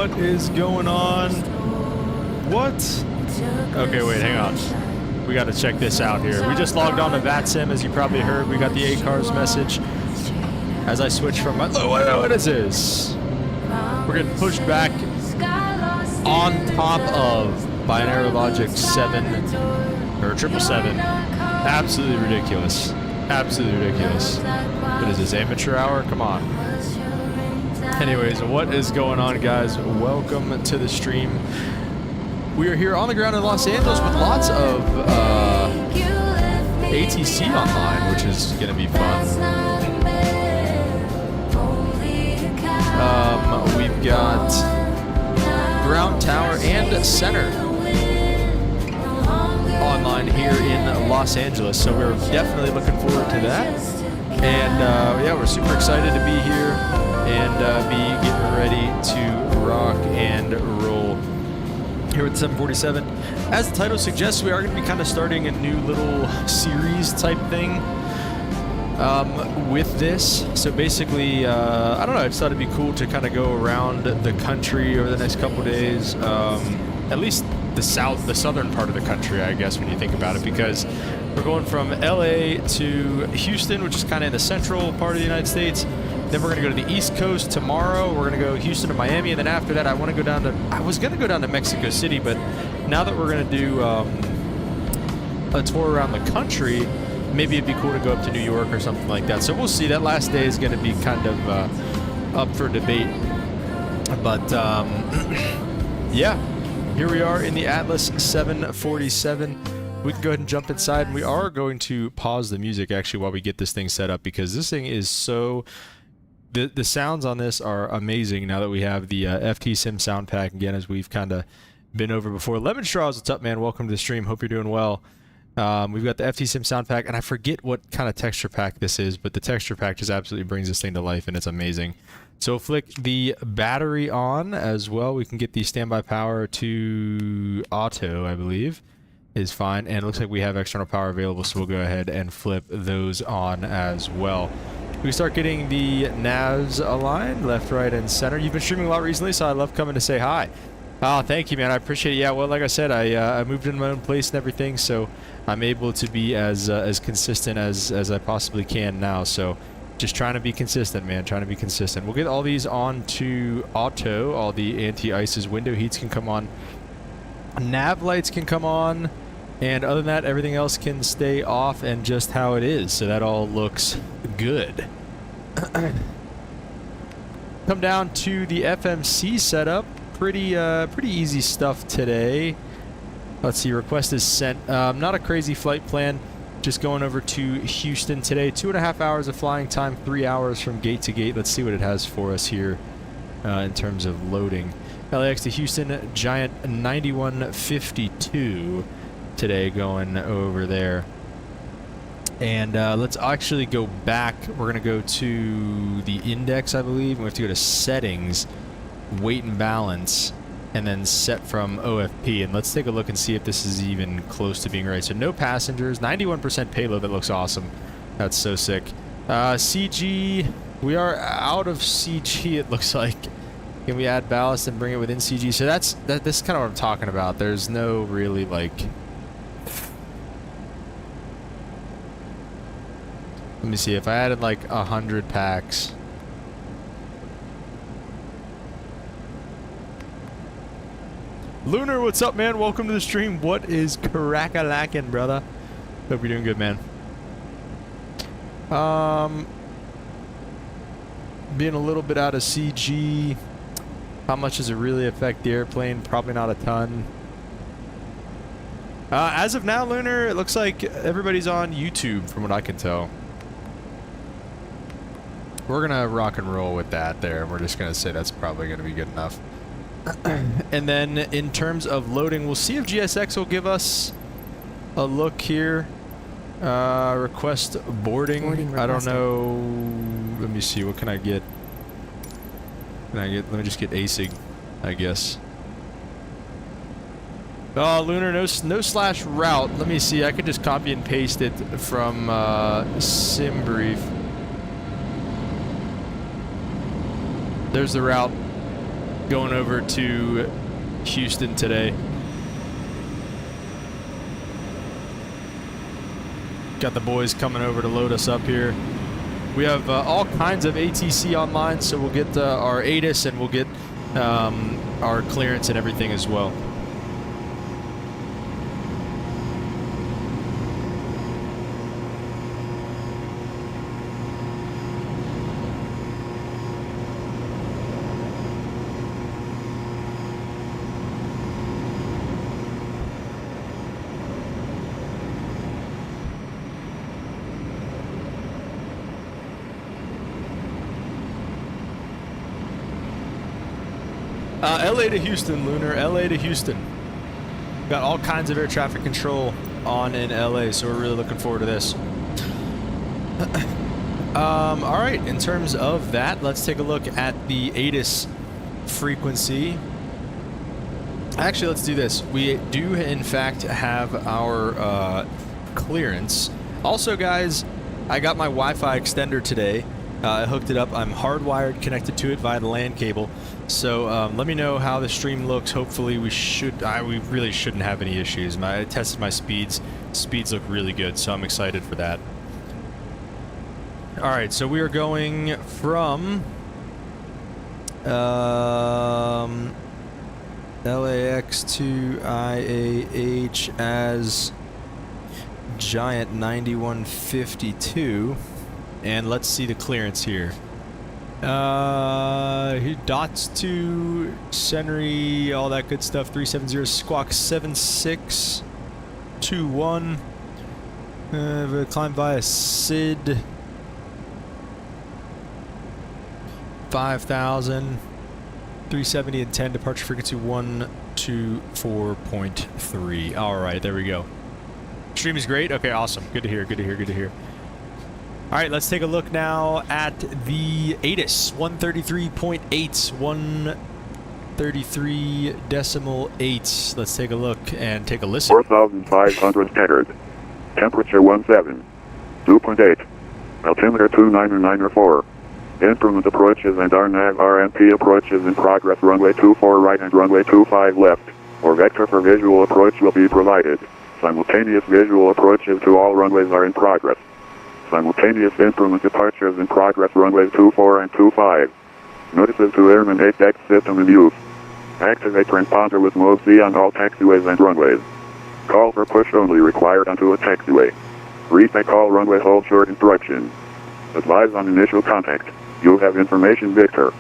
What is going on? What? Okay, wait, hang on. We got to check this out here. We just logged on to VATSIM, as you probably heard. We got the ACARS message. As I switch from my... what is this? We're getting pushed back on top of by an Aerologic 7 or 777. Absolutely ridiculous. Absolutely ridiculous. What is this, amateur hour? Come on. Anyways, what is going on, guys? Welcome to the stream. We are here on the ground in Los Angeles with lots of ATC online, which is going to be fun. We've got ground tower and center online here in Los Angeles, so we're definitely looking forward to that. And yeah, we're super excited to be here and be getting ready to rock and roll here with 747. As the title suggests, we are going to be kind of starting a new little series type thing with this. So basically, I don't know, I just thought it'd be cool to kind of go around the country over the next couple days, at least the southern part of the country, I guess, when you think about it, because we're going from LA to Houston, which is kind of in the central part of the United States. Then we're going to go to the East Coast tomorrow. We're going to go Houston to Miami, and then after that, I was going to go down to Mexico City, but now that we're going to do a tour around the country, maybe it'd be cool to go up to New York or something like that. So we'll see. That last day is going to be kind of up for debate. But yeah, here we are in the Atlas 747. We can go ahead and jump inside, and we are going to pause the music actually while we get this thing set up, because this thing is so... The sounds on this are amazing now that we have the VATSIM sound pack, again, as we've kind of been over before. Lemon Straws, what's up, man? Welcome to the stream. Hope you're doing well. We've got the VATSIM sound pack, and I forget what kind of texture pack this is, but the texture pack just absolutely brings this thing to life, and it's amazing. So flick the battery on as well. We can get the standby power to auto, I believe, is fine. And it looks like we have external power available, so we'll go ahead and flip those on as well. We start getting the navs aligned, left, right, and center. You've been streaming a lot recently, so I love coming to say hi. Oh, thank you, man. I appreciate it. Yeah, well, like I said, I moved into my own place and everything, so I'm able to be as consistent as I possibly can now. So just trying to be consistent, man. Trying to be consistent. We'll get all these on to auto. All the anti-ices, window heats can come on. Nav lights can come on. And other than that, everything else can stay off and just how it is. So that all looks good. Come down to the FMC setup. Pretty easy stuff today. Let's see, request is sent. Not a crazy flight plan. Just going over to Houston today. 2.5 hours of flying time, 3 hours from gate to gate. Let's see what it has for us here in terms of loading. LAX to Houston, Giant 9152 today going over there. And let's actually go back. We're going to go to the index, I believe. We have to go to settings, weight and balance, and then set from OFP. And let's take a look and see if this is even close to being right. So no passengers, 91% payload. That looks awesome. That's so sick. CG, we are out of CG, it looks like. Can we add ballast and bring it within CG? So this is kind of what I'm talking about. There's no really, like... Let me see, if I added like 100 packs. Lunar, what's up, man? Welcome to the stream. What is crack-a-lackin', brother? Hope you're doing good, man. Being a little bit out of CG. How much does it really affect the airplane? Probably not a ton. As of now, Lunar, it looks like everybody's on YouTube, from what I can tell. We're going to rock and roll with that there. We're just going to say that's probably going to be good enough. And then in terms of loading, we'll see if GSX will give us a look here. Request boarding. I don't know. Let me see. What can I get? Let me just get ASIG, I guess. Oh, Lunar, no slash route. Let me see. I could just copy and paste it from SimBrief. There's the route. going over to Houston today. Got the boys coming over to load us up here. We have all kinds of ATC online, so we'll get our ATIS and we'll get our clearance and everything as well. LA to Houston, Lunar. LA to Houston. Got all kinds of air traffic control on in LA, so we're really looking forward to this. All right, in terms of that, let's take a look at the ATIS frequency. Actually, let's do this. We do, in fact, have our clearance. Also, guys, I got my Wi-Fi extender today. I hooked it up. I'm hardwired connected to it via the LAN cable. So let me know how the stream looks. Hopefully we really shouldn't have any issues. I tested my speeds. Speeds look really good, so I'm excited for that. All right, so we are going from LAX to IAH as Giant 9152. And let's see the clearance here. Dots to Senry, all that good stuff. 370 squawk 7621. Climb via SID 5000. 370 and 10. Departure frequency 124.3. All right, there we go. Stream is great. Okay, awesome. Good to hear. Good to hear. Good to hear. All right, let's take a look now at the ATIS 133.8, 133.8. Let's take a look and take a listen. 4,500 tethered. Temperature 17. 2.8. Altimeter 29904. Instrument approaches and RNAV RMP approaches in progress. Runway 24 right and runway 25 left. Or vector for visual approach will be provided. Simultaneous visual approaches to all runways are in progress. Simultaneous instrument departures in progress. Runways 24 and 25. Notices to Airman 8X system in use. Activate transponder with mode C on all taxiways and runways. Call for push only required onto a taxiway. Replay call runway hold short instruction. Advise on initial contact. You have information Victor.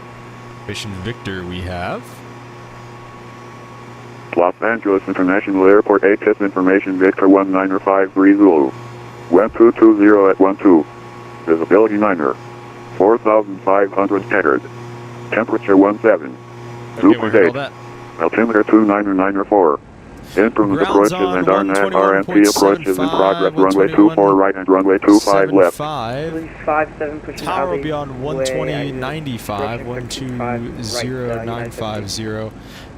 Information Victor we have. Los Angeles International Airport ATIS information Victor 19530 Zulu. 1220 at 12. Visibility 9er. 4,500 tethered. Temperature 17. Super date. Altimeter 29904. Instrument approaches and RNAV RMP approaches in progress. Runway 24 right and runway 25 left. 57 pushing Tower will be on 120.95, 120.950.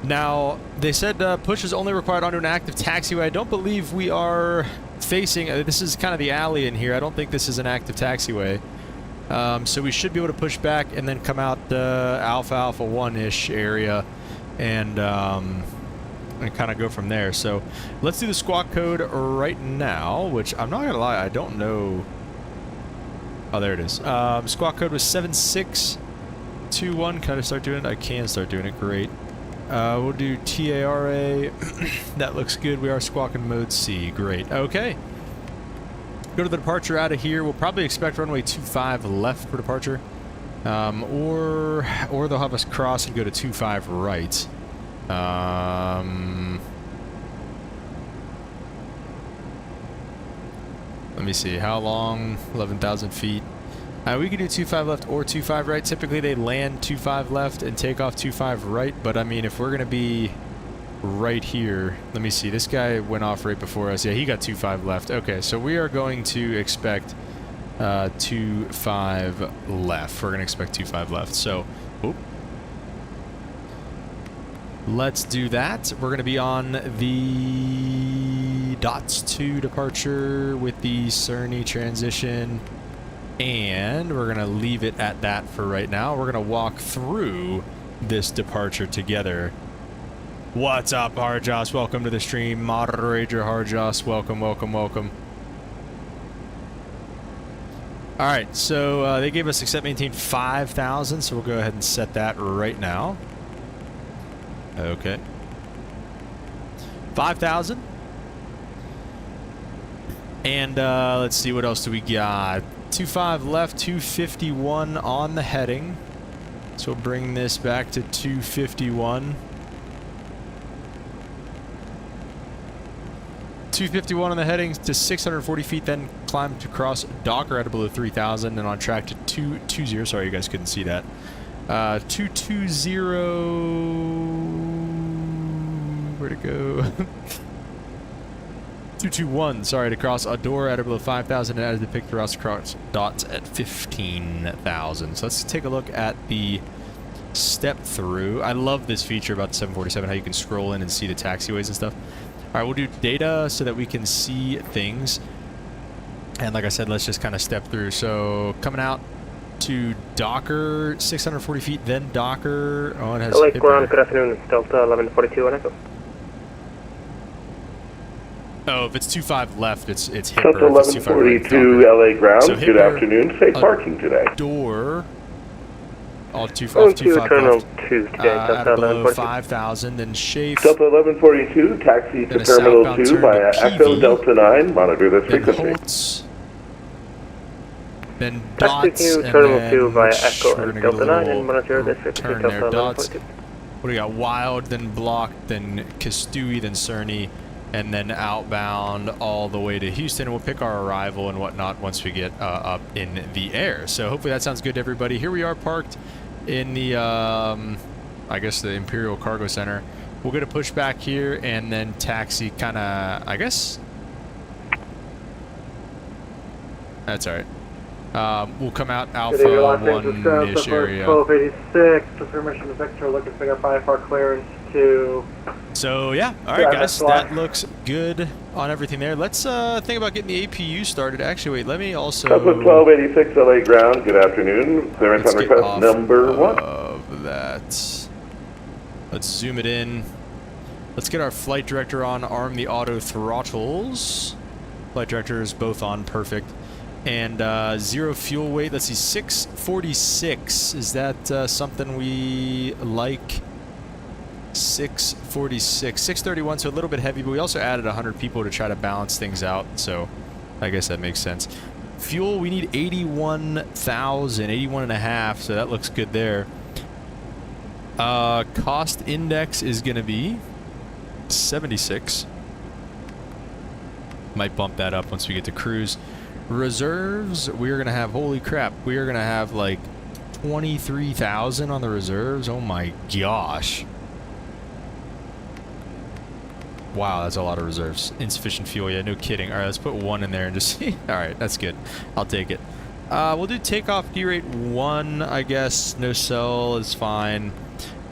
Now, they said push is only required onto an active taxiway. I don't believe we are facing, this is kind of the alley in here. I don't think this is an active taxiway. So we should be able to push back and then come out the Alpha 1-ish area and kind of go from there. So let's do the squawk code right now, which I'm not going to lie, I don't know. Oh, there it is. Squawk code was 7621. Can I start doing it? I can start doing it. Great. We'll do TARA. That looks good. We are squawking mode C. Great. Okay. Go to the departure out of here. We'll probably expect runway 25 left for departure. Or they'll have us cross and go to 25 right. Let me see. How long? 11,000 feet. We could do 25 left or 25 right. Typically, they land 25 left and take off 25 right. But, I mean, if we're going to be right here... Let me see. This guy went off right before us. Yeah, he got 25 left. Okay, so we are going to expect 25 left. We're going to expect 25 left. So, oop. Let's do that. We're going to be on the dots to departure with the Cerny transition. And we're going to leave it at that for right now. We're going to walk through this departure together. What's up, Harjoss? Welcome to the stream. Moderator Harjoss, welcome, welcome, welcome. Alright, so they gave us accept maintain 5,000, so we'll go ahead and set that right now. Okay. 5,000. And let's see, what else do we got? 25 left, 251 on the heading. So we'll bring this back to 251. 251 on the heading to 640 feet, then climb to cross Docker at below 3,000 and on track to 220. Sorry, you guys couldn't see that. 220. Where'd it go? 221. Sorry, to cross Adore at below 5,000 and added the pick throughout cross dots at 15,000. So let's take a look at the step through. I love this feature about the 747, how you can scroll in and see the taxiways and stuff. All right, we'll do data so that we can see things. And like I said, let's just kind of step through. So coming out to Docker, 640 feet, then Docker. Oh, it has Lake ground, good afternoon. It's Delta 1142 on Echo. Oh, if it's 25 left, it's Hipper. Delta 1142 LA ground, so good afternoon. Safe parking today. Door. All 25 Terminal left. 2 today, At Delta below 1142. 5,000, then Shafe. Delta 1142, taxi to Then a Terminal southbound 2 turn via to Echo PV. Delta 9. Monitor this Then frequency. Holtz. Then Taxi Dots. to And Terminal then 2 via we're Echo gonna and get a Delta 9 and little monitor this frequency, turn Delta there, Dots. 1142. What do we got? Wild, then Block, then Kastui, then Cerny, and then outbound all the way to Houston. We'll pick our arrival and whatnot once we get up in the air. So hopefully that sounds good to everybody. Here we are parked in the, I guess the Imperial Cargo Center. We'll get a push back here and then taxi kind of, I guess. That's all right. We'll come out Alpha 1-ish area. 1286, permission to Victor, looking to pick up IFR clearance to... So yeah, all right guys, that looks good on everything there. Let's think about getting the APU started. Actually, wait, let me also... Delta 1286 LA ground, good afternoon. Clearance on request number 1. Of that. Let's zoom it in. Let's get our flight director on, arm the auto throttles. Flight director is both on, perfect. And zero fuel weight, let's see, 646. Is that something we like? 646, 631, so a little bit heavy, but we also added 100 people to try to balance things out, so I guess that makes sense. Fuel, we need 81,000, 81 and a half, so that looks good there. Cost index is going to be 76. Might bump that up once we get to cruise. Reserves, we're going to have, holy crap, we are going to have like 23,000 on the reserves. Oh my gosh. Wow, that's a lot of reserves. Insufficient fuel, yeah, no kidding. All right, let's put 1 in there and just see. All right, that's good. I'll take it. We'll do takeoff gear rate 1, I guess. No cell is fine.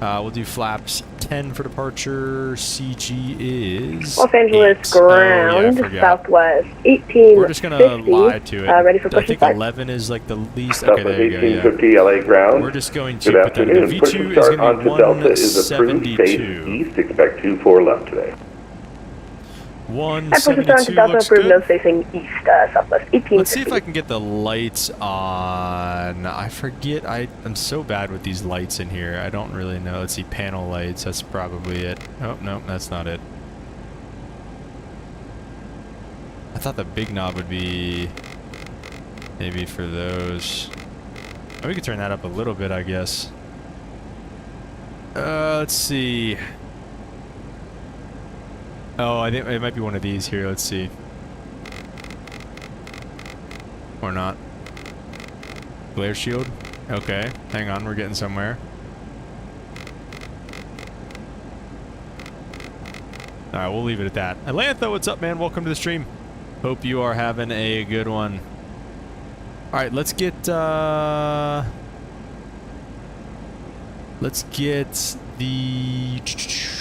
We'll do flaps 10 for departure. CG is Los Angeles 8. ground, Southwest 1850. We're just gonna lie to it. Ready for push I think start. 11 is like the least. Okay, Delta there you go. Yeah. 1850 LA ground. We're just going to Good put that. The afternoon. Push and V2 is start going to be onto Delta is approved. Face 172. east. Expect 24 left today. And push and start onto 172 Delta looks approved, good. nose facing east, Southwest 1850. Let's see if I can get the lights on. I forget. I'm so bad with these lights in here. I don't really know. Let's see. Panel lights. That's probably it. Oh, no. That's not it. I thought the big knob would be maybe for those. Oh, we could turn that up a little bit, I guess. Let's see. Oh, I think it might be one of these here. Let's see. Or not. Glare shield? Okay. Hang on, we're getting somewhere. Alright, we'll leave it at that. Atlanta, what's up, man? Welcome to the stream. Hope you are having a good one. Alright, let's get the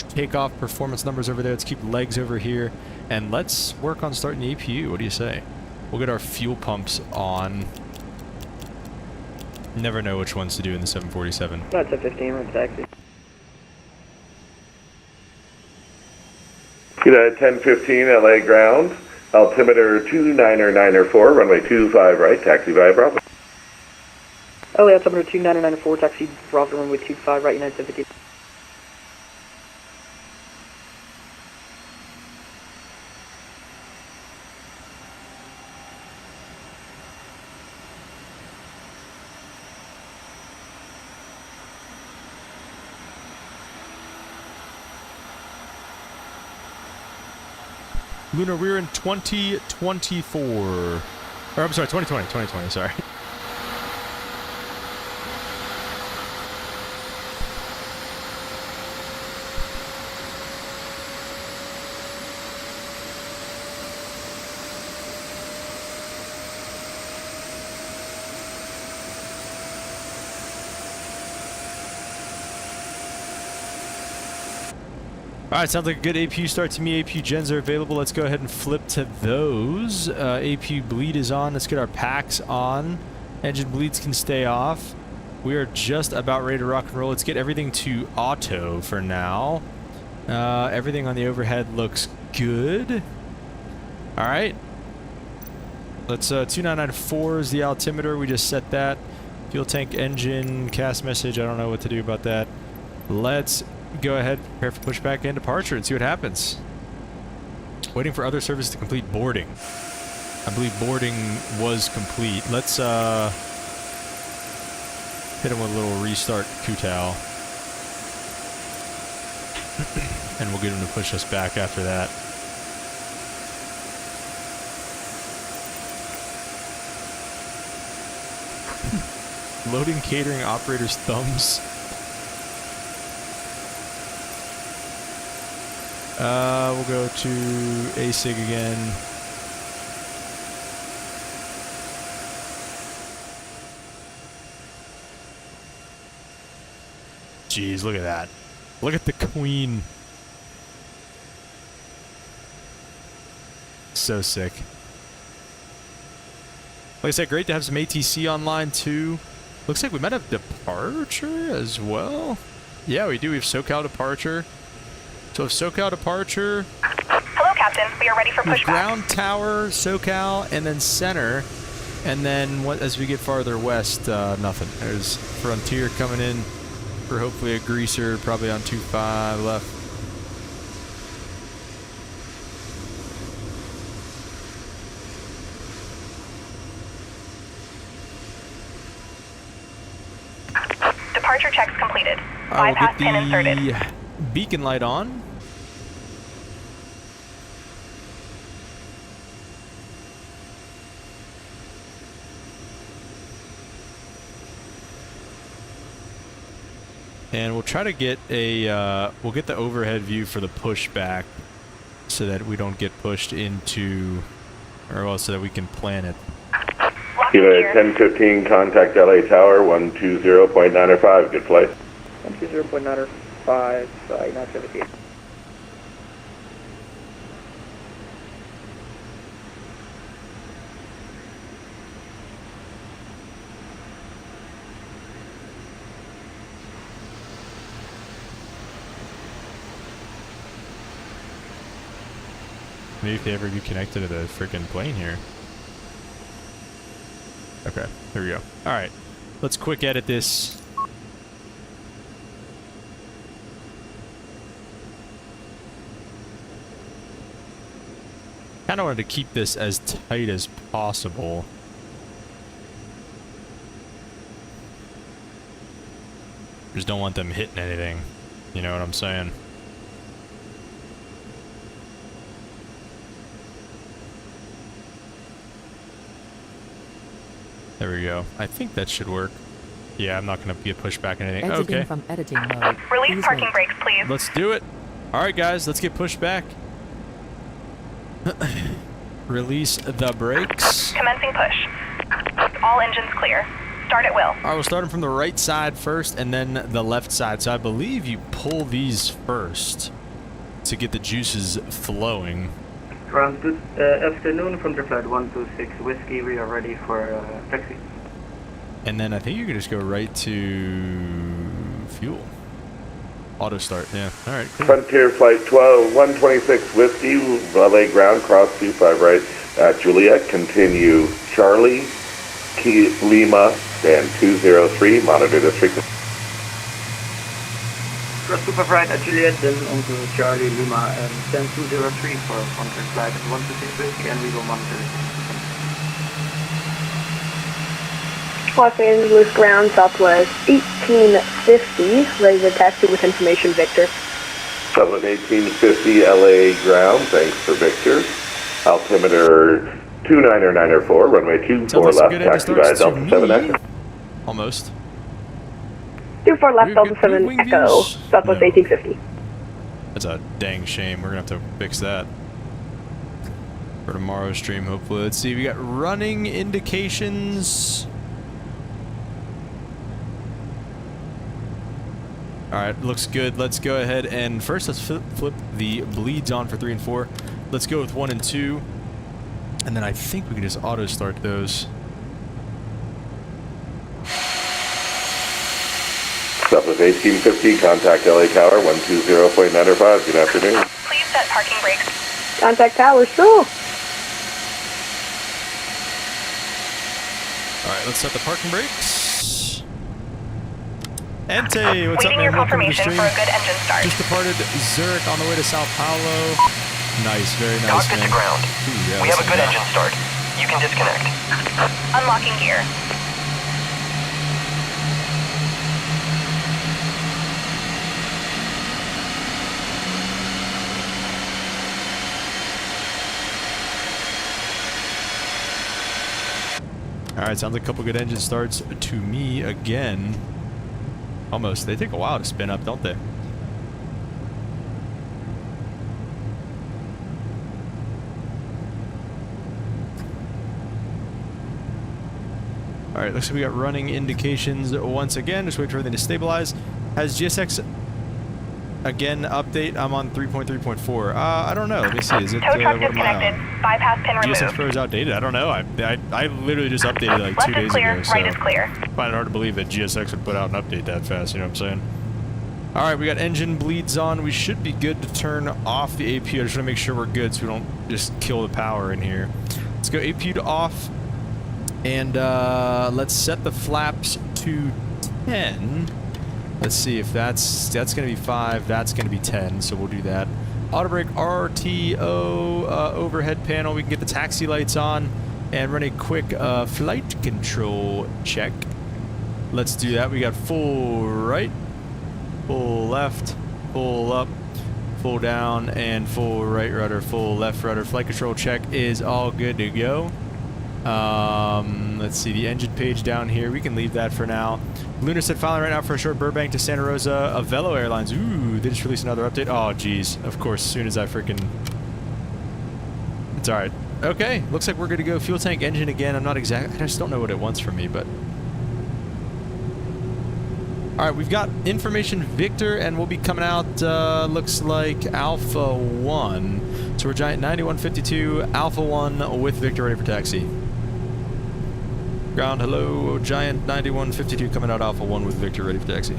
takeoff performance numbers over there. Let's keep legs over here. And let's work on starting the APU. What do you say? We'll get our fuel pumps on. Never know which ones to do in the 747. That's a 15 room taxi. United 1015 LA ground, altimeter 29904, runway 25 right, taxi via Bravo. LA altimeter 29994, taxi Bravo runway 25 right, United 1015. Lunar, we're in 2024. Or I'm sorry, 2020, sorry. Alright, sounds like a good APU start to me. APU gens are available. Let's go ahead and flip to those. APU bleed is on. Let's get our packs on. Engine bleeds can stay off. We are just about ready to rock and roll. Let's get everything to auto for now. Everything on the overhead looks good. Alright. Let's 2994 is the altimeter. We just set that. Fuel tank engine, cast message. I don't know what to do about that. Let's go ahead, prepare for pushback and departure and see what happens. Waiting for other service to complete boarding. I believe boarding was complete. Let's hit him with a little restart Kutal. And we'll get him to push us back after that. Loading catering operator's thumbs. We'll go to ASIG again. Jeez, look at that. Look at the queen. So sick. Like I said, great to have some ATC online too. Looks like we might have departure as well. Yeah, we do. We have SoCal departure. So if SoCal departure. Hello, Captain. We are ready for pushback. Ground tower, SoCal, and then center. And then as we get farther west, nothing. There's Frontier coming in for hopefully a greaser, probably on 25 left. Departure checks completed. I will Bypass get pin inserted. the beacon light on. And we'll try to get a, we'll get the overhead view for the pushback so that we don't get pushed into, or well, so that we can plan it. United 1015, contact LA Tower, 120.905, good flight. 120.905, United 17. Maybe if they ever get connected to the freaking plane here. Okay, there we go. Alright, let's quick edit this. Kinda wanted to keep this as tight as possible. Just don't want them hitting anything. You know what I'm saying? There we go. I think that should work. Yeah, I'm not going to get pushed back or anything. Exiting Okay. from editing mode. Release Please parking wait. brakes, please. Let's do it. All right, guys. Let's get pushed back. Release the brakes. Commencing push. All engines clear. Start at will. All right, we'll start them from the right side first and then the left side. So I believe you pull these first to get the juices flowing. Ground, afternoon from the flight 126 Whiskey, we are ready for taxi. And then I think you can just go right to fuel. Auto start, yeah. All right, cool. Frontier Flight 126 Whiskey, LA ground, cross 25 right at Juliet, continue Charlie, Lima, and 203, monitor this frequency. Cross 25 right at Juliet, then on to Charlie, Lima, and stand 203 for Frontier Flight 126 Whiskey, and we will monitor it. Los Angeles ground, Southwest 1850, ready to taxi with information, Victor. Southwest 1850 LA ground, thanks for Victor. Altimeter 29904, runway 24 left, taxi by Delta 7 Echo. Almost. 24 left, Delta 7 wing Echo, views? Southwest No. 1850. That's a dang shame. We're gonna have to fix that for tomorrow's stream, hopefully. Let's see, we got running indications. Alright, looks good. Let's go ahead and first let's flip the bleeds on for 3 and 4. Let's go with 1 and 2. And then I think we can just auto start those. Southwest 1850, contact LA Tower 120.905. Good afternoon. Please set parking brakes. Contact tower, sure. Alright, let's set the parking brakes. Ente, what's up, Waiting man? your Welcome to the confirmation stream. for a good engine start. Just departed Zurich on the way to Sao Paulo. Nice, very nice, Cockpit man. to ground. Ooh, yeah, We have a let's good do that. engine start. You can disconnect. Unlocking gear. Alright, sounds like a couple good engine starts to me again. Almost. They take a while to spin up, don't they? Alright, looks like we got running indications once again. Just wait for everything to stabilize. Has GSX again update? I'm on 3.3.4. I don't know. Let me see. Is it Tow truck what am I disconnected. on? Bypass pin GSX removed. Pro is outdated. I don't know. I literally just updated like 2 Left is days clear, ago. So right is clear. I find it hard to believe that GSX would put out an update that fast. You know what I'm saying? All right, we got engine bleeds on. We should be good to turn off the APU. I just want to make sure we're good so we don't just kill the power in here. Let's go APU to off. And let's set the flaps to 10. Let's see if that's going to be 5. That's going to be 10. So we'll do that. Auto brake RTO overhead panel. We can get the taxi lights on and run a quick flight control check. Let's do that. We got full right, full left, full up, full down, and full right rudder, full left rudder. Flight control check is all good to go. Let's see the engine page down here. We can leave that for now. Lunar set filing right now for a short Burbank to Santa Rosa of Velo Airlines. Ooh, they just released another update. Oh, geez. Of course, as soon as I freaking... It's alright. Okay, looks like we're good to go. Fuel tank engine again. I'm not exact. I just don't know what it wants from me, but... Alright, we've got information Victor, and we'll be coming out, looks like Alpha 1. So we're Giant 9152, Alpha 1 with Victor ready for taxi. Ground, hello, Giant 9152 coming out Alpha 1 with Victor ready for taxi.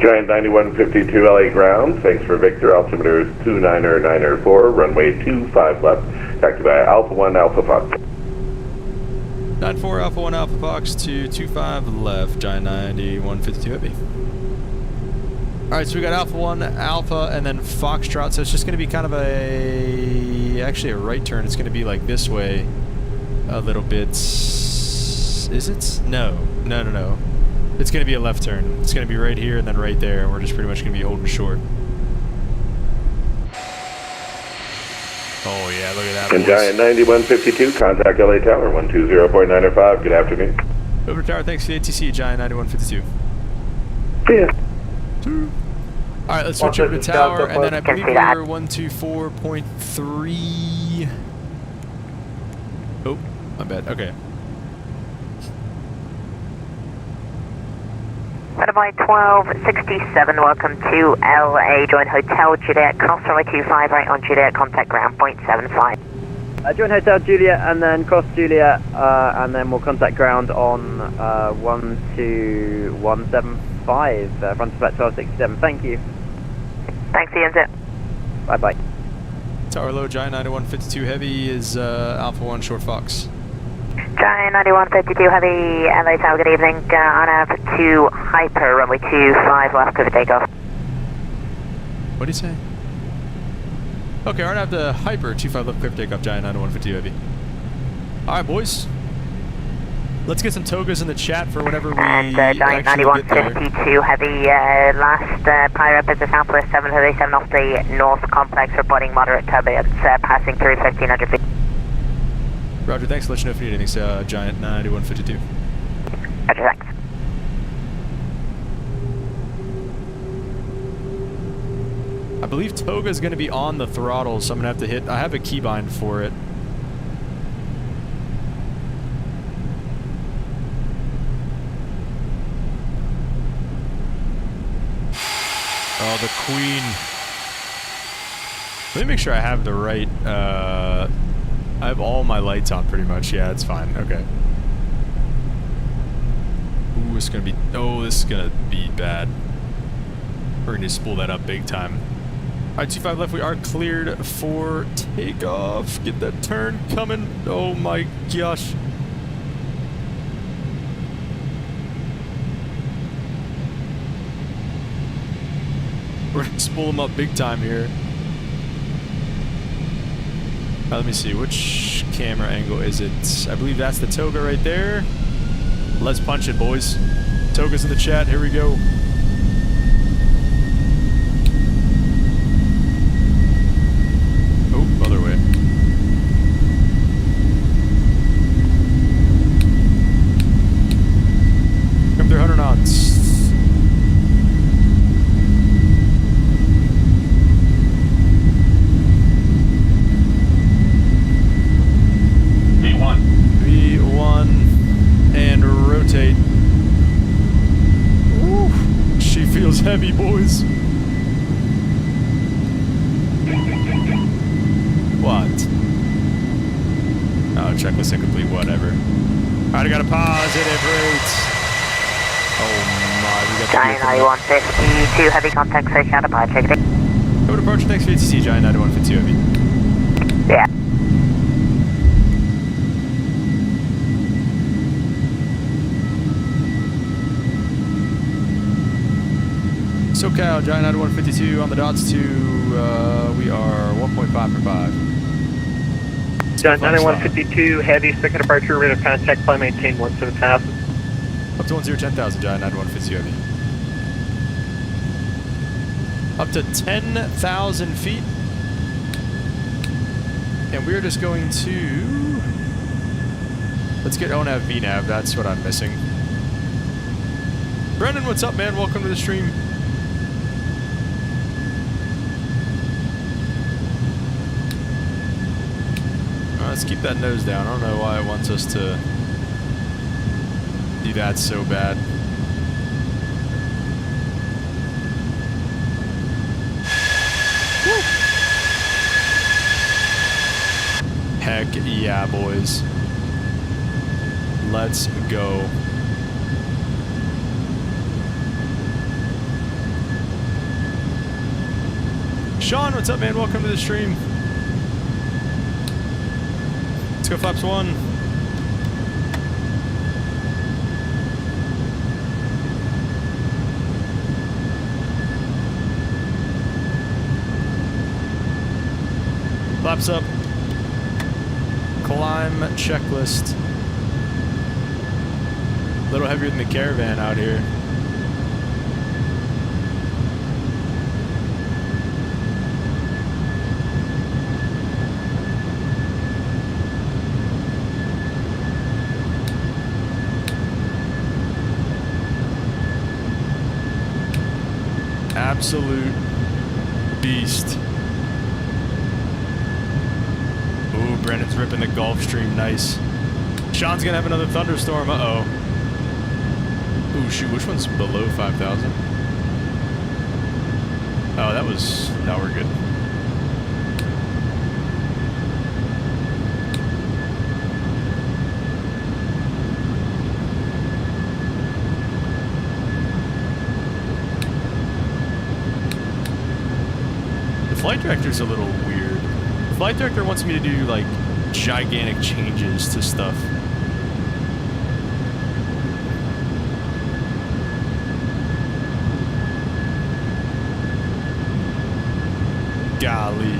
Giant 9152 LA ground, thanks for Victor. Altimeter is 29904, runway 25 left, taxi by Alpha 1 Alpha Fox. 94 Alpha 1 Alpha Fox to 25 left, Giant 9152 heavy. Alright, so we got Alpha 1 Alpha and then Foxtrot, so it's just going to be kind of actually a right turn. It's going to be like this way a little bit. Is it? No. It's going to be a left turn. It's going to be right here and then right there, and we're just pretty much going to be holding short. Oh yeah, look at that. And Giant 9152, contact LA Tower 120.905. Good afternoon. Over to tower, thanks for the ATC, Giant 9152. Yeah. Alright, let's switch over to tower, and then I believe we're 124.3. Oh, my bad. Okay. Runway 1267, welcome to LA, join Hotel Juliet, cross runway 25 right on Juliet, contact ground, 0.75. Join Hotel Juliet and then cross Juliet, and then we'll contact ground on 1217. 5, front to flat 1267. Thank you. Thanks, Ian. Bye bye. Tower low, Giant 9152 Heavy is Alpha 1 Short Fox. Giant 9152 Heavy, LA Tower, good evening. On Alpha 2 Hyper, runway 25 left of takeoff. What did he say? Okay, right after Hyper 25 left clear for takeoff, Giant 9152 Heavy. Alright, boys. Let's get some togas in the chat for whenever we And Giant actually get there. 9152 Heavy, last pirate is the Southwest 737 off the North Complex, reporting moderate turbulence, passing through 1500 feet. Roger, thanks. Let you know if you need anything, Giant 9152. Roger, thanks. I believe Toga is going to be on the throttle, so I'm going to have to hit... I have a keybind for it. Oh, the Queen. Let me make sure I have the right... I have all my lights on pretty much. Yeah, it's fine. Okay. Ooh, it's going to be... Oh, this is going to be bad. We're going to spool that up big time. Alright, 25 left, we are cleared for takeoff. Get that turn coming. Oh my gosh. We're gonna spool them up big time here. Let me see, which camera angle is it? I believe that's the Toga right there. Let's punch it, boys. Toga's in the chat, here we go. Other way. Come through 100 knots. V1 and rotate. Woo. She feels heavy, boys. What? Oh, checklist incomplete, whatever. Alright, I got a positive rate. Oh my, we got Giant 9152 Heavy, contact search out departure. Go departure, thanks for ATC, Giant 9152 Heavy. Yeah. SoCal, Giant 9152 on the dots to, we are 1.5 for 5. Giant 9152 Heavy, second departure, rate of contact, flight maintain 17,000. Up to 10,000, Giant 9152 Heavy. Up to 10,000 feet. And we're just going to... Let's get ONAV, VNAV, that's what I'm missing. Brendan, what's up, man? Welcome to the stream. Let's keep that nose down. I don't know why it wants us to do that so bad. Woo. Heck yeah, boys. Let's go. Sean, what's up, man? Welcome to the stream. Let's go flaps 1. Flaps up. Climb checklist. A little heavier than the Caravan out here. Absolute beast. Ooh, Brennan's ripping the Gulfstream, nice. Sean's gonna have another thunderstorm, uh-oh. Ooh, shoot, which one's below 5,000? Oh, that was... No, we're good. flight director's a little weird. The flight director wants me to do, like, gigantic changes to stuff. Golly.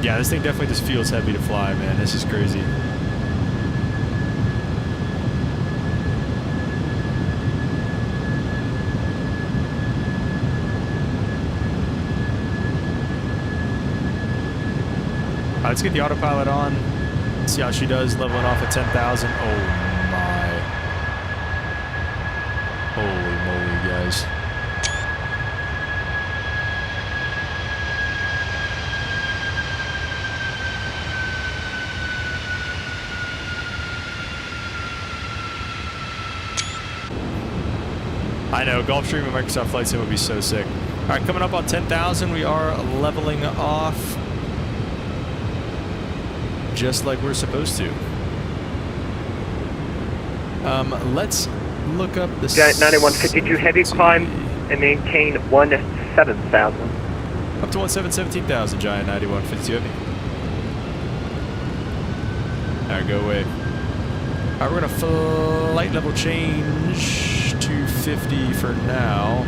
Yeah, this thing definitely just feels heavy to fly, man. This is crazy. Let's get the autopilot on. See how she does, leveling off at 10,000. Oh my. Holy moly, guys. I know, Gulfstream and Microsoft Flight Sim would be so sick. Alright, coming up on 10,000, we are leveling off. Just like we're supposed to. Let's look up the... Giant 9152 heavy climb and maintain 17,000. Up to 17,000, Giant 9152 heavy. Alright, go away. Alright, we're gonna flight level change to 50 for now.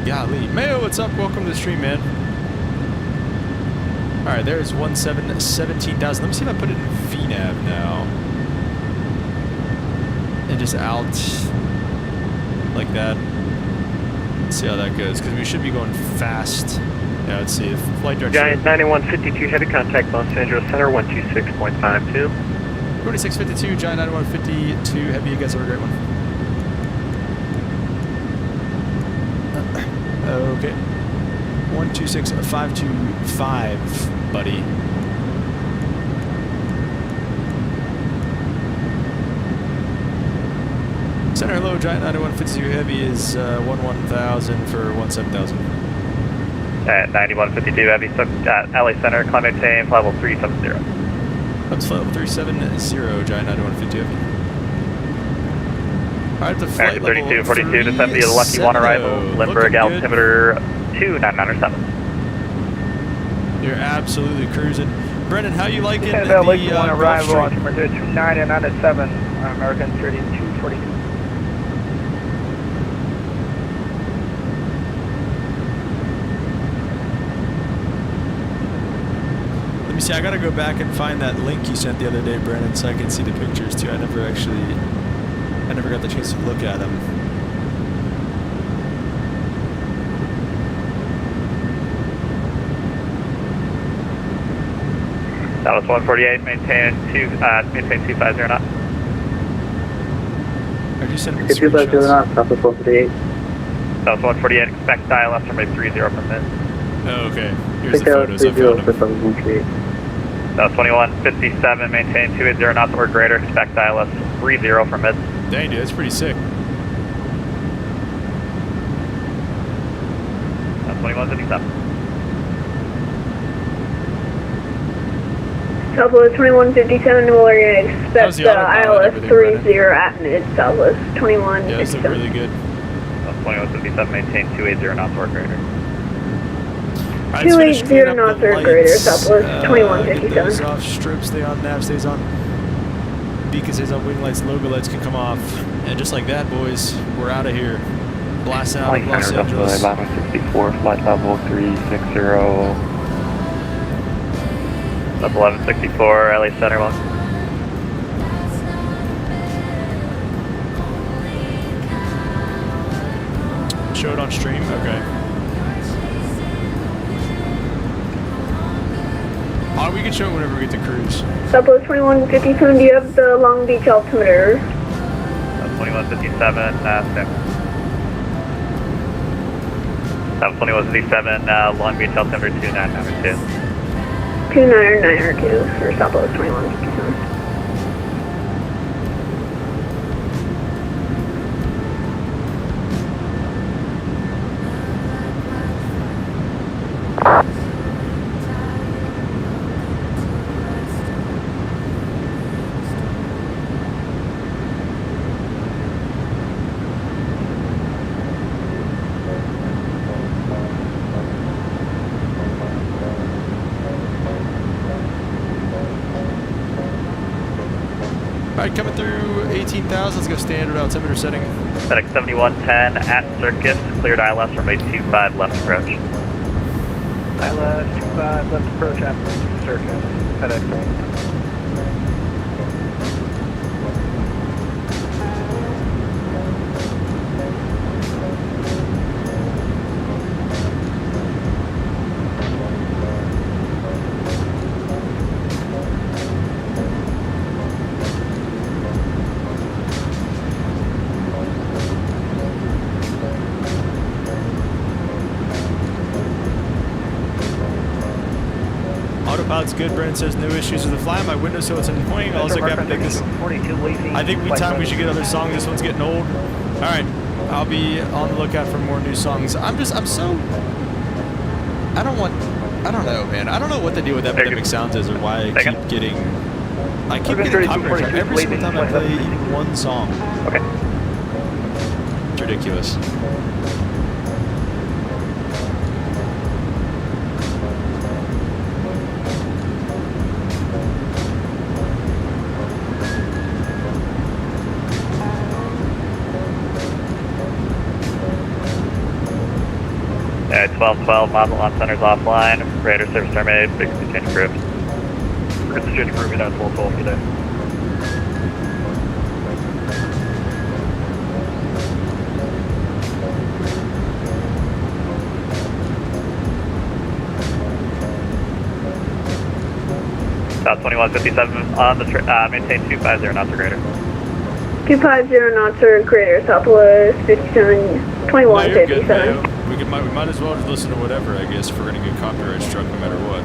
Golly. Mayo, what's up? Welcome to the stream, man. Alright, there's 17,000. Let me see if I put it in VNAV now. And just out like that. Let's see how that goes, because we should be going fast. Yeah, let's see if flight direction. Giant 9152 heavy contact Los Angeles Center 126.52. 2652, Giant 9152 heavy. You guys have a great one. Okay. 126525, buddy. Center hello, Giant 9152 heavy is 11,000 for 17,000. At 9152 heavy, so LA Center, climb maintain, level 370. Up to level 370, Giant 9152 heavy. Alright, the flight level 3242 to 70, the Lucky 1 arrival, Lindbergh altimeter 2997. You're absolutely cruising. Brendan, how you liking the Lucky 1 arrival, Gulfstream? altimeter 2997, American 3242. Let me see, I gotta go back and find that link you sent the other day, Brendan, so I can see the pictures too. I never got the chance to look at them. That was 148, maintain 250 knots. Or you send me 250 knots, Southwest 148. That was 148, expect dial left runway 30 from mid. Oh, okay. Here's the photos. I found them. That was 2157, maintain 280 knots or greater, expect dial left 30 from mid. Dang, dude, that's pretty sick. That's 2157. Southwest 2157, we're going to expect ILS 30 at mid, Southwest 2157. Yeah, that's really good. That's 2157, maintain 280 knots or greater. 280 knots or greater, Southwest 2157. Goes off, strobe stay on, nav stays on, beacon stays on, wing lights, logo lights can come off. And just like that, boys, we're out of here. Blasting out of Los Angeles. 64, flight level 360. Up 1164, LA Center 1. Show it on stream? Okay. Oh, we can show it whenever we get to cruise. Southwest 2157, do you have the Long Beach altimeter? 2157, stand. That was 2157, Long Beach altimeter 2992. 2992 for Southwest 2157. Alright, coming through 18,000. Let's go standard altimeter setting. FedEx 7110 at Circus, cleared ILS runway 25 left approach. ILS 25 left approach after Circus. FedEx. Autopilot's good. Brandon says no issues with the fly. My window so it's annoying. Also got this. 42 leaving. I think we should get other songs. This one's getting old. All right, I'll be on the lookout for more new songs. I don't know, man. I don't know what the deal with Epidemic Sounds is or why I keep getting copyright strike every single time I play one song. Okay. It's ridiculous. Yeah, 1212, Model Launch Center's offline. Radar service terminated. Frequency change approved. Frequency change approved. You're 1212 today. South 2157 on the maintain 250 knots or greater. 250 knots or greater, Southwest 57, 2157. We might as well just listen to whatever, I guess, if we're going to get copyright struck no matter what.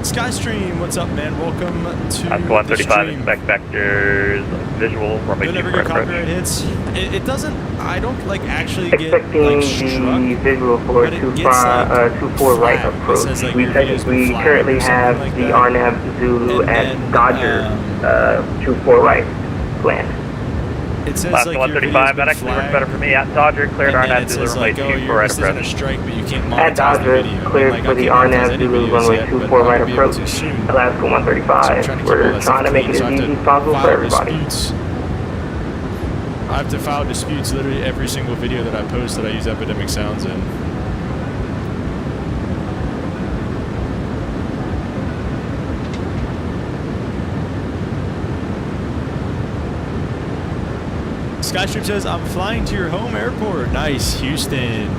Skystream, what's up, man? Welcome to That's 135, expect vectors, visual, runway you'll never 24 get copyright hits. It doesn't, I don't like actually get Expecting like the struck, visual for but it gets, 24 right flat. It approach. says, like, We your video's been technically flagged currently or something have like the that. RNAV Zulu And at then, Dodger 24 right planned. It says Last like 135, that actually works better for me. At Dodger, cleared and then RNAV it Zulu says runway like, oh, 24 you're right this isn't a approach. strike, but you can't At monetize the Dodger, video. cleared Like, for I the can't monetize RNAV any Zulu videos runway yet, 24 but right I'll be able approach. to soon. Alaska So I'm 135. trying to keep all We're that trying to stuff make clean, it so I as have easy to as possible for file everybody. disputes. I have to file disputes literally every single video that I post that I use Epidemic Sounds in. Skystream says, I'm flying to your home airport. Nice, Houston.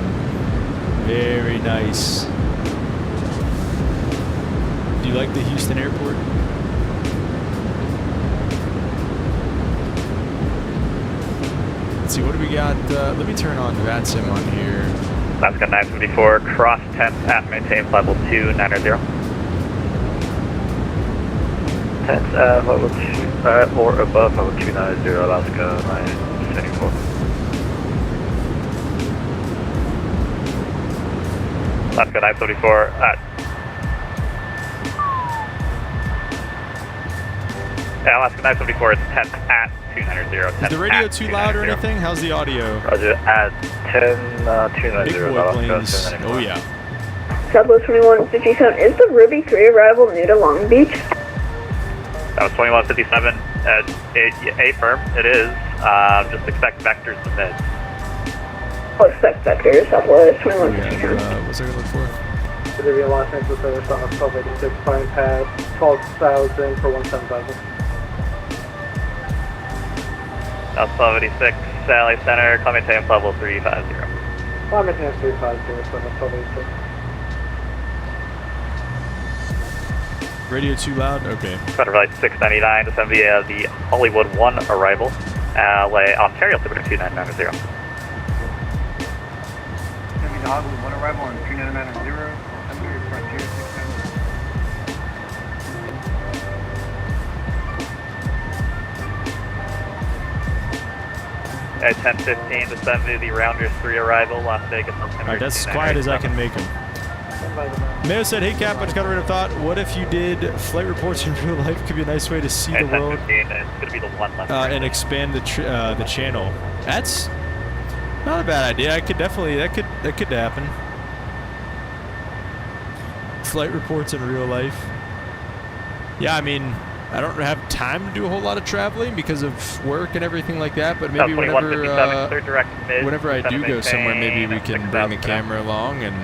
Very nice. Do you like the Houston airport? Let's see, what do we got? Let me turn on VATSIM on here. Alaska 954, cross 10 at maintain level 290. 10 level 2, or above level 290, Alaska 974. Alaska 974 at. Yeah, Alaska 974 is 10 at 290. Is the radio too loud or anything? How's the audio? Roger, at 10, 290, Big boy Alaska planes. 294. Oh yeah. Southwest 2157, is the Ruby 3 arrival new to Long Beach? That was 2157 at A firm. It is. Just expect vectors to mid. I'll expect vectors, Southwest Oh, 2157. yeah. What's I gonna look for? Delivery Los Angeles service on 1286, flying past 12,000 for 17,000. South 1286, Sally Center, climate temps level 350. Climate temps 350, so 1286. Radio too loud? Okay. Federal Flight 699 to send via the Hollywood 1 arrival, LA, Ontario, altimeter 2990. Send me the Hollywood 1 arrival on 2990, under Frontier 670. At 1015 to send via the Rounders 3 arrival, Las Vegas, September. Alright, that's as quiet as I can make them. Mayo said, hey Cap, I just got a random thought. What if you did flight reports in real life? Could be a nice way to see the world. 10:15, it's going to be the one left. And expand the channel. That's not a bad idea. I could definitely, that could happen. Flight reports in real life. Yeah, I mean, I don't have time to do a whole lot of traveling because of work and everything like that, but maybe whenever I do go somewhere, maybe we can bring the camera along and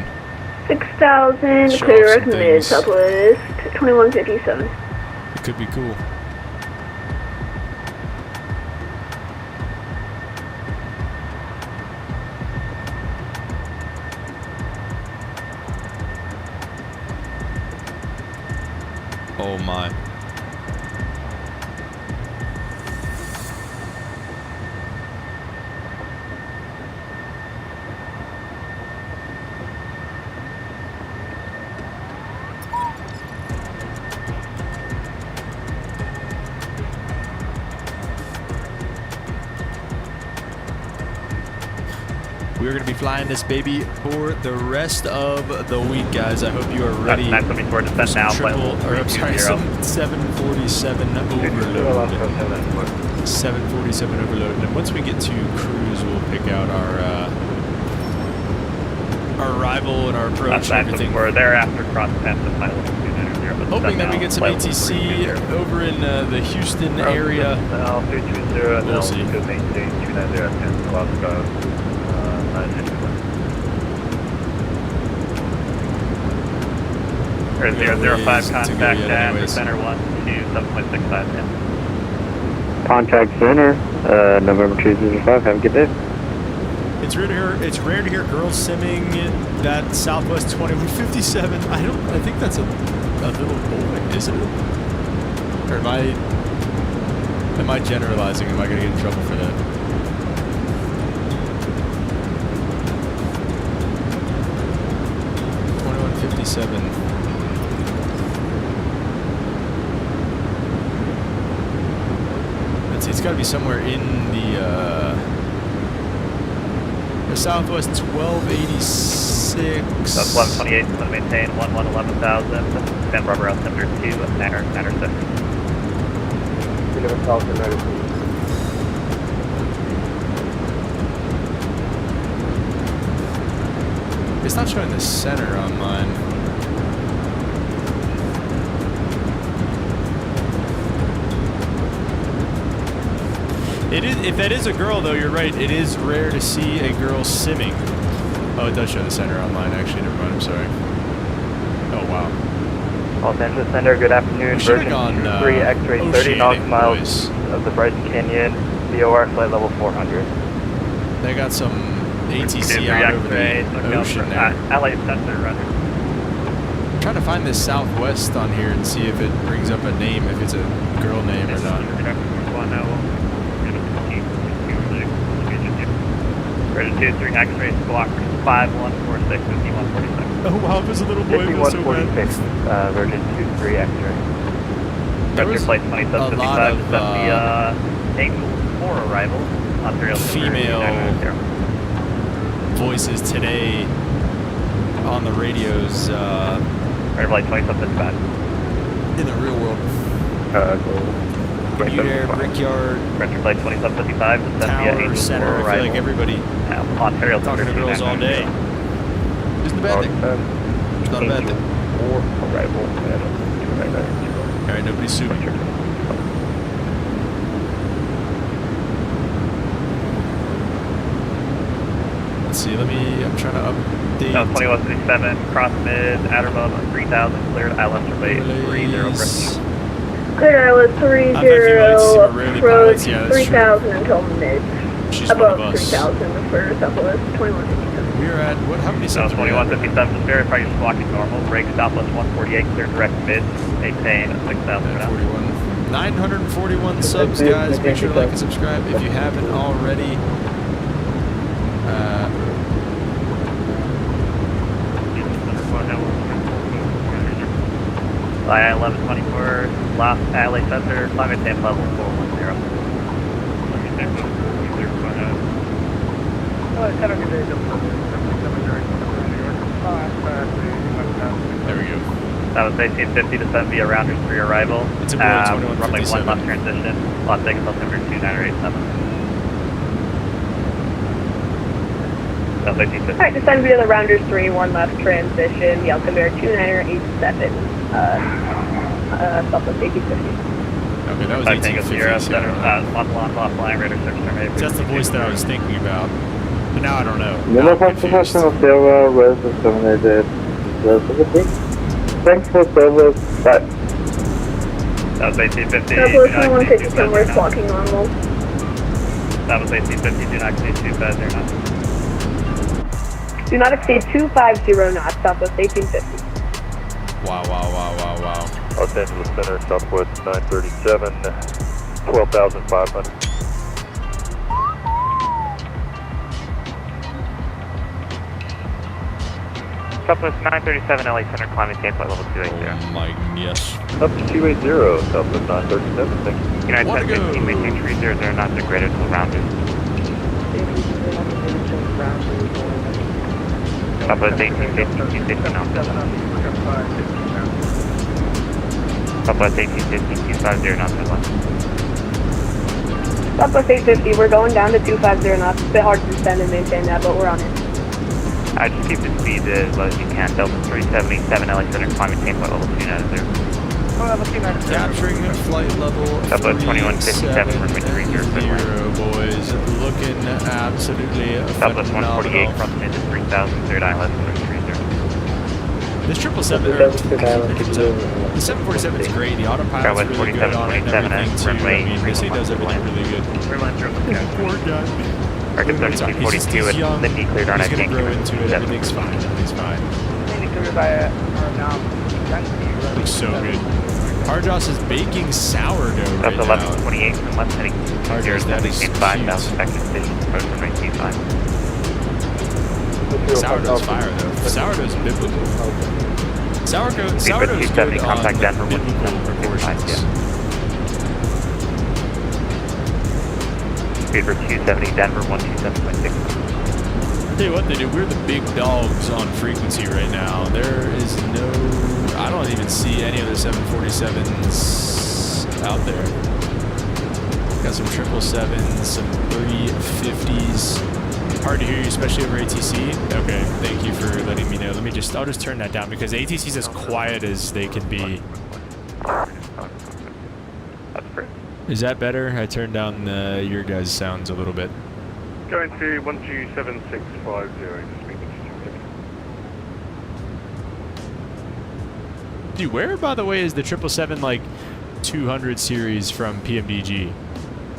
6,000, show clear off some recommended, things. Southwest 2157. It could be cool. Oh my. We're going to be flying this baby for the rest of the week, guys. I hope you are ready. That's 974 descent now. I'm sorry, 747 overload. 747 overload. And once we get to cruise, we'll pick out our arrival and our approach and everything. Thereafter, cross path to pilot 290. Hoping that we get some ATC over in the Houston area. We'll see. Or 005 contact and center 1 to 7.65 now. Contact center, November 205. Have a good day. It's rare to hear girls simming that Southwest 2157. I think that's a little boy, isn't it? Or am I generalizing? Am I going to get in trouble for that? Let's see, it's got to be somewhere in the Southwest 1286. That's 1128, going to maintain 11,000. Stand rubber altimeter 2, Niner 6. 11,000, It's not showing the center on mine. It is, if that is a girl, though, you're right. It is rare to see a girl simming. Oh, it does show the center on mine, actually. Never mind, I'm sorry. Oh, wow. Los Angeles Center, good afternoon. Version 23 X-ray 30 nautical miles of the Bryson Canyon, VOR flight level 400. They got some ATC out over the ocean there. LA Center, rather. I'm trying to find this Southwest on here and see if it brings up a name, if it's a girl name or not. Version 23 X-ray squawk 5146, 5146. Oh wow, there's a little boy. 5146, version 23 X-ray. Vector flight 2755 is at the Angel 4 arrival. Ontario female voices today on the radios. Vector flight 2755. In the real world. Air, Brickyard, Vector flight 2755 is at the Tower, Angel Center. 4 I feel arrival. like everybody Ontario talking to girls all day. Isn't a bad thing. It's not a bad thing. Alright, nobody's suing. Let's see, I'm trying to update. 2157, cross mid, outer above 3000, cleared ILS relay 30. Clear ILS 30, approach 3000 until mid. She's above one of us. 3000 for Southwest 2157. We're at, how many subs? 2157, just verify you're squawking normal, break Southwest 148, clear direct mid, maintain 6000 for now. 941 subs, guys. Make sure to like and subscribe if you haven't already. Fly 1124, last LA Center, climate temp level 410. There we go. That was 1850 to 7 via rounders for your arrival. It's a runway 1 2157. left transition. Las Vegas altimeter 2987. That was 1850. Alright, descend via the Rounders 3, 1 left transition, the altimeter 2987, Southwest 1850. Okay, that was 1850. Offline, radar service terminated. That's the voice that I was thinking about. But now I don't know. Now Number I'm confused. 57 Silver, West terminated. Thanks for service. Bye. That was 1850. Southwest 2160, we're walking normal. That was 1850. Do not exceed 250 knots. Do not exceed 250 knots, Southwest 1850. Wow. Los Angeles Center, Southwest 937, 12,500. Southwest 937, LA Center, climbing state flight level 280. Oh my, yes. Up to 280, Southwest 937, thank you. United 1015, maintain 300 knots or greater to the rounders. Southwest 1850, 260 knots. Southwest 1850, 250 knots or less. Southwest 850, we're going down to 250 knots. It's a bit hard to descend and maintain that, but we're on it. I just keep the speed as low as you can. Delta 377, LA Center, climbing state flight level 290. Capturing flight level Southwest 2157, runway 30, boys. Looking absolutely Southwest phenomenal. 148, crossing into 3000, third island, 30. This 747, the 747 is great. The autopilot's really good on it and everything too. I mean, this thing does everything really good. Poor guy. Record 3242 at Lindy cleared on He's gonna grow into it. Everything's fine. Everything's fine. Looks so good. Hardjoss is baking sourdough right That's now. 1128 from left heading 0, That is 5,000 effective station, approach from 19.5. Sourdough's fire though. Sourdough's biblical. Sourdough's good on contact Denver biblical 127 proportions. Speed for 270, Denver 127.6. Tell you what they do, we're the big dogs on frequency right now. There is no, I don't even see any other 747s out there. Got some 777s, some 350s. Hard to hear you, especially over ATC. Okay, thank you for letting me know. I'll just turn that down because ATC's as quiet as they can be. Is that better? I turned down your guys' sounds a little bit. Going to 127650, Dude, where, by the way, is the 777 like 200 series from PMDG?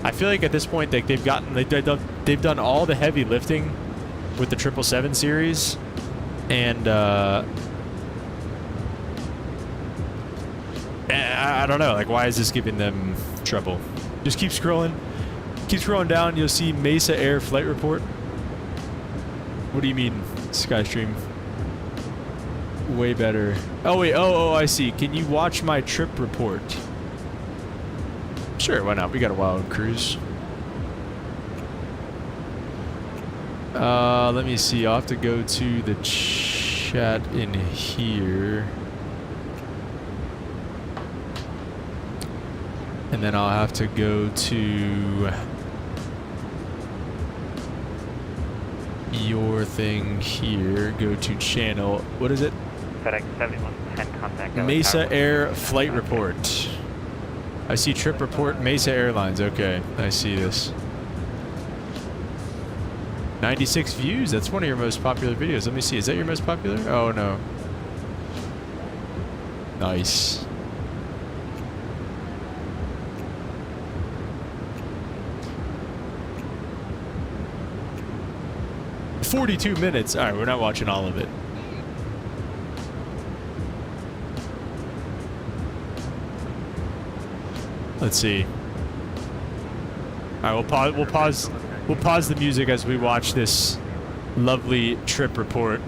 I feel like at this point they've done all the heavy lifting with the 777 series, and I don't know, like, why is this giving them trouble? Just keep scrolling down. You'll see Mesa Air flight report. What do you mean, Skystream? Way better. Oh wait, oh, I see. Can you watch my trip report? Sure, why not? We got a wild cruise. Let me see. I'll have to go to the chat in here. And then I'll have to go to your thing here. Go to channel. What is it? FedEx 7110 contact. Mesa Air flight report. I see trip report, Mesa Airlines. Okay, I see this. 96 views. That's one of your most popular videos. Let me see. Is that your most popular? Oh, no. Nice. $42 minutes. All right, we're not watching all of it. Let's see. All right, we'll pause the music as we watch this lovely trip report.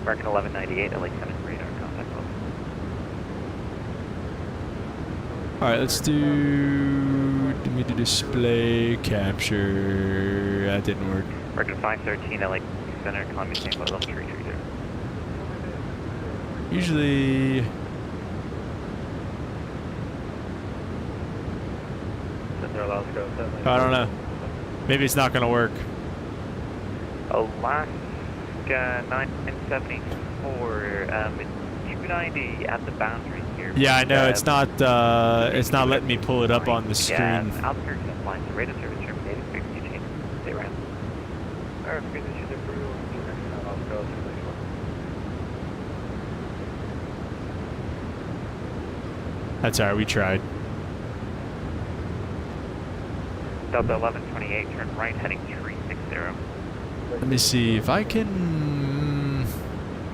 American 1198, LA 7 radar contact level. All right, let's do display capture. That didn't work. American 513, LA Center, Columbia St. Louis, level 330. Usually... I don't know. Maybe it's not going to work. Alaska 974, 290 at the boundary here. Yeah, I know. It's not letting me pull it up on the screen. Yeah, outskirts of line, so radar service terminated, frequency change, stay around. Alright, frequency change approval, That's alright, we tried. Delta 1128, turn right, heading 360. Let me see if I can...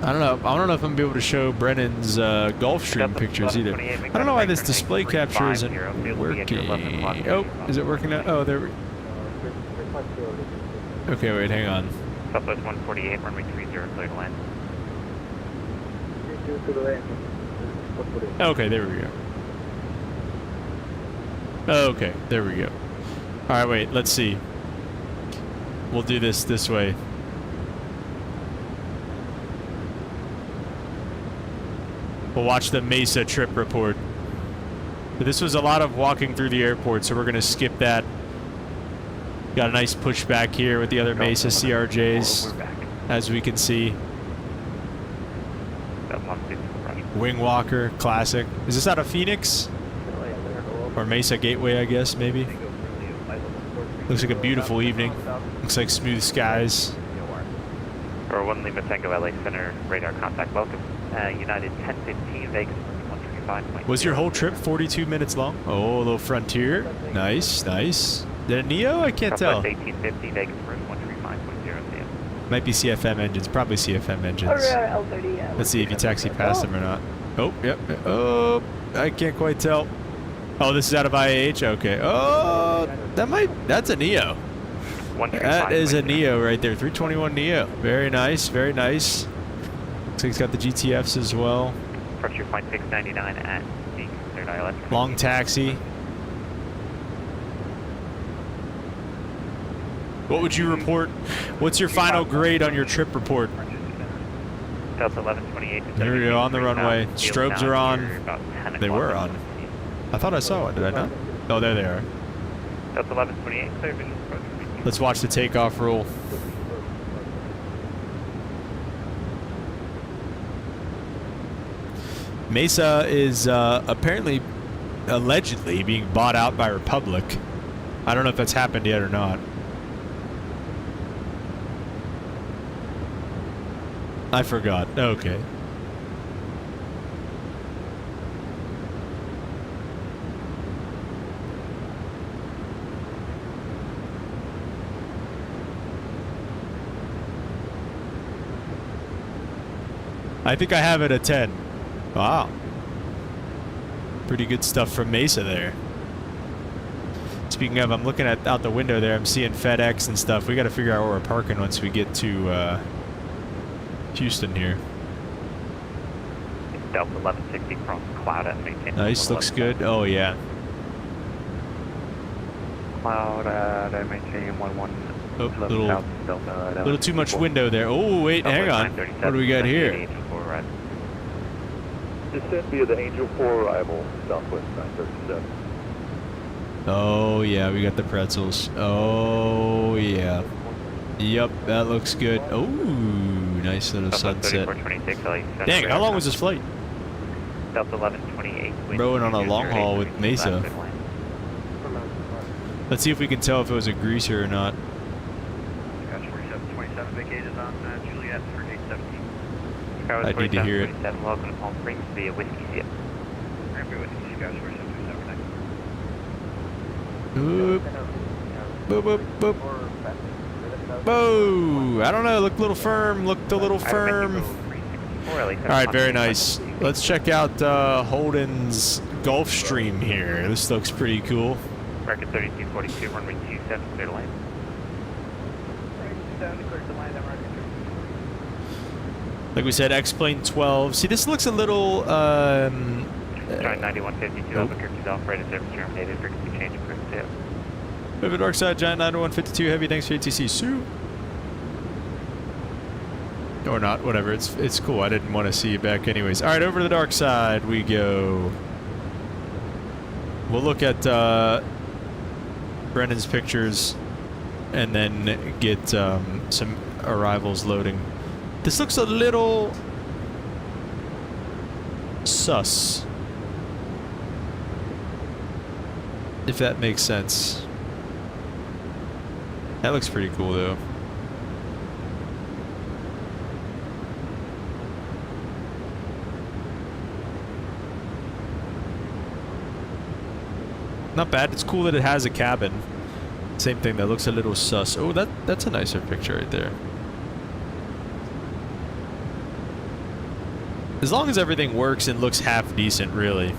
I don't know. I don't know if I'm going to be able to show Brennan's Gulfstream pictures either. I don't know why this display capture isn't working. Oh, is it working now? Oh, there we... Okay, wait, hang on. Southwest 148, runway 30, clear to land. Okay, there we go. Okay, there we go. Alright, wait, let's see. We'll do this way. We'll watch the Mesa trip report. But this was a lot of walking through the airport, so we're going to skip that. Got a nice pushback here with the other Mesa CRJs, as we can see. Wing Walker, classic. Is this out of Phoenix? Or Mesa Gateway, I guess, maybe? Looks like a beautiful evening. Looks like smooth skies. Or 1 Lima Tango LA Center, radar contact, welcome. United 1015, Vegas 135. Was your whole trip 42 minutes long? Oh, a little Frontier. Nice, nice. Is that a Neo? I can't tell. 1850, Vegas 135.0. Might be CFM engines, probably CFM engines. L30, yeah. Let's see if you taxi past them or not. Oh, yep. Oh, I can't quite tell. Oh, this is out of IAH? Okay. Oh, that's a Neo. That is a Neo right there. 321 Neo. Very nice, very nice. Looks like it's got the GTFs as well. Pressure flight 699 at the considered ILS. Long taxi. What would you report? What's your final grade on your trip report? Delta 1128. There we go, on the runway. Strobes are on. They were on. I thought I saw one, did I not? Oh, there they are. Delta 1128, clear vision approach. Let's watch the takeoff roll. Mesa is apparently, allegedly, being bought out by Republic. I don't know if that's happened yet or not. I forgot. Okay. I think I have it at 10. Wow. Pretty good stuff from Mesa there. Speaking of, I'm looking out the window there. I'm seeing FedEx and stuff. We got to figure out where we're parking once we get to Houston here. Delta 1160 cross cloud and maintain. Nice, looks good. Oh, yeah. Cloud at maintain 11. Oh, little too much window there. Oh, wait, hang on. What do we got here? Descend via the Angel 4 arrival, Southwest 937. Oh, yeah, we got the pretzels. Oh, yeah. Yep, that looks good. Oh, nice little sunset. Dang, how long was this flight? Delta 1128. Rowing on a long haul with Mesa. Let's see if we can tell if it was a greaser or not. 27 vacated on Juliet for 817. I need to hear it. Welcome to Palm Springs via Whiskey CF. Ramsey Whiskey, Chicago 4727. Boop. Boop, boop, boop. Boo! I don't know, looked a little firm, Alright, very nice. Let's check out Holden's Gulfstream here. This looks pretty cool. Record 3242, runway 27, clear to land. Like we said, X-Plane 12. See, this looks a little, Giant 9152, Albuquerque off, radar service terminated, frequency change approved, yeah. Over dark side, Giant 9152 Heavy, thanks for ATC. Sue. Or not, whatever. It's cool. I didn't want to see you back anyways. All right, over to the dark side we go. We'll look at Brennan's pictures and then get some arrivals loading. This looks a little sus, if that makes sense. That looks pretty cool though. Not bad. It's cool that it has a cabin. Same thing, that looks a little sus. Oh, that's a nicer picture right there. As long as everything works and looks half decent, really.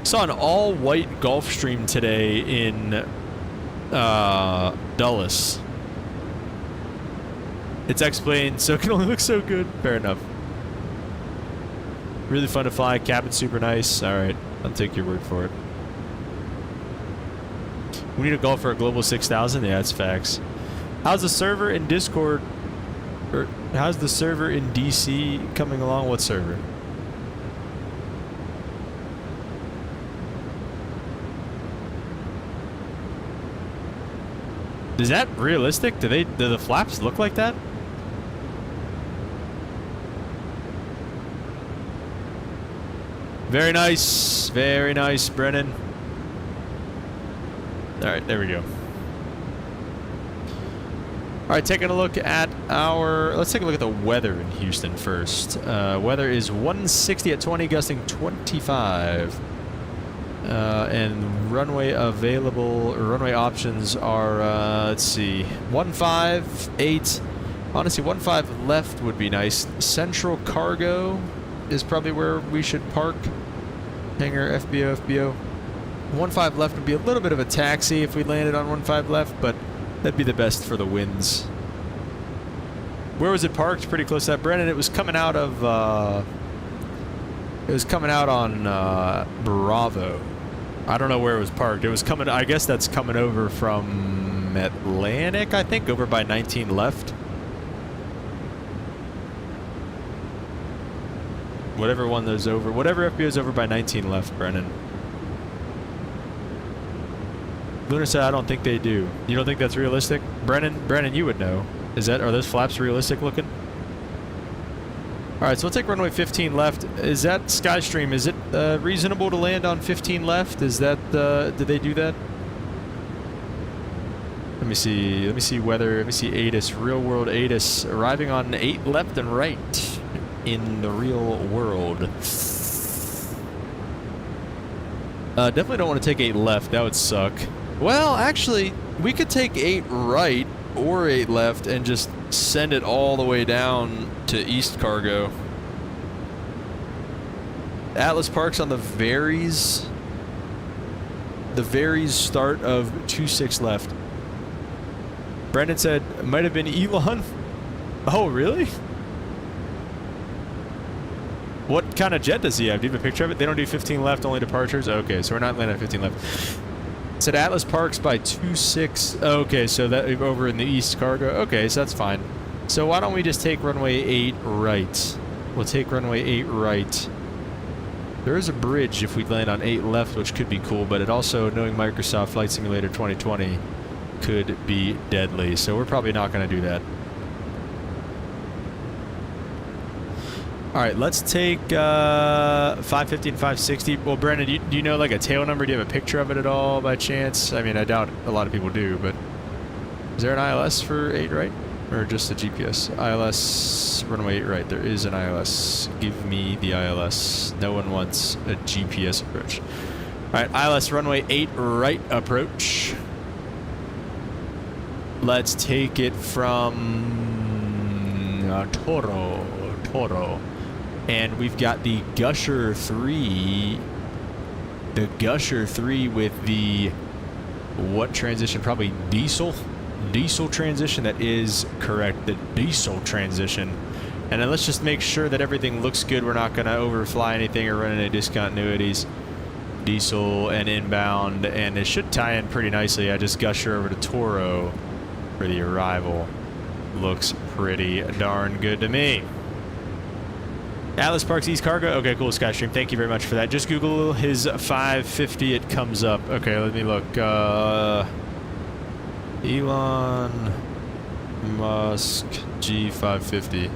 Saw an all-white Gulfstream today in Dulles. It's X-Plane, so it can only look so good. Fair enough. Really fun to fly. Cabin super nice. Alright, I'll take your word for it. We need a Gulf for a Global 6000? Yeah, that's facts. How's the server in Discord? Or how's the server in DC coming along? What server? Is that realistic? Do the flaps look like that? Very nice, Brennan. Alright, there we go. Alright, taking a look at our... Let's take a look at the weather in Houston first. Weather is 160 at 20, gusting 25. And runway available, or runway options are, let's see, 158. Honestly, 15 left would be nice. Central Cargo is probably where we should park. Hangar, FBO, FBO. 15 left would be a little bit of a taxi if we landed on 15 left, but that'd be the best for the winds. Where was it parked? Pretty close to that, Brennan. It was coming out of, it was coming out on Bravo. I don't know where it was parked. It was coming, I guess that's coming over from Atlantic, I think, over by 19 left. Whatever one those over, whatever FBO is over by 19 left, Brennan. Lunar said, I don't think they do. You don't think that's realistic? Brennan, you would know. Are those flaps realistic looking? Alright, so we'll take runway 15 left. Is that Skystream? Is it reasonable to land on 15 left? Is that, did they do that? Let me see weather, let me see ATIS, real world ATIS, arriving on 8 left and right in the real world. Definitely don't want to take 8 left, that would suck. Well, actually, we could take 8 right or 8 left and just send it all the way down to East Cargo. Atlas Park's on the Varies start of 26 left. Brendan said, it might have been Elon. Oh, really? What kind of jet does he have? Do you have a picture of it? They don't do 15 left, only departures? Okay, so we're not landing at 15 left. It said Atlas Parks by 26. Okay, so that over in the East Cargo. Okay, so that's fine. So why don't we just take runway 8 right? We'll take runway 8 right. There is a bridge if we land on 8 left, which could be cool, but it also, knowing Microsoft Flight Simulator 2020, could be deadly. So we're probably not going to do that. Alright, let's take 550 and 560. Well, Brandon, do you know like a tail number? Do you have a picture of it at all by chance? I mean, I doubt a lot of people do, but is there an ILS for 8 right? Or just a GPS? ILS, runway 8 right. There is an ILS. Give me the ILS. No one wants a GPS approach. Alright, ILS runway 8 right approach. Let's take it from Toro. And we've got the Gusher 3. The Gusher 3 with the... what transition? Probably diesel? Diesel transition. That is correct. The diesel transition. And then let's just make sure that everything looks good. We're not going to overfly anything or run any discontinuities. Diesel and inbound. And it should tie in pretty nicely. I just Gusher over to Toro for the arrival. looks pretty darn good to me. Atlas Parks East Cargo. Okay, cool, Skystream. Thank you very much for that. Just Google his 550. It comes up. Okay, let me look. Elon Musk G550.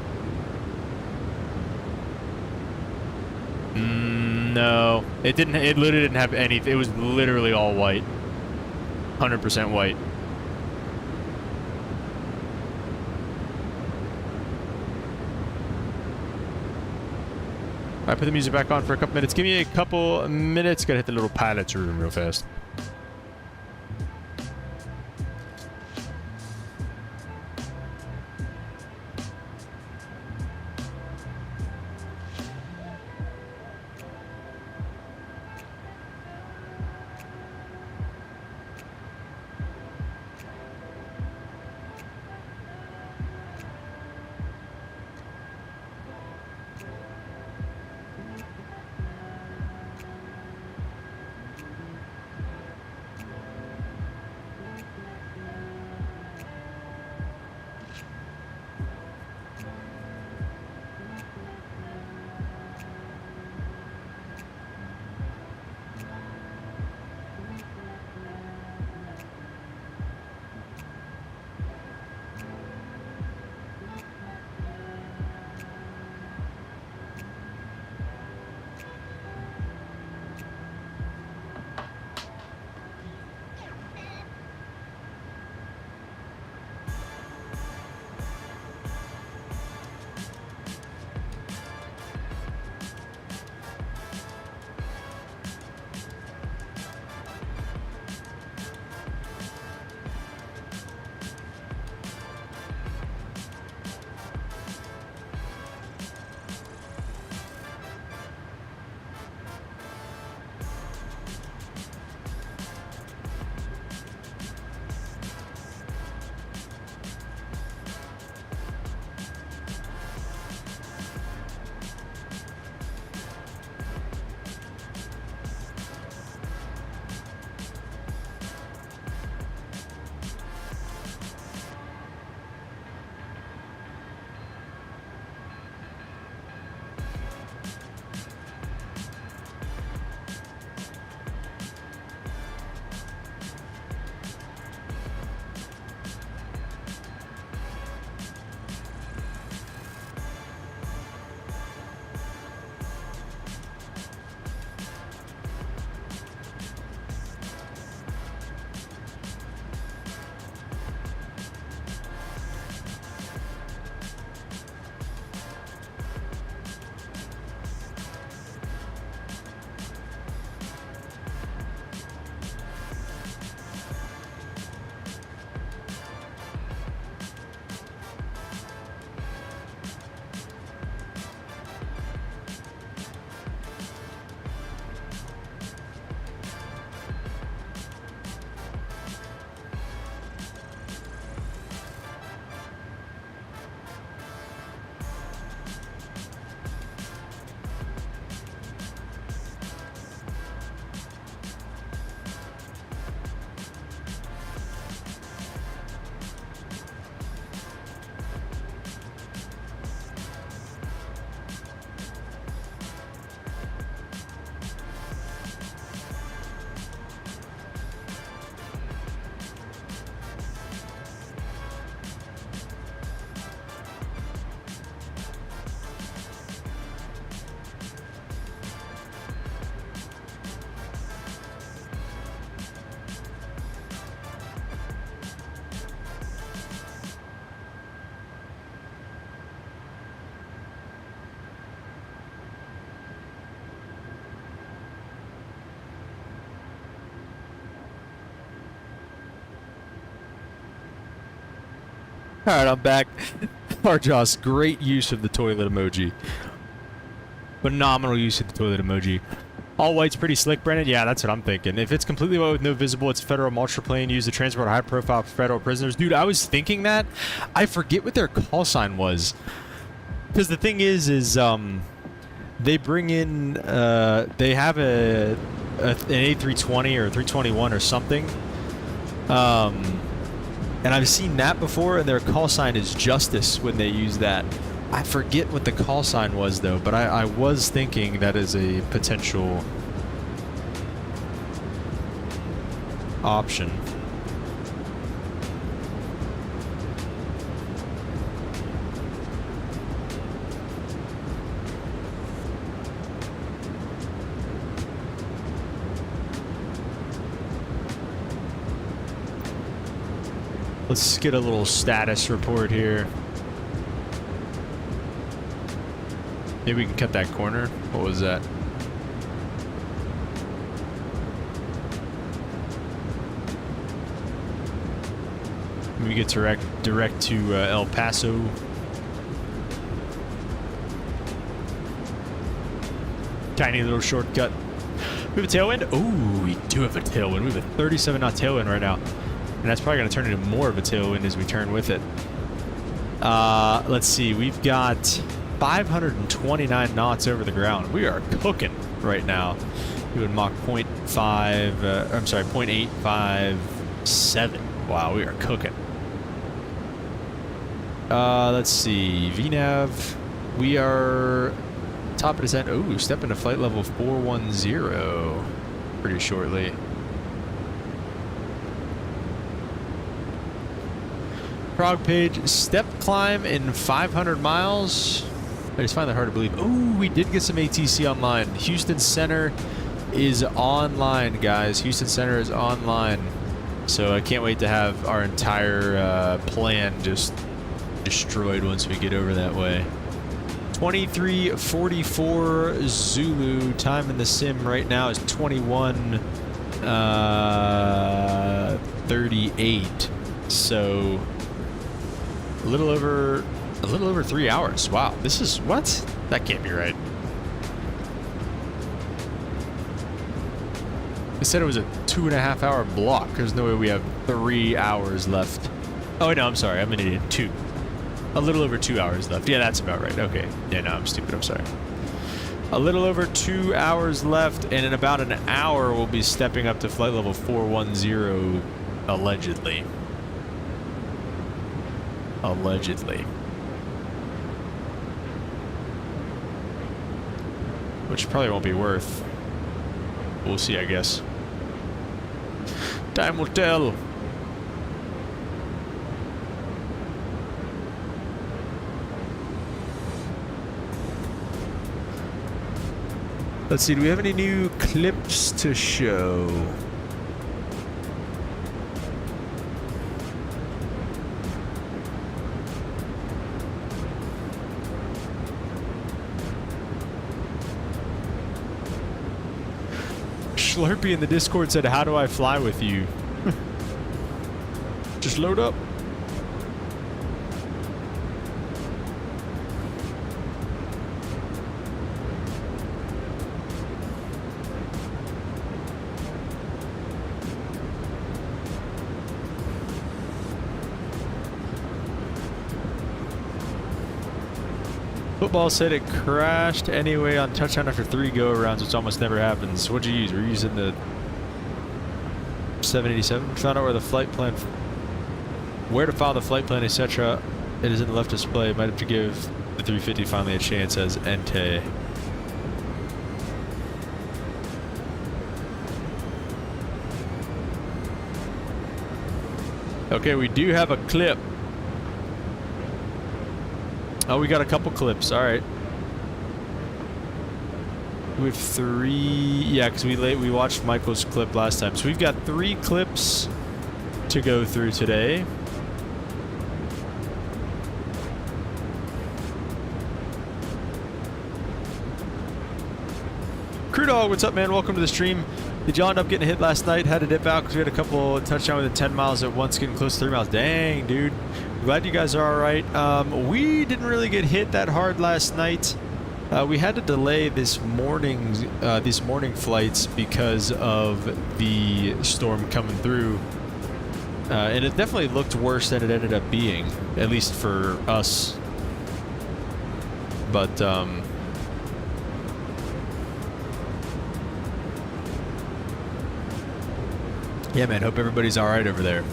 No, it didn't. It literally didn't have anything. It was literally all white. 100% white. I put the music back on for a couple minutes. Give me a couple minutes. Gotta hit the little pilot's room real fast. Alright, I'm back. Arjoss, great use of the toilet emoji. Phenomenal use of the toilet emoji. All white's pretty slick, Brennan? Yeah, that's what I'm thinking. If it's completely white with no visible, it's federal mulcher plane used to transport high-profile federal prisoners. Dude, I was thinking that. I forget what their call sign was. Because the thing is they bring in, they have an A320 or 321 or something. And I've seen that before, and their call sign is Justice when they use that. I forget what the call sign was, though, but I was thinking that is a potential option. Let's get a little status report here. Maybe we can cut that corner. What was that? We get direct to El Paso. Tiny little shortcut. We have a tailwind? Oh, we do have a tailwind. We have a 37 knot tailwind right now. And that's probably going to turn into more of a tailwind as we turn with it. Let's see. We've got 529 knots over the ground. We are cooking right now. We would Mach 0.857. Wow, we are cooking. Let's see. VNAV. We are top of descent. Oh, step into flight level 410 pretty shortly. Frog page, step climb in 500 miles. I just find that hard to believe. Oh, we did get some ATC online. Houston Center is online, guys. Houston Center is online. So I can't wait to have our entire plan just destroyed once we get over that way. 23:44 Zulu. Time in the sim right now is 21:38. So a little over 3 hours. Wow, this is what? That can't be right. They said it was a 2.5 hour block. There's no way we have 3 hours left. Oh no, I'm sorry. I'm an idiot. 2. A little over 2 hours left. Yeah, that's about right. Okay. Yeah, no, I'm stupid. I'm sorry. A little over 2 hours left, and in about an hour, we'll be stepping up to flight level 410, allegedly. Allegedly. Which probably won't be worth. We'll see, I guess. Time will tell. Let's see, do we have any new clips to show? Slurpee in the Discord said, how do I fly with you? Just load up. Football said it crashed anyway on touchdown after 3 go-arounds, which almost never happens. What'd you use? We're using the 787. Found out where the flight plan, where to file the flight plan, etc. It is in the left display. Might have to give the 350 finally a chance as Ente. Okay, we do have a clip. Oh, we got a couple clips. All right. We have 3. Yeah, because we watched Michael's clip last time. So we've got 3 clips to go through today. Crew Dog, what's up, man? Welcome to the stream. Did y'all end up getting hit last night? Had to dip out because we had a couple touchdown within 10 miles at once, getting close to 3 miles. Dang, dude. Glad you guys are all right. We didn't really get hit that hard last night. We had to delay this morning flights because of the storm coming through, and it definitely looked worse than it ended up being, at least for us. But yeah, man. Hope everybody's all right over there.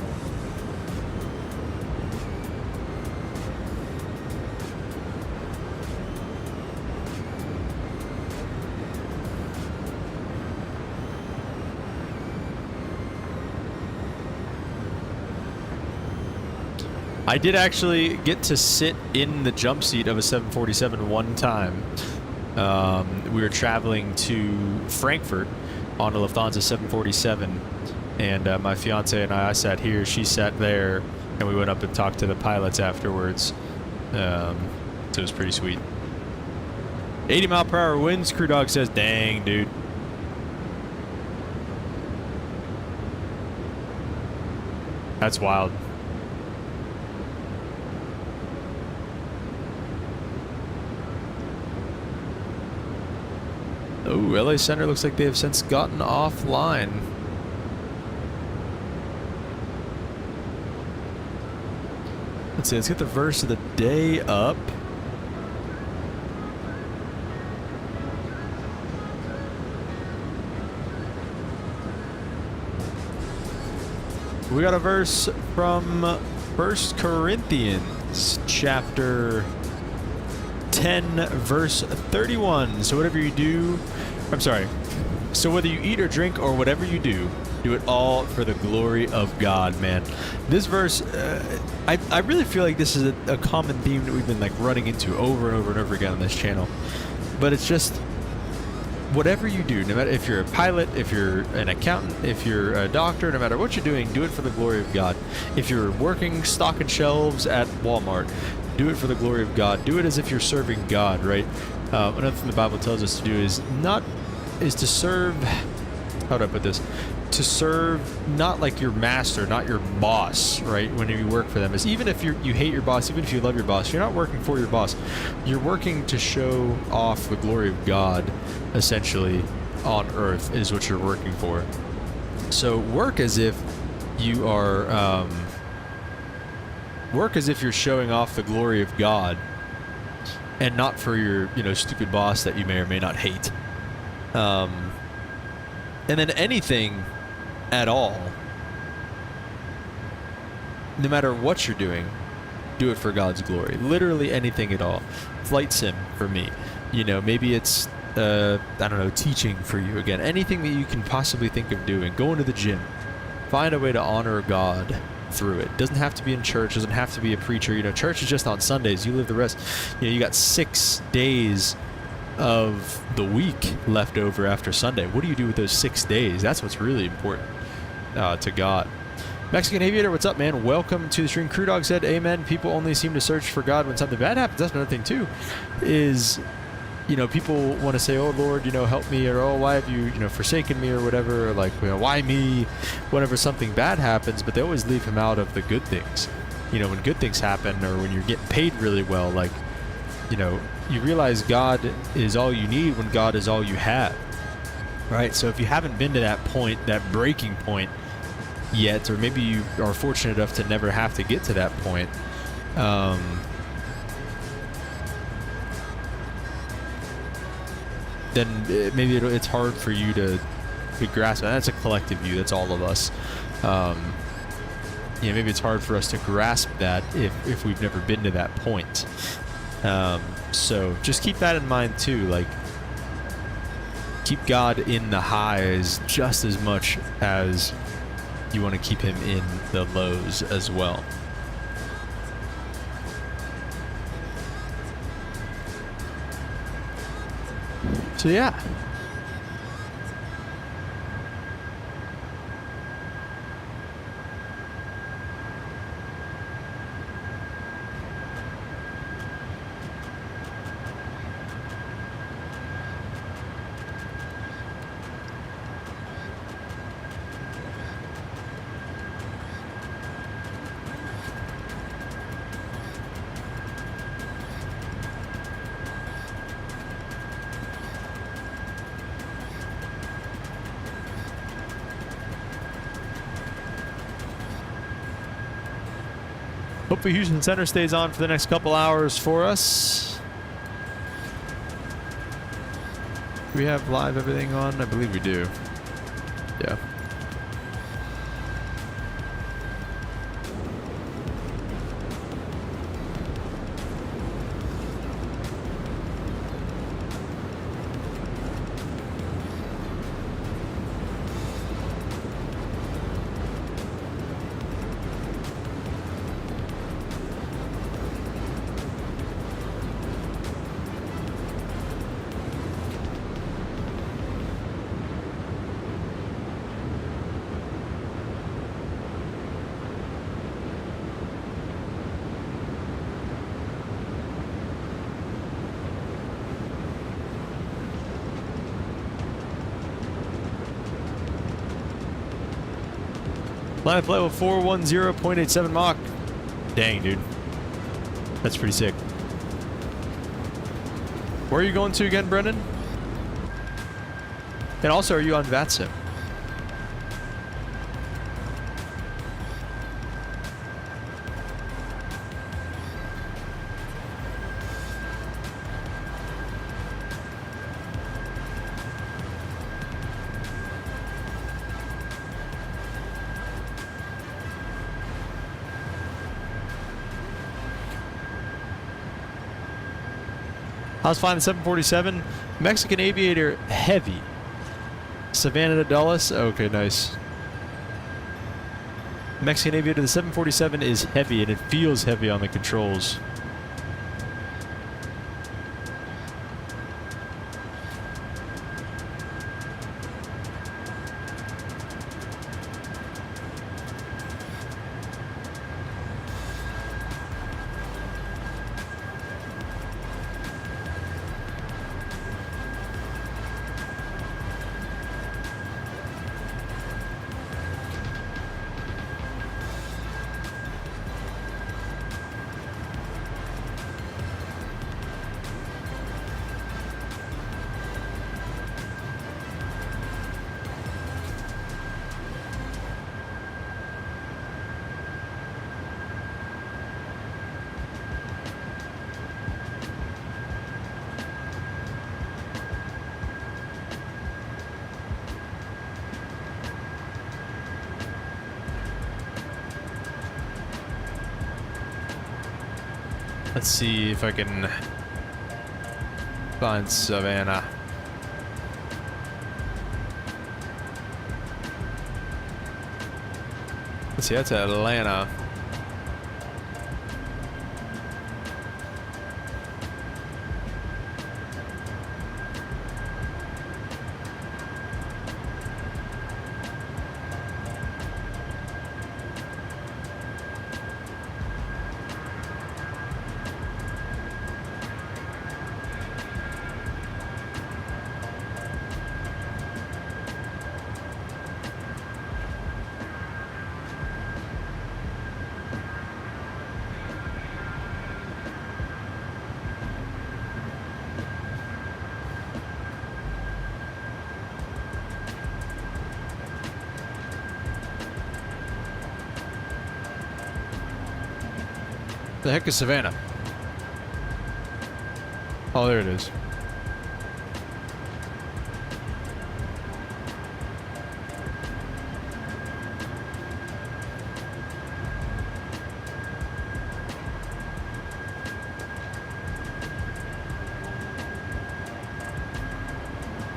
I did actually get to sit in the jump seat of a 747 one time. We were traveling to Frankfurt on a Lufthansa 747, and my fiance and I sat here, she sat there, and we went up and talked to the pilots afterwards. So it was pretty sweet. 80 mile per hour winds, Crew Dog says, dang, dude. That's wild. Oh, LA Center looks like they have since gotten offline. Let's see, let's get the verse of the day up. We got a verse from 1 Corinthians chapter 10 verse 31. So whatever you do, so whether you eat or drink or whatever you do, do it all for the glory of God, man. This verse, I really feel like this is a common theme that we've been like running into over and over and over again on this channel. But it's just, whatever you do, no matter if you're a pilot, if you're an accountant, if you're a doctor, no matter what you're doing, do it for the glory of God. If you're working stocking shelves at Walmart, do it for the glory of God. Do it as if you're serving God, right? Another thing the Bible tells us to do is to serve, how do I put this? To serve not like your master, not your boss, right? When you work for them, is even if you hate your boss, even if you love your boss, you're not working for your boss. You're working to show off the glory of God, essentially, on earth is what you're working for. So work as if you are, work as if you're showing off the glory of God, and not for your, stupid boss that you may or may not hate. And then anything at all, no matter what you're doing, do it for God's glory. Literally anything at all. Flight sim for me. Maybe it's, teaching for you again. Anything that you can possibly think of doing. Going to the gym. Find a way to honor God through it. Doesn't have to be in church. Doesn't have to be a preacher. Church is just on Sundays. You live the rest. You got 6 days of the week left over after Sunday. What do you do with those 6 days? That's what's really important to God. Mexican Aviator, what's up, man? Welcome to the stream. Crew Dog said, amen. People only seem to search for God when something bad happens. That's another thing, too, is, people want to say, oh, Lord, help me, or, oh, why have you, forsaken me, or whatever, or like, why me, whenever something bad happens, but they always leave him out of the good things. When good things happen, or when you're getting paid really well, like, you realize God is all you need when God is all you have, right? So if you haven't been to that point, that breaking point yet, or maybe you are fortunate enough to never have to get to that point, then maybe it's hard for you to grasp. And that's a collective view. That's all of us. Maybe it's hard for us to grasp that if we've never been to that point. So just keep that in mind too. Like, keep God in the highs just as much as you want to keep him in the lows as well. So yeah. Hopefully Houston Center stays on for the next couple hours for us. Do we have live everything on? I believe we do. Yeah. Flight level 410.87 Mach. Dang, dude. That's pretty sick. Where are you going to again, Brendan? And also, are you on VATSIM? I was flying the 747, Mexican Aviator Heavy. Savannah to Dulles. Okay, nice. Mexican Aviator, the 747 is heavy, and it feels heavy on the controls. Let's see if I can find Savannah. Let's see, that's Atlanta. The heck is Savannah? Oh, there it is.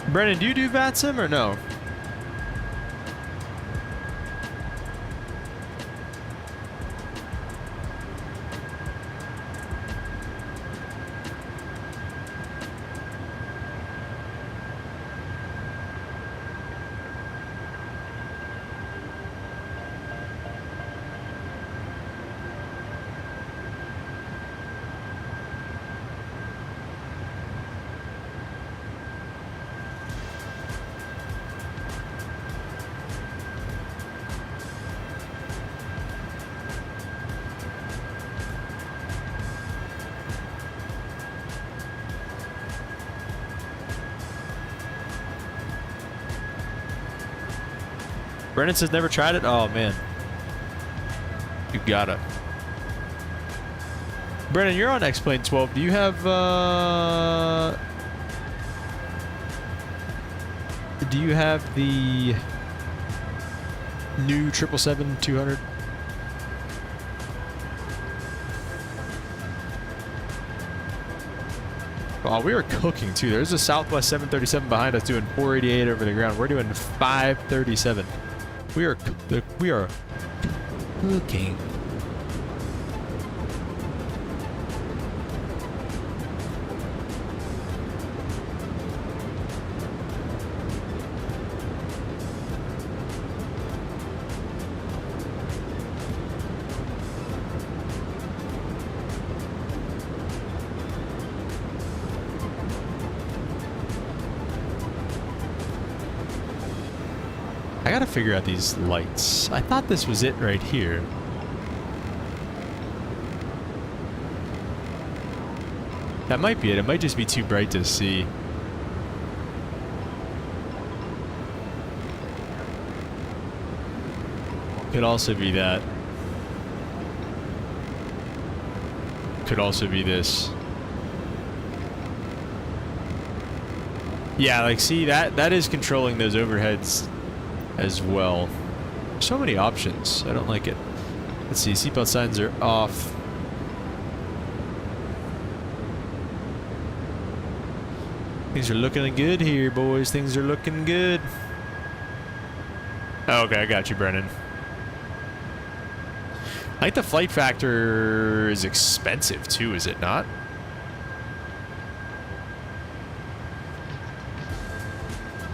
Brennan, do you do VATSIM or no? Brennan says never tried it? Oh, man. You gotta. Brennan, you're on X-Plane 12. Do you have, do you have the new 777-200? Oh, we are cooking, too. There's a Southwest 737 behind us doing 488 over the ground. We're doing 537. We are cooking. I gotta figure out these lights. I thought this was it right here. That might be it. It might just be too bright to see. Could also be that. Could also be this. Yeah, like, see, that is controlling those overheads as well. So many options. I don't like it. Let's see, seatbelt signs are off. Things are looking good here, boys. Things are looking good. Oh, okay, I got you, Brennan. I think the flight factor is expensive too, is it not?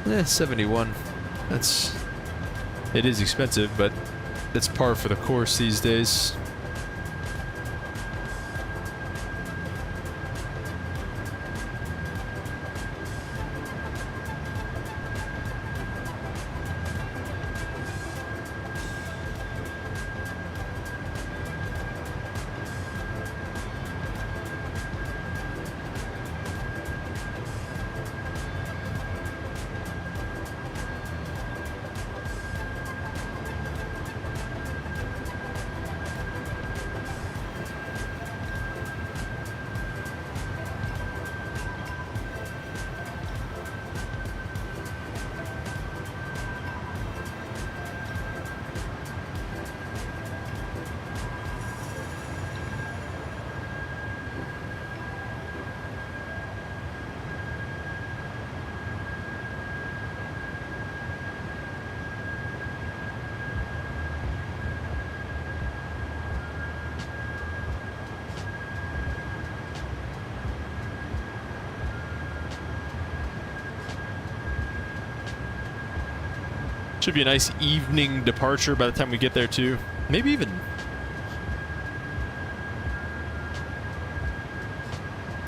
Eh, 71. It is expensive, but that's par for the course these days. Should be a nice evening departure by the time we get there too. Maybe even...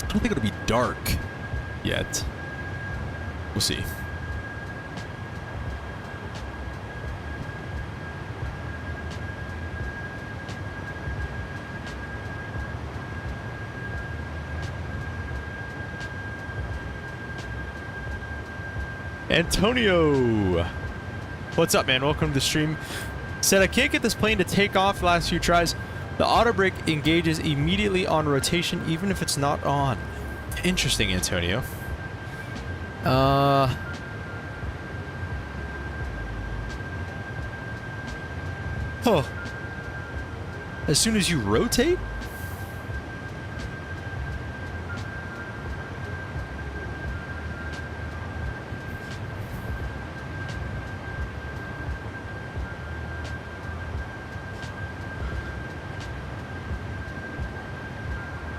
I don't think it'll be dark yet. We'll see. Antonio! What's up, man? Welcome to the stream. Said, I can't get this plane to take off the last few tries. The auto brake engages immediately on rotation, even if it's not on. Interesting, Antonio. Oh. As soon as you rotate?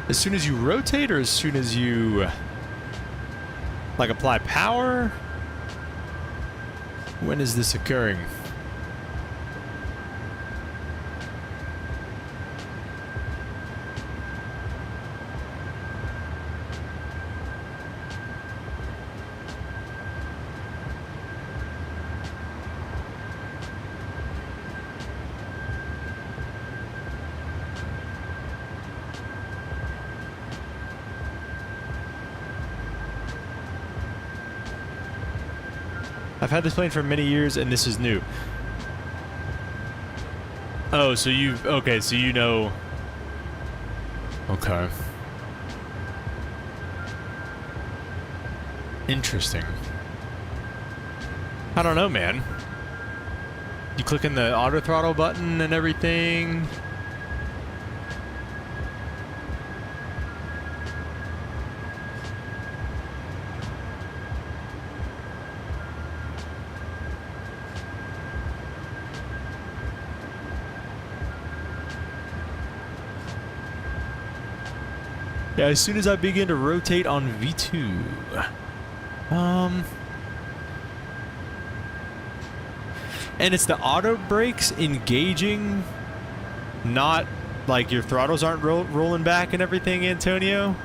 As soon as you rotate, or as soon as you like apply power? When is this occurring? I've had this plane for many years, and this is new. Oh, so you've... Okay, so you know... Okay. Interesting. I don't know, man. You clicking the auto throttle button and everything... Yeah, as soon as I begin to rotate on V2. And it's the auto brakes engaging, not like your throttles aren't rolling back and everything, Antonio?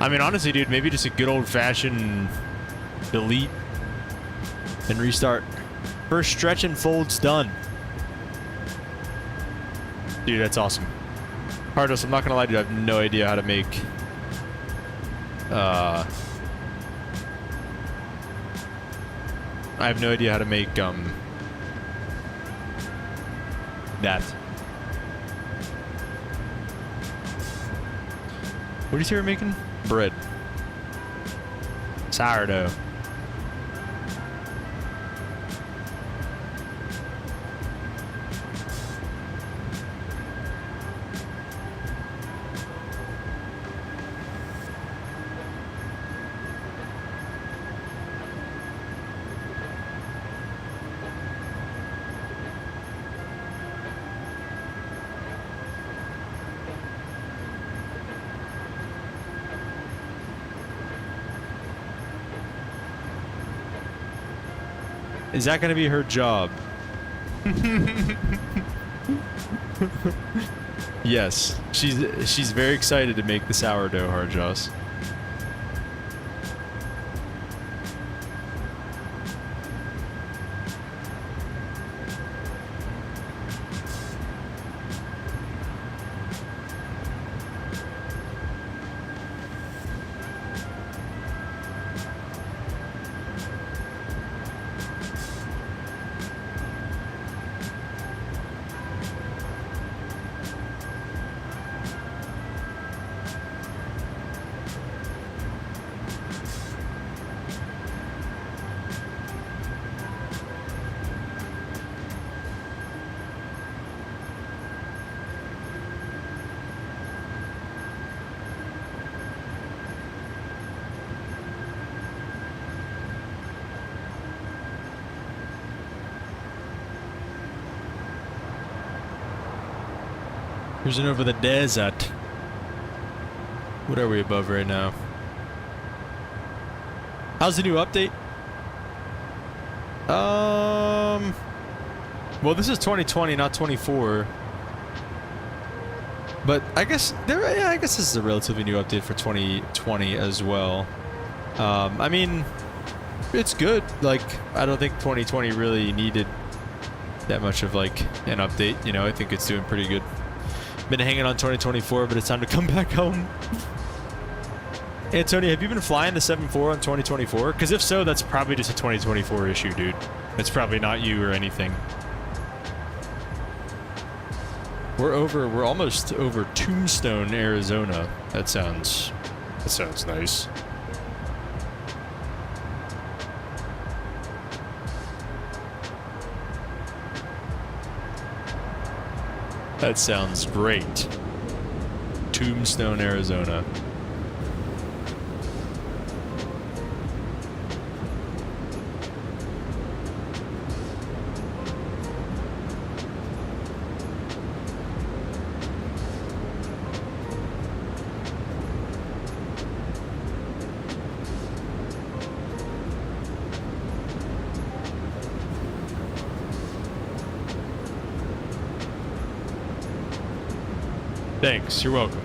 I mean, honestly, dude, maybe just a good old-fashioned delete, and restart. First stretch and folds done. Dude, that's awesome. Hardos, I'm not gonna lie to you, I have no idea how to make that. What do you say we're making? Bread. Sourdough. Is that going to be her job? Yes, she's very excited to make the sourdough, Harjoss. Cruising over the desert. What are we above right now? How's the new update? Well, this is 2020, not 24. But I guess I guess this is a relatively new update for 2020 as well. I mean, it's good. Like, I don't think 2020 really needed that much of like an update. You know, I think it's doing pretty good. Been hanging on 2024, but it's time to come back home. Antonio, have you been flying the 7.4 on 2024? Because if so, that's probably just a 2024 issue, dude. It's probably not you or anything. We're almost over Tombstone, Arizona. That sounds nice. That sounds great. Tombstone, Arizona. Thanks, you're welcome.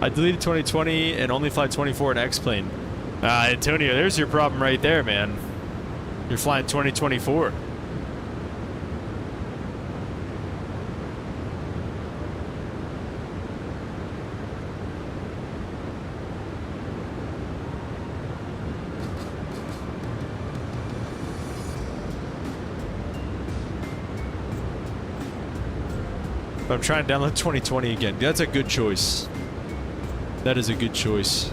I deleted 2020 and only fly 24 in X-Plane. Antonio, there's your problem right there, man. You're flying 2024. But I'm trying to download 2020 again. That's a good choice. That is a good choice.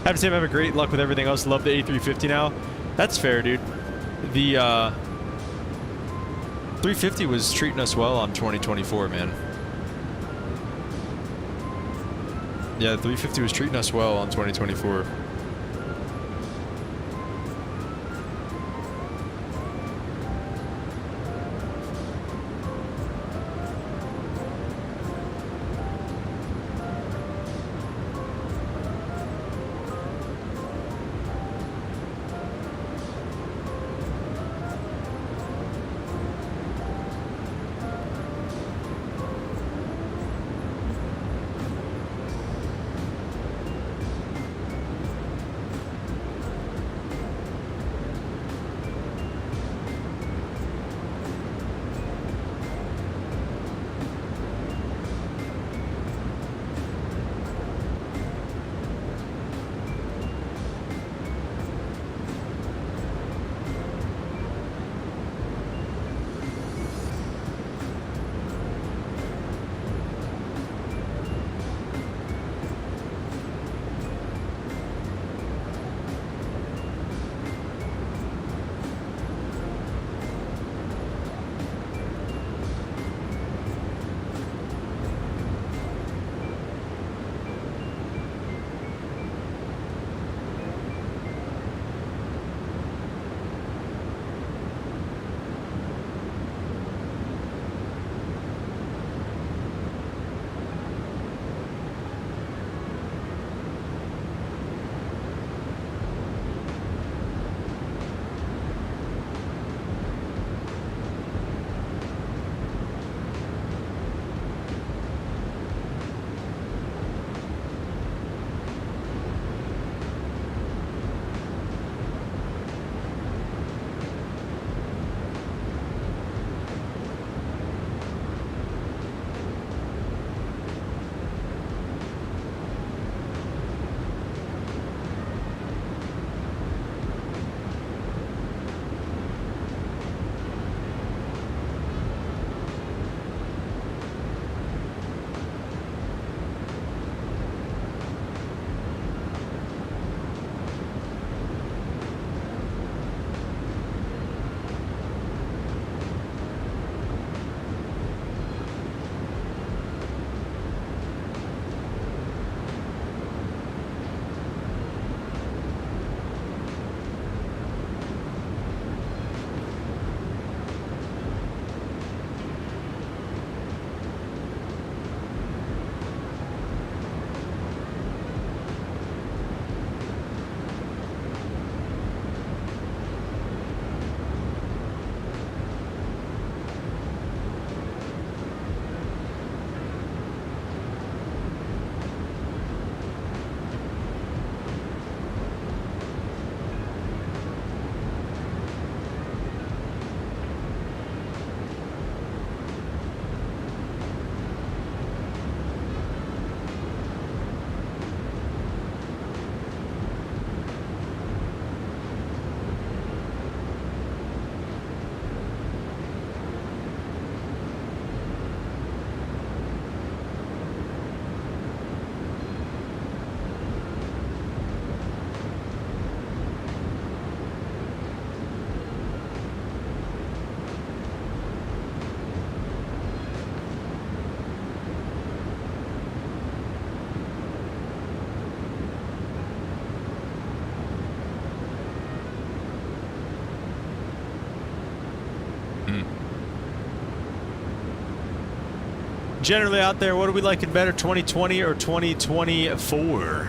Have to say I'm having great luck with everything else. Love the A350 now. That's fair, dude. The 350 was treating us well on 2024, man. Yeah, the 350 was treating us well on 2024. Generally out there, what are we liking better, 2020 or 2024?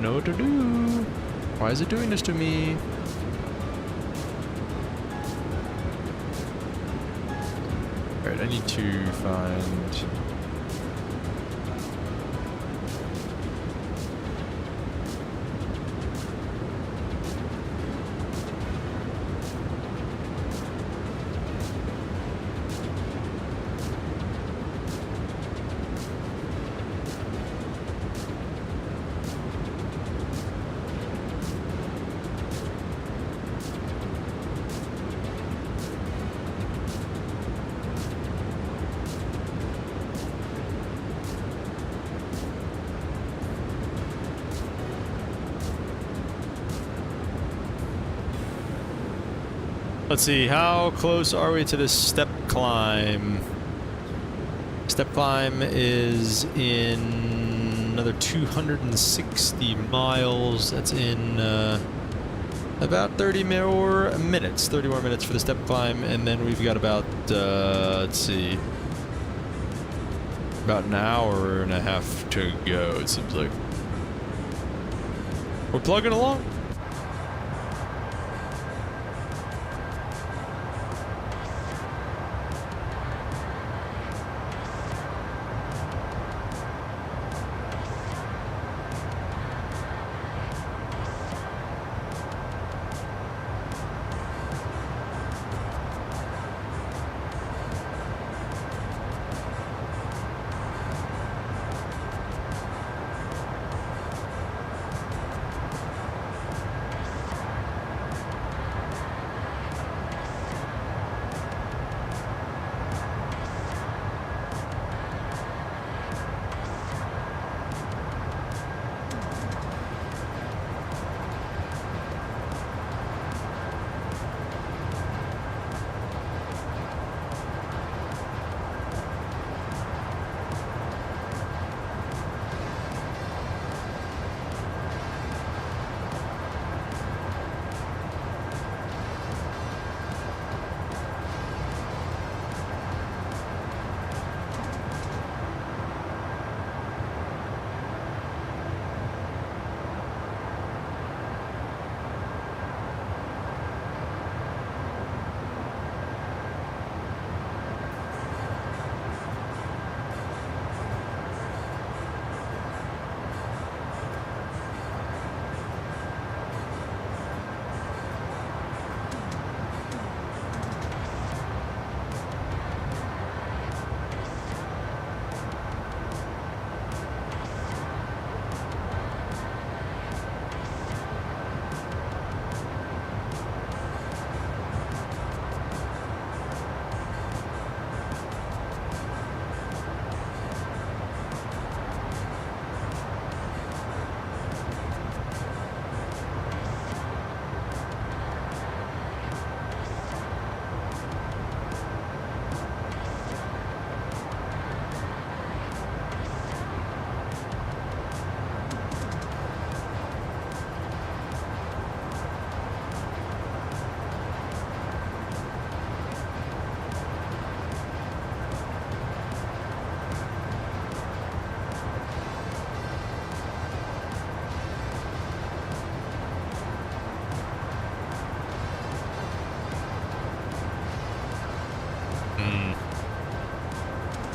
know what to do. Why is it doing this to me? Alright, I need to find... Let's see, how close are we to this step climb? Step climb is in another 260 miles. That's in about 30 more minutes. 30 more minutes for the step climb, and then we've got about, let's see, about an hour and a half to go, it seems like. We're plugging along.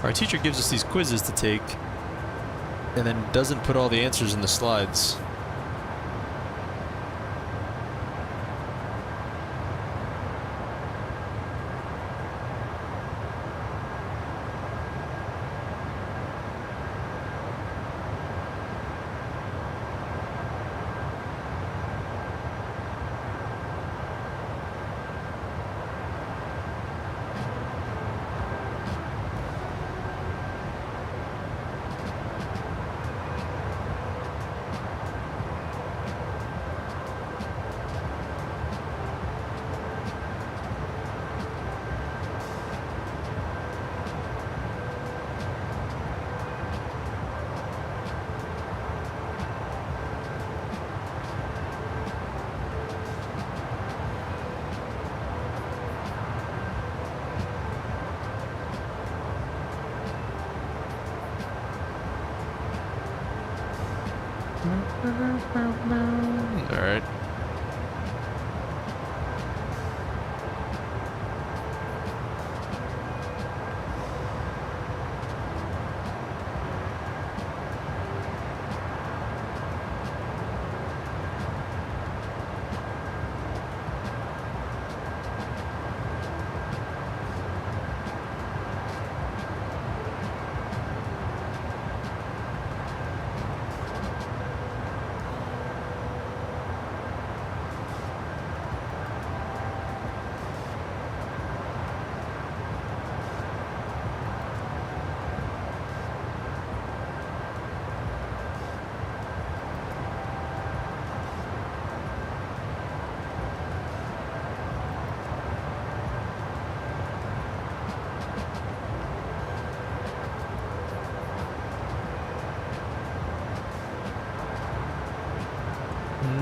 Our teacher gives us these quizzes to take, and then doesn't put all the answers in the slides. All right.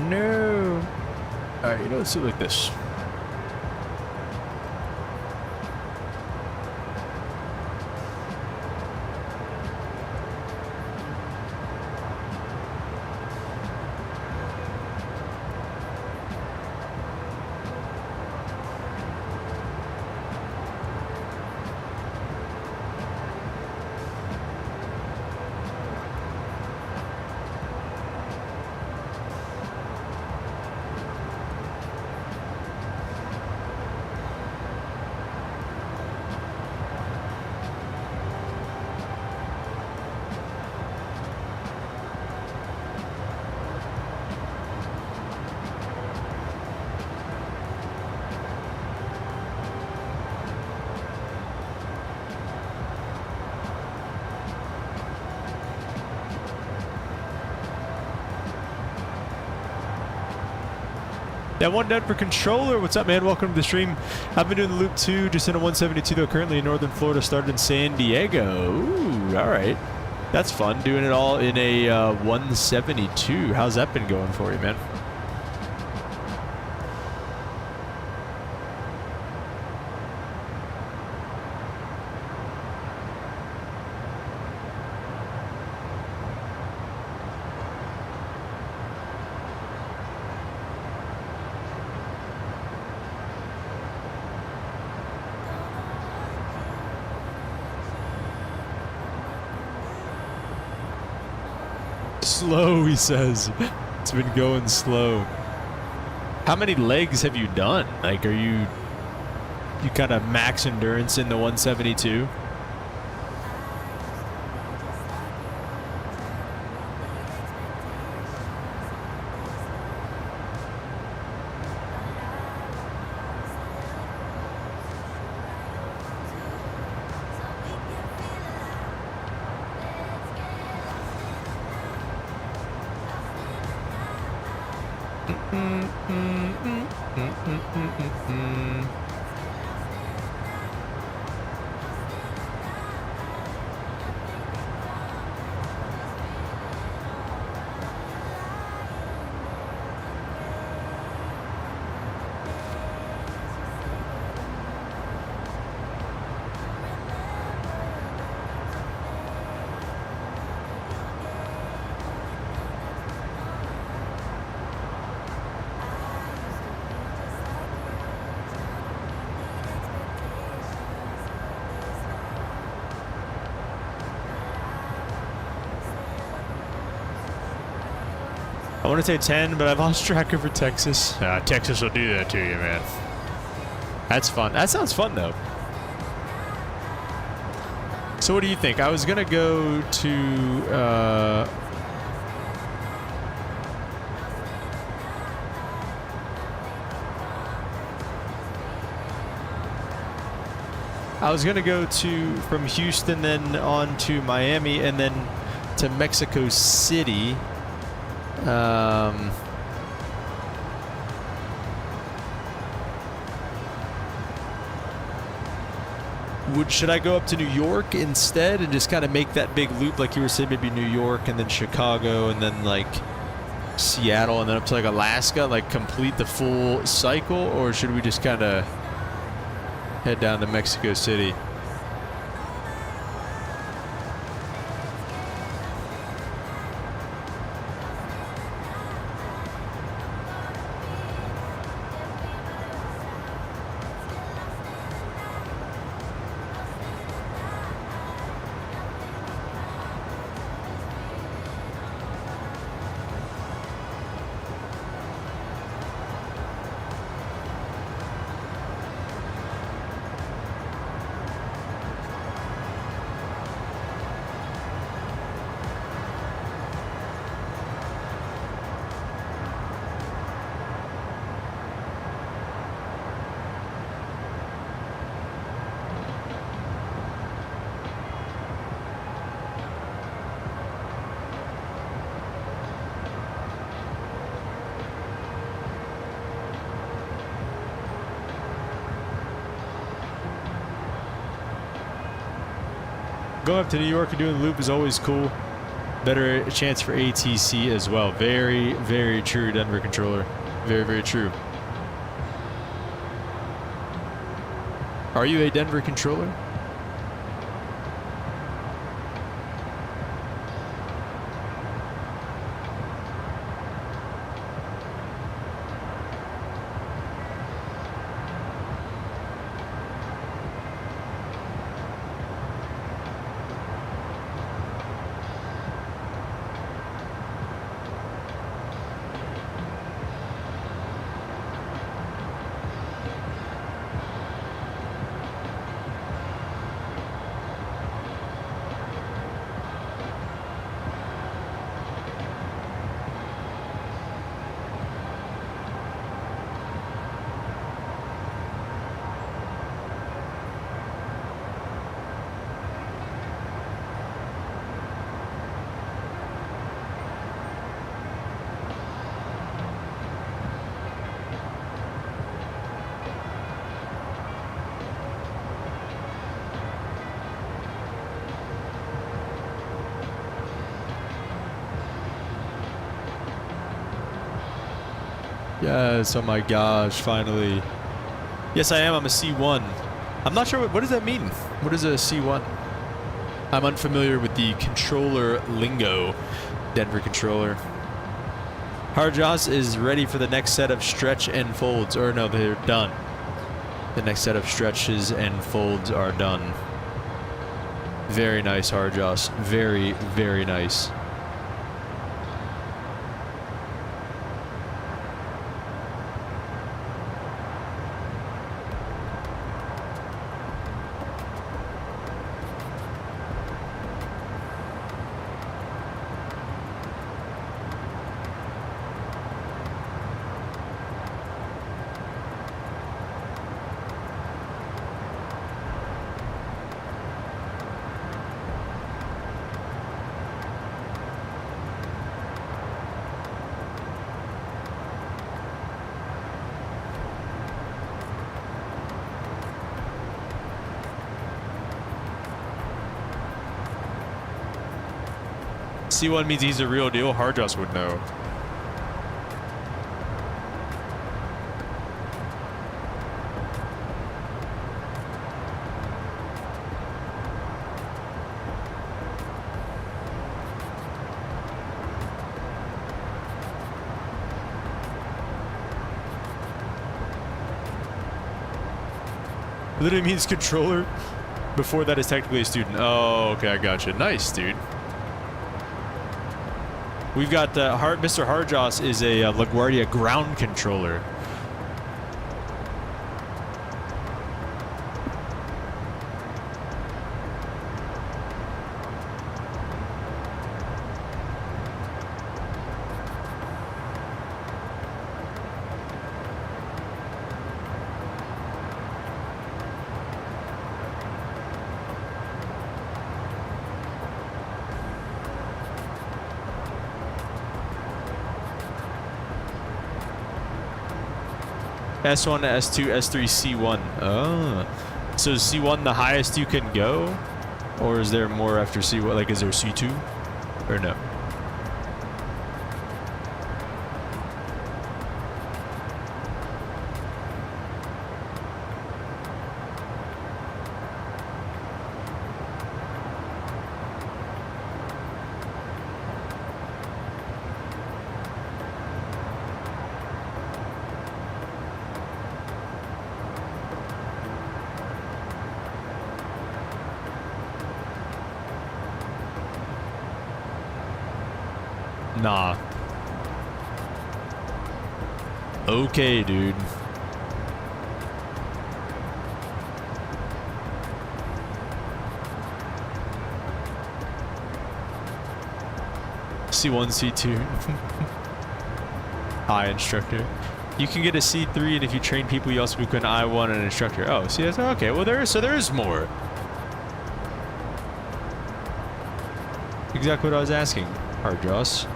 No. All right, let's do it like this. That one down for controller. What's up, man? Welcome to the stream. I've been doing the loop 2, just in a 172 though. Currently in northern Florida, started in San Diego. Ooh, all right. That's fun. Doing it all in a 172. How's that been going for you, man? Slow, he says. It's been going slow. How many legs have you done? Like, are you kind of max endurance in the 172? I want to say 10, but I've lost track over Texas. Texas will do that to you, man. That's fun. That sounds fun, though. So what do you think? I was going to go to... I was going to go from Houston, then on to Miami, and then to Mexico City. Should I go up to New York instead and just kind of make that big loop like you were saying, maybe New York and then Chicago and then like Seattle and then up to like Alaska, like complete the full cycle? Or should we just kind of head down to Mexico City? going up to New York and doing the loop is always cool. Better chance for ATC as well. Very, very true, Denver controller. Very, very true. Are you a Denver controller? Yes, oh my gosh, finally. Yes, I am. I'm a C1. I'm not sure, what does that mean? What is a C1? I'm unfamiliar with the controller lingo, Denver controller. Harjas is ready for the next set of stretch and folds. Or no, they're done. The next set of stretches and folds are done. Very nice, Harjas. Very, very nice. C1 means he's a real deal. Harjas would know. Literally means controller. Before that is technically a student. Oh, okay, I gotcha. Nice, dude. We've got Mr. Harjas is a LaGuardia ground controller. S1, S2, S3, C1. Oh. So is C1 the highest you can go? Or is there more after C1? Like, is there C2? Or no? Nah. Okay, dude. C1, C2. Hi, instructor. You can get a C3, and if you train people, you also become an I1 and an instructor. Oh, see, that's okay. Well, there is more. Exactly what I was asking, Harjas.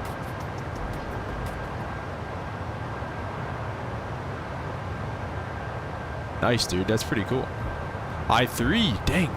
Nice, dude. That's pretty cool. I3, dang.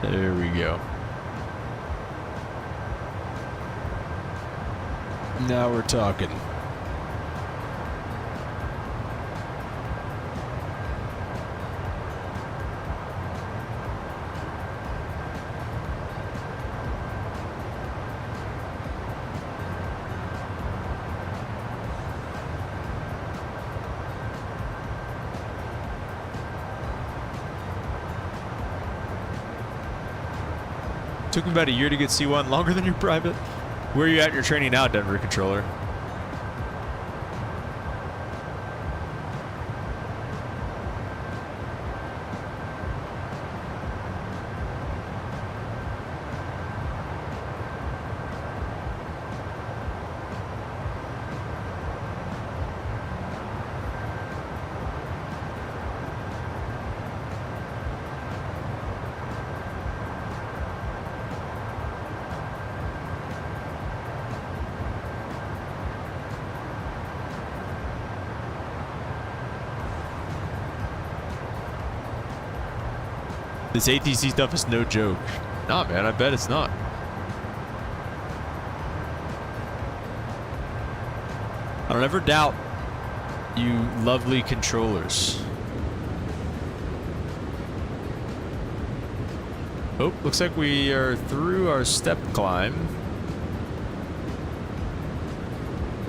There we go. Now we're talking. Took me about a year to get C1, longer than your private. Where are you at in your training now, Denver controller? This ATC stuff is no joke. Nah, man, I bet it's not. I don't ever doubt you lovely controllers. Oh, looks like we are through our step climb.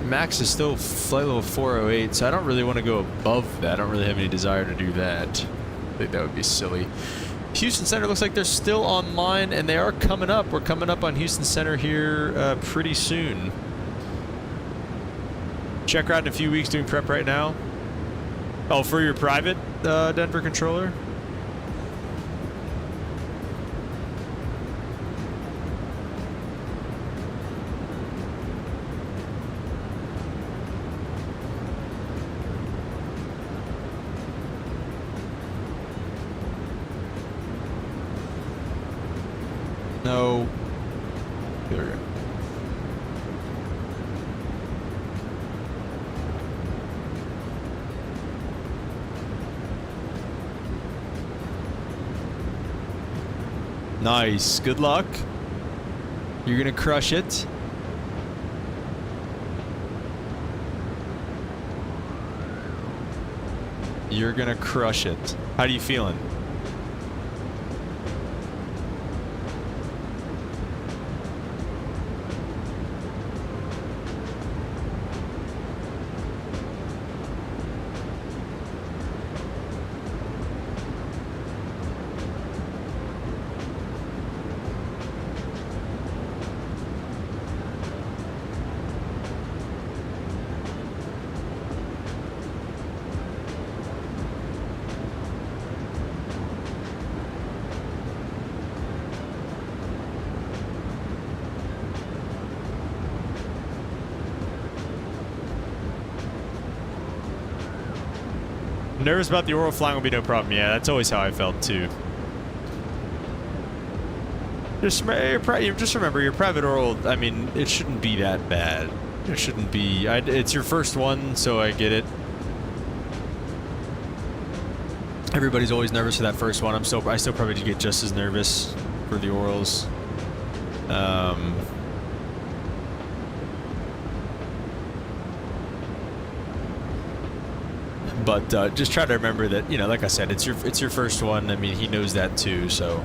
Max is still flight level 408, so I don't really want to go above that. I don't really have any desire to do that. I think that would be silly. Houston Center looks like they're still online, and they are coming up. We're coming up on Houston Center here pretty soon. Check ride in a few weeks, doing prep right now. Oh, for your private Denver controller? No. There we go. Nice. Good luck. You're gonna crush it. You're gonna crush it. How are you feeling? Nervous about the oral flying will be no problem. Yeah, that's always how I felt too. Just remember your private oral. I mean, it shouldn't be that bad. It shouldn't be. It's your first one, so I get it. Everybody's always nervous for that first one. I still probably get just as nervous for the orals. But just try to remember that, you know, like I said, it's your first one. I mean, he knows that too, so.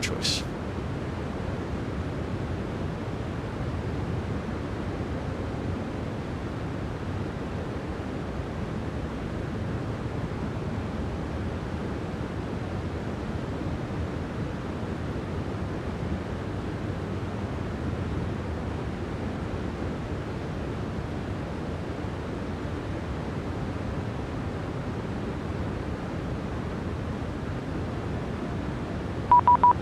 choice.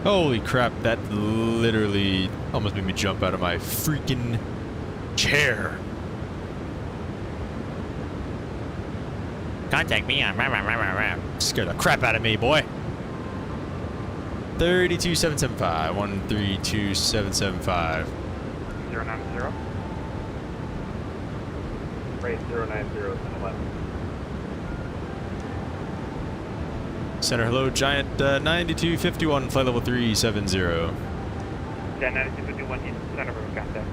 Holy crap, that literally almost made me jump out of my freaking chair. Contact me on scared the crap out of me, boy. 32775, 132775. 090. Rate 090 and 11. Center, hello, Giant 9251, flight level 370. Giant 9251, center room, contact.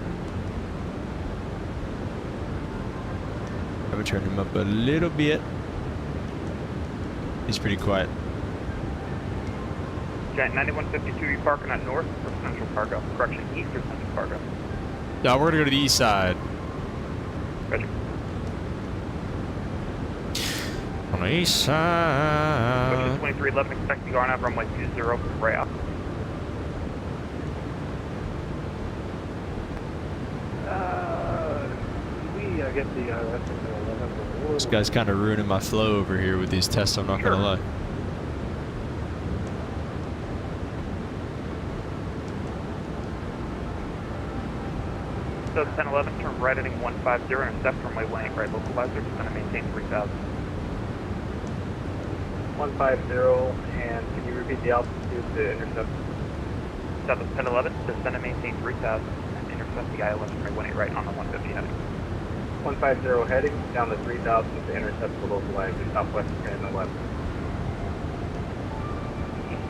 I would turn him up a little bit. He's pretty quiet. Giant 9152, you parking at north or central cargo? Correction, east or central cargo? Yeah, we're gonna go to the east side. Roger. On the east side. 2311, expect the RNAV runway 20 from Raya. I get the that's 11. This guy's kind of ruining my flow over here with these tests, I'm not gonna lie. So 1011, turn right heading 150, intercept runway 18 right, localizer, just going to maintain 3000. 150, and can you repeat the altitude to intercept? South of 1011, descend and maintain 3000, and intercept the ILS runway 18 right on the 150 heading. 150 heading down to 3000 to intercept the localizer, southwest 1011.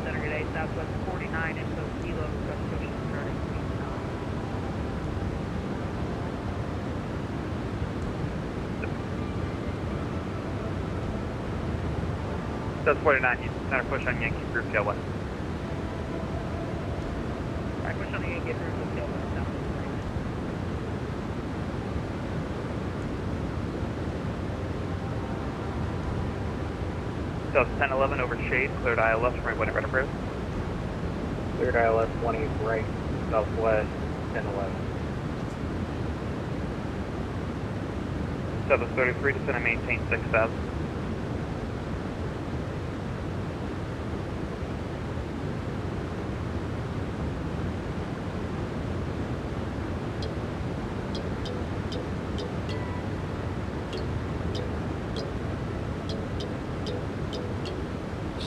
Center today, southwest 49, info kilo, West Coast starting. That's 49, center push on Yankee group tail west. Alright, push on the Yankee group tail west now. South 1011 over shade, cleared ILS from right right approach. Cleared ILS 20 right, southwest 1011. South of 33, descend and maintain 6000.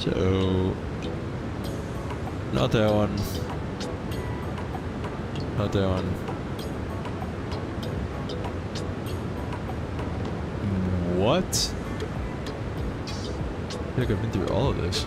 So, not that one. Not that one. What? I feel like I've been through all of this.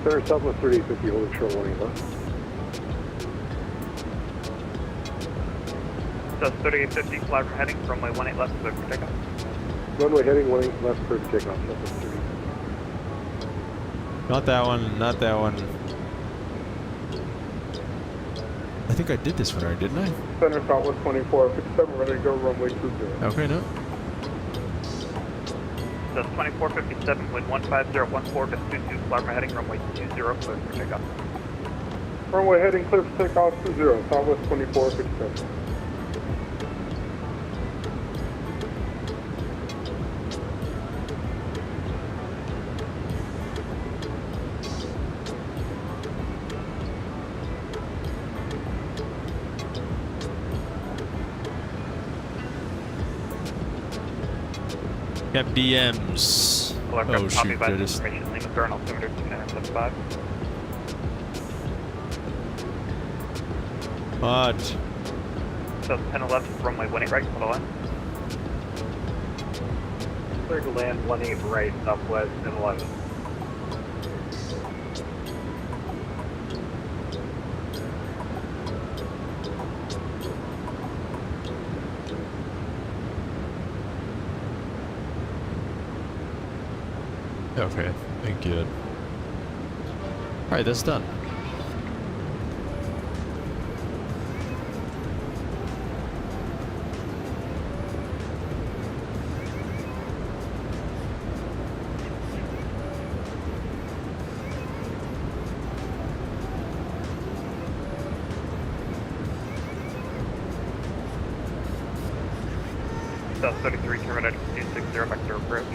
Center Southwest 3050, holding short warning left. So 3850, fly from heading, runway 18 left, clear for takeoff. Runway heading 18 left, clear to takeoff, Southwest 30. Not that one, not that one. I think I did this one already, didn't I? Center Southwest 2457, ready to go, runway 20. Okay, no. So 2457, wind 15014, to 22, fly from heading, runway 20, clear for takeoff. Runway heading clear for takeoff 20, Southwest 2457. Cap DMs. Oh shoot, that is. Information, Lima Current altimeter 275. What? So 1011, runway 18 right, hold on. Clear to land 18 right, southwest, and 11. Okay, thank you. Alright, that's done. South 33, terminated 260, vector approach.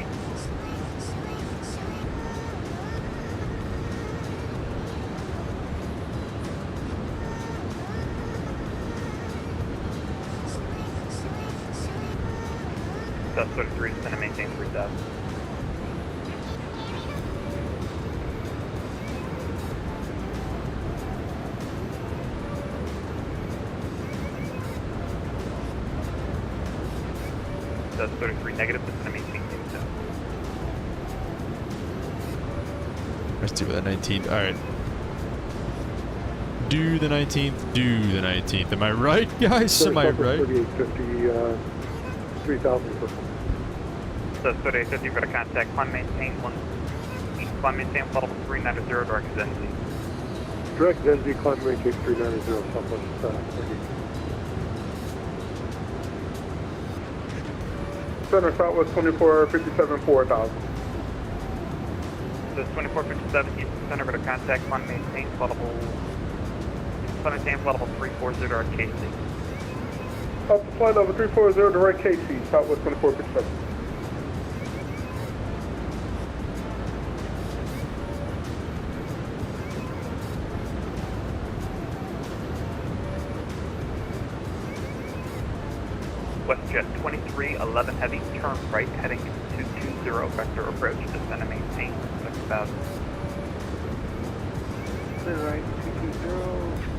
South 33 is going to maintain 3000. South 33 negative, it's going to maintain 8000. Let's do the 19th. Alright. Do the 19th. Do the 19th. Am I right, guys? Am I right? 3850, 3000 per phone. South 3850, you've got a contact. Climb maintain 390, direct Zenzi. Direct Zenzi, climb maintain 390, southwest, 30. Center southwest 2457, 4000. So 2457, Houston Center, got a contact. Climb maintain floodable 340, direct KC. Up to flight level 340, direct KC, southwest 2457. WestJet 2311 heavy, turn right, heading to 220, vector approach, descend and maintain 6000. Clear right, 220.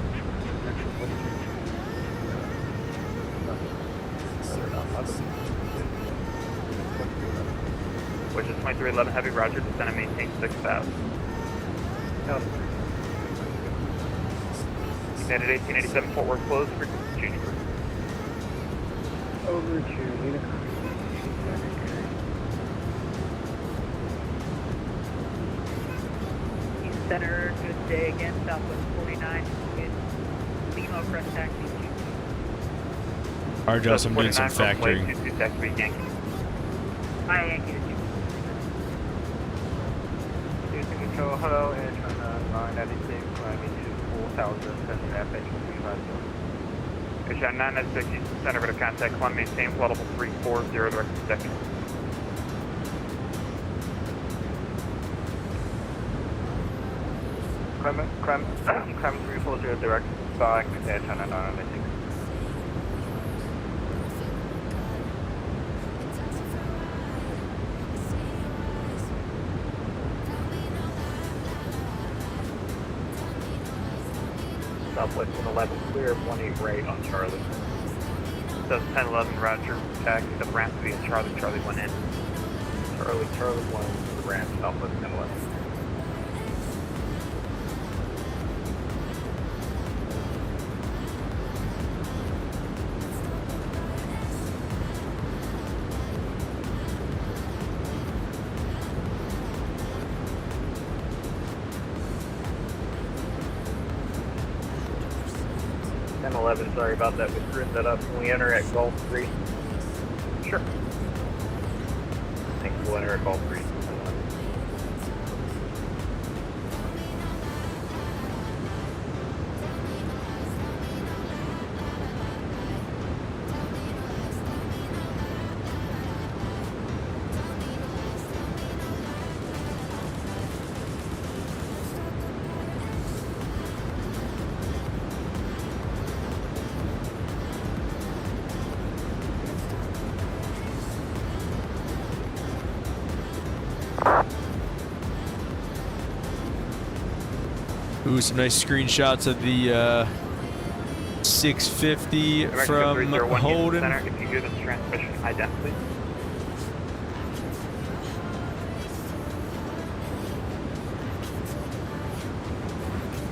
Which is 2311 heavy, roger, descend and maintain 6000. United 1887 Fort Worth closed, frequency change group. Over to Nina. East Center, good day again, Southwest 49, with Lima crest taxi. Alright, Josh, I'm doing some factoring. Hi, Yankee. Houston Control, hello, and turn 996, climbing to 4000, send FH 350. Asia 996, Houston Center, got a contact. Climb maintain floodable 340, direct section. Climb 340, direct back, and turn 996. Southwest 111, clear 18 right on Charlie. South 1011, roger, taxi to the ramp via Charlie, Charlie 1 in. Charlie 1 to the ramp, Southwest 1011. Sorry about that, we screwed that up. Can we enter at Gulf 3? Sure. I think we'll enter at Gulf 3. Ooh, some nice screenshots of the 650 from Holden. Center, if you hear this transmission, ident, please.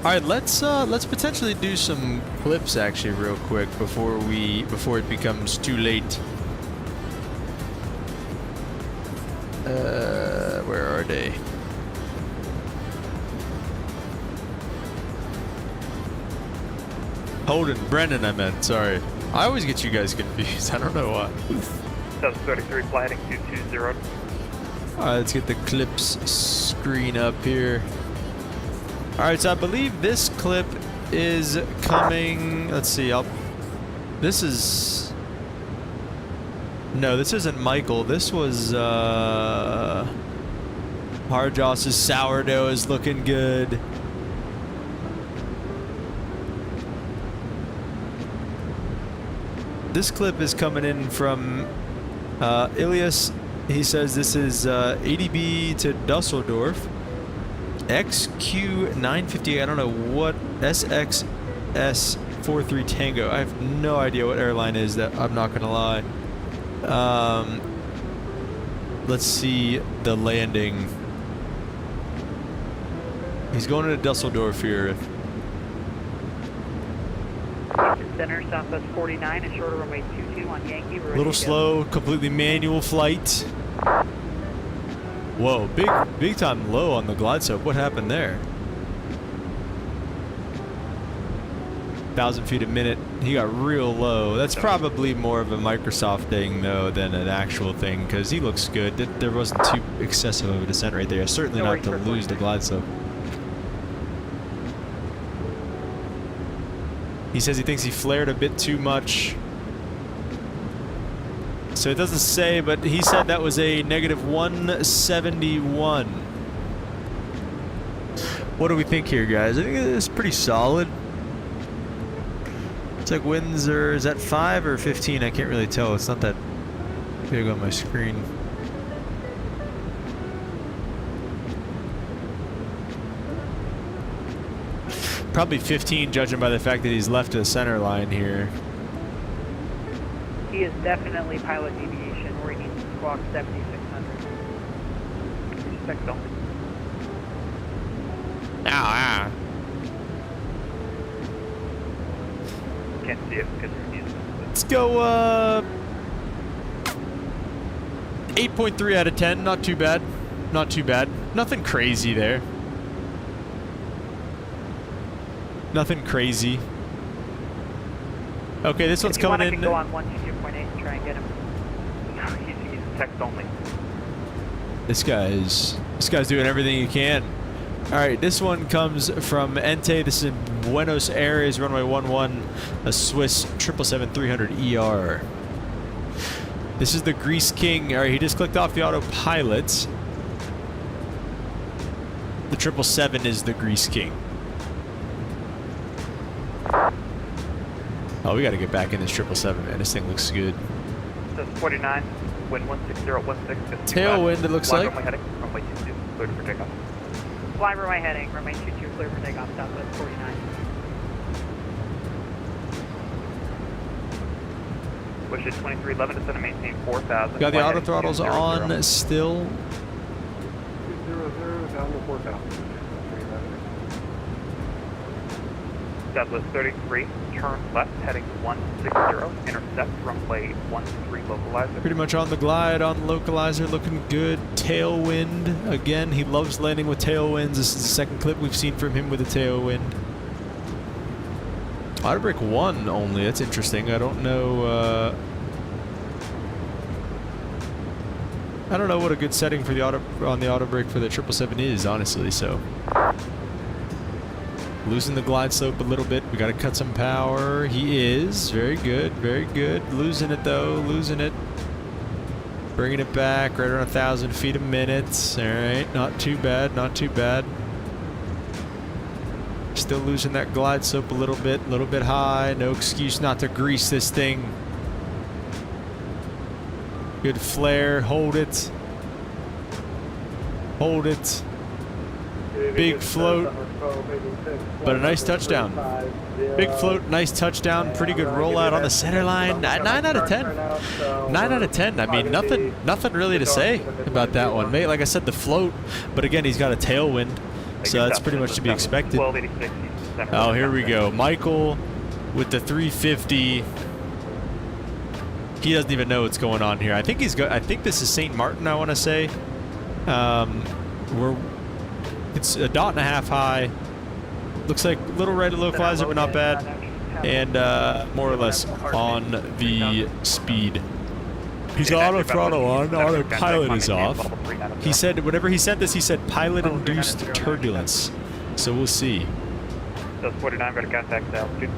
right, let's potentially do some clips actually real quick before it becomes too late. Where are they? Holden, Brendan, I meant. Sorry, I always get you guys confused. I don't know why. 733, fly heading 220. All right, let's get the clips screen up here. All right, so I believe this clip is coming. Let's see. This is. No, this isn't Michael. This was Harjos's sourdough is looking good. This clip is coming in from Ilias. He says this is ADB to Dusseldorf. XQ950, I don't know what, SXS43 Tango. I have no idea what airline is that, I'm not gonna lie. Let's see the landing. He's going to Dusseldorf here. Center, Southwest 49, and shorter runway 22 on Yankee. A little slow, completely manual flight. Whoa, big time low on the glide slope. What happened there? 1,000 feet a minute. He got real low. That's probably more of a Microsoft thing though than an actual thing, because he looks good. There wasn't too excessive of a descent right there. Certainly not to lose the glide slope. He says he thinks he flared a bit too much. So it doesn't say, but he said that was a -171. What do we think here, guys? I think it's pretty solid. It's like winds are, is that 5 or 15? I can't really tell. It's not that big on my screen. Probably 15, judging by the fact that he's left to the center line here. He is definitely pilot deviation, where he needs to squawk 7,600. Respect, don't. Ow, Can't see it because you're using it. Let's go 8.3 out of 10. Not too bad. Not too bad. Nothing crazy there. Nothing crazy. Okay, this one's coming in. I can go on 122.8 and try and get him. No, he's text only. This guy's doing everything he can. All right, this one comes from Ente. This is in Buenos Aires, runway 11, a Swiss 777-300 ER. This is the Grease King. All right, he just clicked off the autopilot. The 777 is the Grease King. Oh, we got to get back in this 777, man. This thing looks good. Says 49, wind 16016. Tailwind, it looks like. Runway heading, runway 22, cleared for takeoff. Fly runway heading, runway 22, clear for takeoff, Southwest 49. Wish it 2311 to center, maintain 4,000. Got the auto throttles on still. 200 down to 4,000. Southwest 33, turn left, heading 160, intercept runway 13 localizer. Pretty much on the glide, on the localizer, looking good. Tailwind, again, he loves landing with tailwinds. This is the second clip we've seen from him with a tailwind. Auto brake 1 only, that's interesting. I don't know what a good setting for the auto brake for the 777 is, honestly, so. Losing the glide slope a little bit. We got to cut some power. He is. Very good. Very good. Losing it, though. Losing it. Bringing it back. Right around 1,000 feet a minute. All right. Not too bad. Not too bad. Still losing that glide slope a little bit high. No excuse not to grease this thing. Good flare. Hold it. Hold it. Big float. But a nice touchdown. Big float, nice touchdown, pretty good rollout on the center line. 9 out of 10. 9 out of 10. I mean, nothing really to say about that one, mate. Like I said, the float, but again, he's got a tailwind. So that's pretty much to be expected. 1286. Oh, here we go. Michael with the 350. He doesn't even know what's going on here. I think I think this is St. Martin, I want to say. It's a dot and a half high. Looks like little red localizer, but not bad. And more or less on the speed. He's auto throttle on, autopilot is off. He said, whenever he said this, he said pilot-induced turbulence. So we'll see. Does 49 go to contact altitude?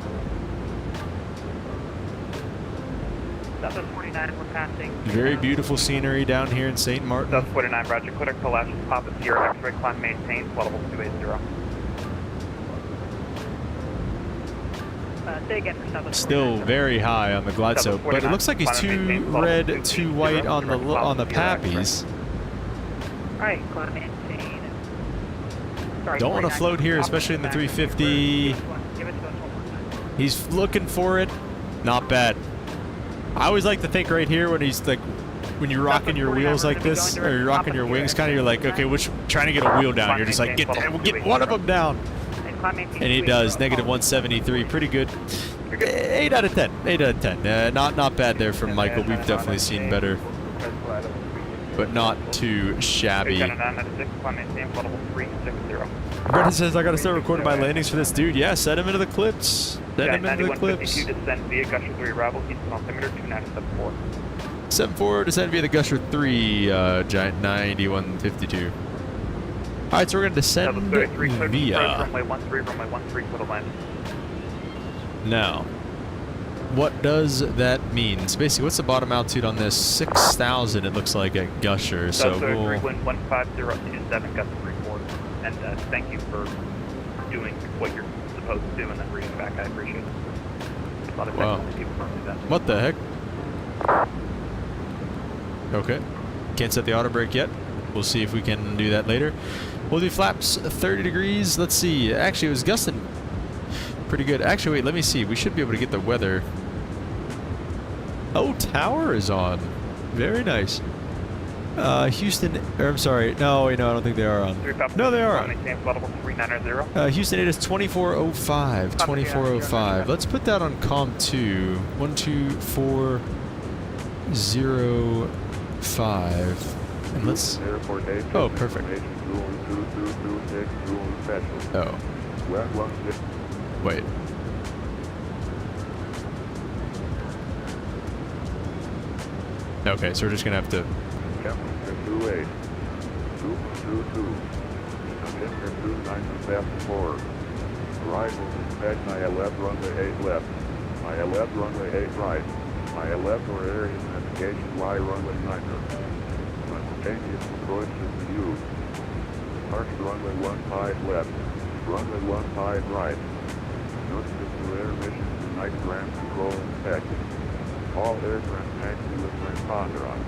Southwest 49, we're passing. Very beautiful scenery down here in St. Martin. South 49, Roger. Clear collapse, Papa Sierra, X-ray climb maintained, level 280. Say again for Southwest Still very high on the glide slope, but it looks like he's too red, too white on the pappies. Alright, climb maintain. Sorry, Don't want to float here, especially in the 350. Give it to us one more time. He's looking for it. Not bad. I always like to think right here when he's like, when you're rocking your wheels like this, or you're rocking your wings, kind of you're like, okay, trying to get a wheel down. You're just like, get one of them down. And he does. Negative 173. Pretty good. 8 out of 10. 8 out of 10. Not bad there from Michael. We've definitely seen better, but not too shabby. Brendan says, I got to start recording my landings for this dude. Yeah, set him into the clips. Set him into the clips. Descend via Gusher 3 arrival, Houston altimeter 2974. 74, descend via the Gusher 3, Giant 9152. Alright, so we're going to descend via... Runway 13, runway 13, clear to land. Now, what does that mean? So basically, what's the bottom altitude on this? 6,000 it looks like at Gusher, so we'll... wind 15027, Gusher 34. And thank you for doing what you're supposed to do and then reading back. I appreciate it. A lot of people don't do that. What the heck? Okay. Can't set the auto brake yet. We'll see if we can do that later. We'll do flaps 30 degrees. Let's see. Actually, it was gusting pretty good. Actually, wait, let me see. We should be able to get the weather. Oh, tower is on. Very nice. Houston, or I'm sorry. No, I don't think they are on. No, they are on. Houston, it is 2405. 2405. Let's put that on COM 2. 12405. And let's... Oh, perfect. Oh. Wait. Okay, so we're just gonna have to... Arrival dispatch, ILF runway 8 left. ILF runway 8 right. ILF or area navigation Y runway 9. Simultaneous approach is used. Departure runway 15 left. Runway 15 right. Notice to air missions and night ground control inspected. All aircraft taxi with transponder on.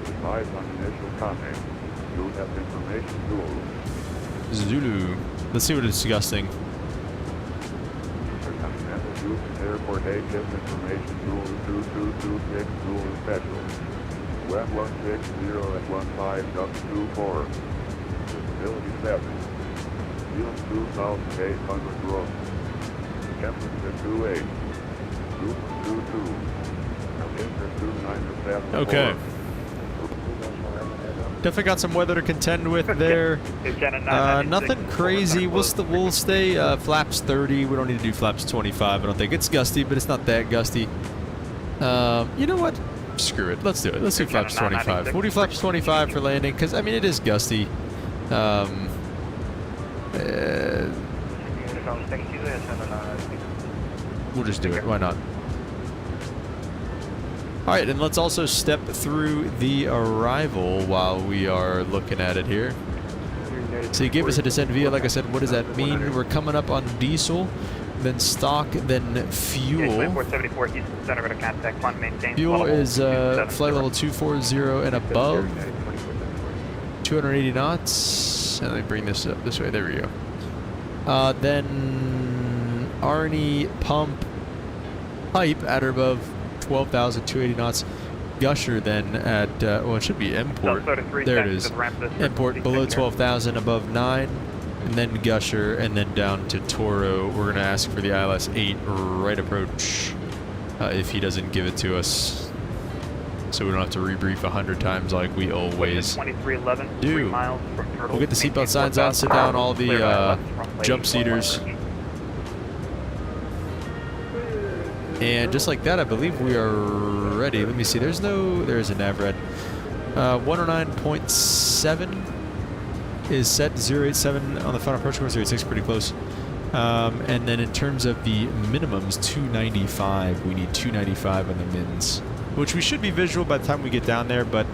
Advise on initial comment. You'll have information Zulu. Let's see what it's discussing. Airport HS information Zulu 2226 Zulu Special. Web 160 at 15.24. Visibility 7. Yield 2,800 gross. Temperature 28. Group 22. Temperature 297. Okay. Definitely got some weather to contend with there. Nothing crazy. We'll stay flaps 30. We don't need to do flaps 25. I don't think it's gusty, but it's not that gusty. You know what? Screw it. Let's do it. Let's do flaps 25. We'll do flaps 25 for landing because I mean it is gusty. We'll just do it. Why not? Alright, and let's also step through the arrival while we are looking at it here. So you gave us a descent via, like I said, what does that mean? We're coming up on diesel, then stock, then fuel. Fuel is flight level 240 and above. 280 knots. And let me bring this up this way. There we go. Then Arnie pump pipe at or above 12,280 knots. Gusher then at, well, it should be import. There it is. Import below 12,000, above 9. and then Gusher, and then down to Toro. We're going to ask for the ILS 8 right approach if he doesn't give it to us. So we don't have to rebrief 100 times like we always 2311, do. 3 miles from Turtle. We'll get the seatbelt signs on, sit down all the jump seaters. And just like that, I believe we are ready. Let me see. There's a nav red. 109.7 is set. 087 on the final approach course. 086 pretty close. And then in terms of the minimums, 295. We need 295 on the mins, which we should be visual by the time we get down there, but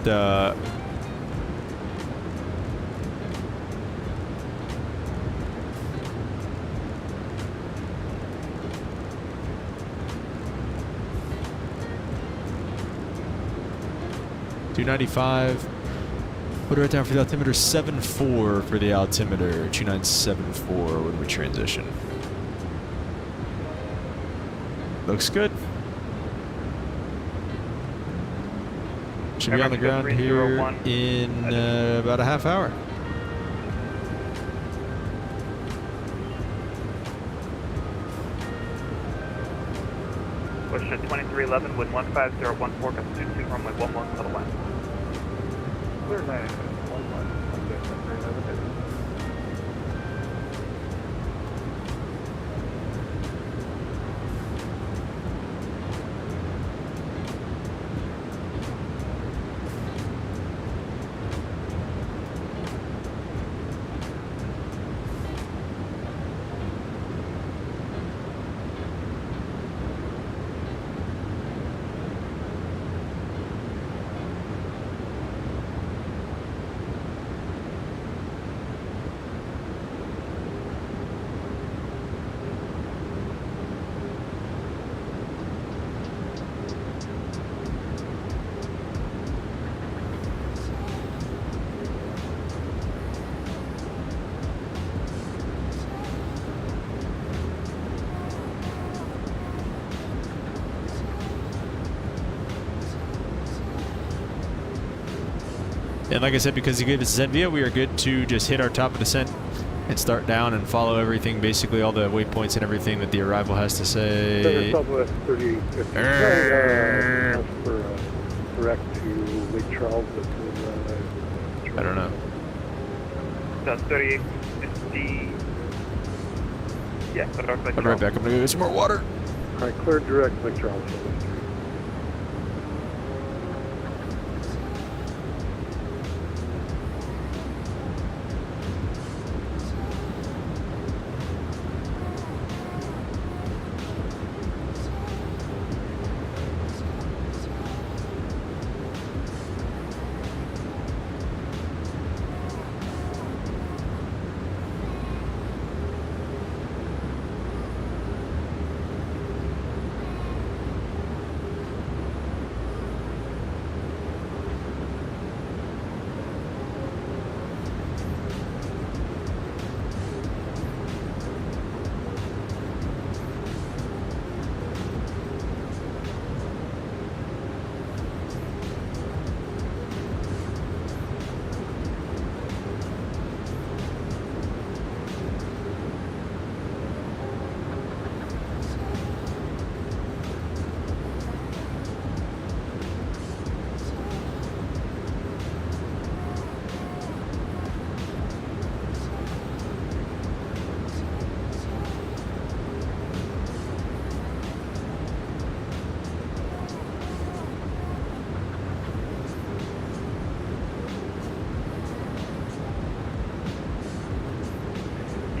295. Put it right down for the altimeter. 7.4 for the altimeter. 2974 when we transition. Looks good. Should be on the ground here in about a half hour. Push at 2311 with 15014, come 22 runway 11 to the left. Clear 9, 11, okay, 311. And like I said, because he gave us Zenvia, we are good to just hit our top of descent and start down and follow everything, basically all the waypoints and everything that the arrival has to say. Southwest 3850. For direct to Lake Charles. I don't know. That's 3850. Yeah, but I'll be right back. I'm going to go get some more water. All right, clear direct Lake Charles.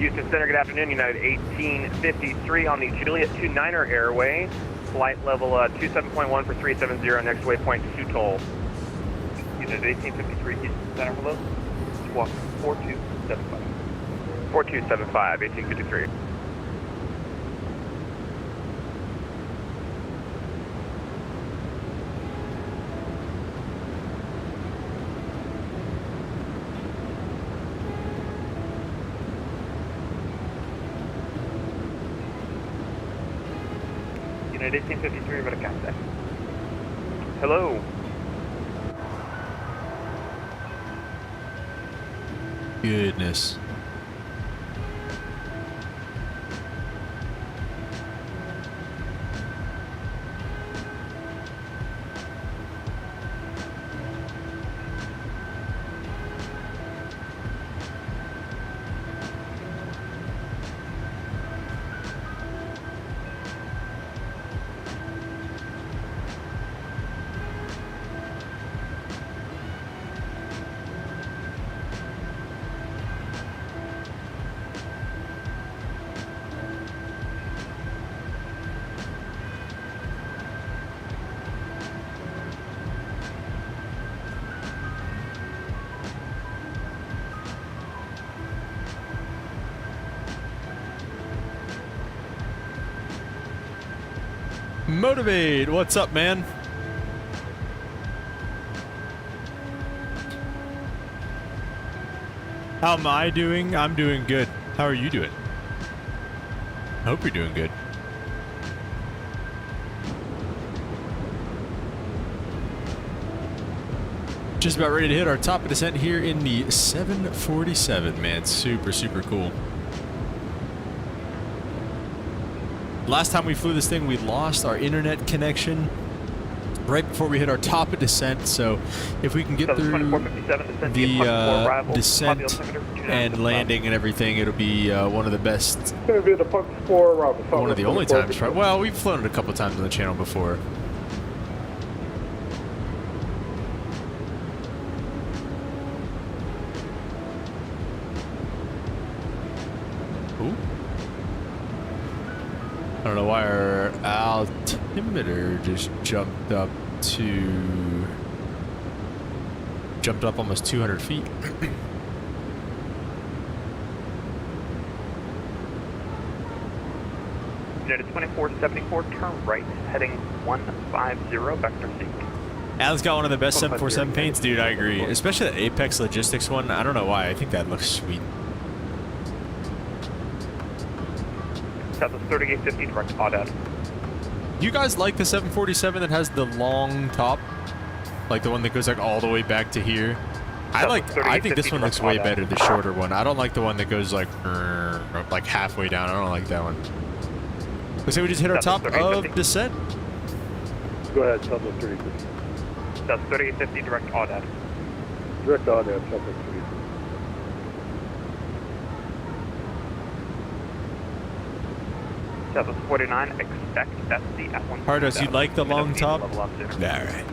Houston Center, good afternoon. United 1853 on the Juliet 29er Airway. Flight level 27.1 for 370, next waypoint Sutol. United 1853, Houston Center, hello. Squawk 4275. 4275, 1853. United 1853, about a contact. Hello. Goodness. Motivate, what's up, man? How am I doing? I'm doing good. How are you doing? I hope you're doing good. Just about ready to hit our top of descent here in the 747, man. Super, super cool. Last time we flew this thing, we lost our internet connection right before we hit our top of descent. So if we can get through the descent and landing and everything, it'll be one of the best. It's going to be the Punch 4 route. One of the only times, right? Well, we've flown it a couple times on the channel before. I don't know why our altimeter just jumped up almost 200 feet. United 2474, turn right, heading 150, vector seek. Alan's got one of the best 747 paints, dude. I agree. Especially the Apex Logistics one. I don't know why. I think that looks sweet. Southwest 3850, direct Audad. You guys like the 747 that has the long top? Like the one that goes like all the way back to here? I think this one looks way better, the shorter one. I don't like the one that goes like halfway down. I don't like that one. Looks like we just hit our top of descent. Go ahead, Southwest 3850. Southwest 3850, direct Audad. Direct Audad, Southwest 3850. Southwest 49, expect SC at 1. Hardos, you like the long top? Level up sooner. Alright.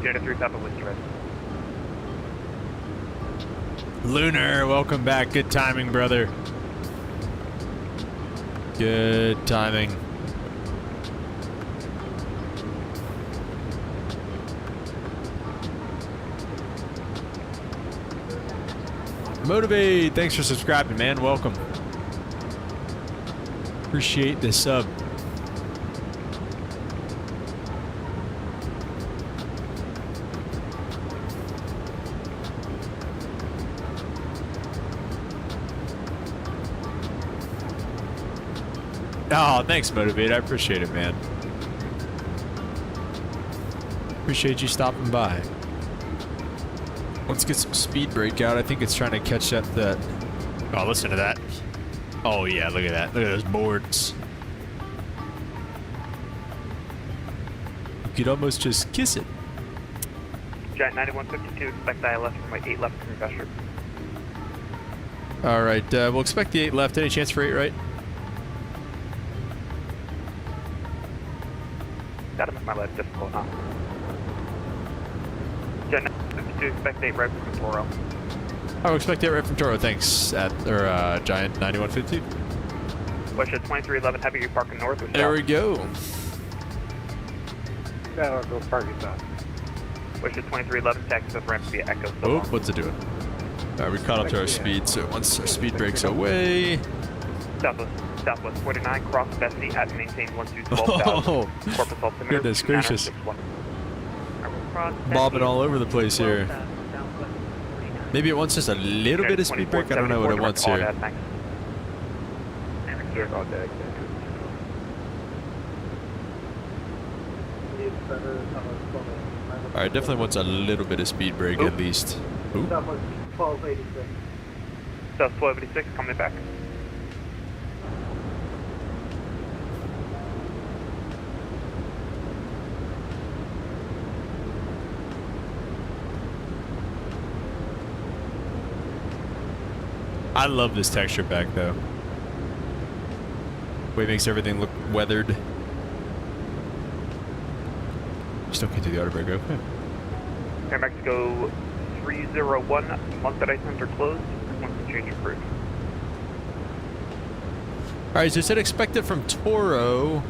Unit 3 Papa with you. Lunar, welcome back. Good timing, brother. Good timing. Motivate, thanks for subscribing, man. Welcome. Appreciate the sub. Oh, thanks, Motivate. I appreciate it, man. Appreciate you stopping by. Let's get some speed brake out. I think it's trying to catch up that. Oh, listen to that. Oh, yeah, look at that. Look at those boards. You could almost just kiss it. Giant 9152, expect ILS from my 8 left from investor. All right, we'll expect the 8 left. Any chance for 8 right? That'll make my life difficult, huh? Giant 9152, expect 8 right from Toro. Oh, expect 8 right from Toro. Thanks. Giant 9152. Westjet 2311, heavy, you parking north or south? There we go. Yeah, I'll go parking south. Westjet 2311, taxi to ramp via Echo. Oh, what's it doing? All right, we caught up to our speed, so once our speed breaks away. Southwest 49, cross Bessie at maintain 12,000. Oh, Corpus altimeter. goodness gracious. Bobbing all over the place here. Maybe it wants just a little bit of speed break. I don't know what it wants here. All right, definitely wants a little bit of speed break at least. Ooh. Southwest 1286. South 1286, coming back. I love this texture pack though. Way it makes everything look weathered. Still can't do the auto brake, okay. Air Mexico 301, mark that items are closed. Once the change approved. Alright, so it said expect it from Toro.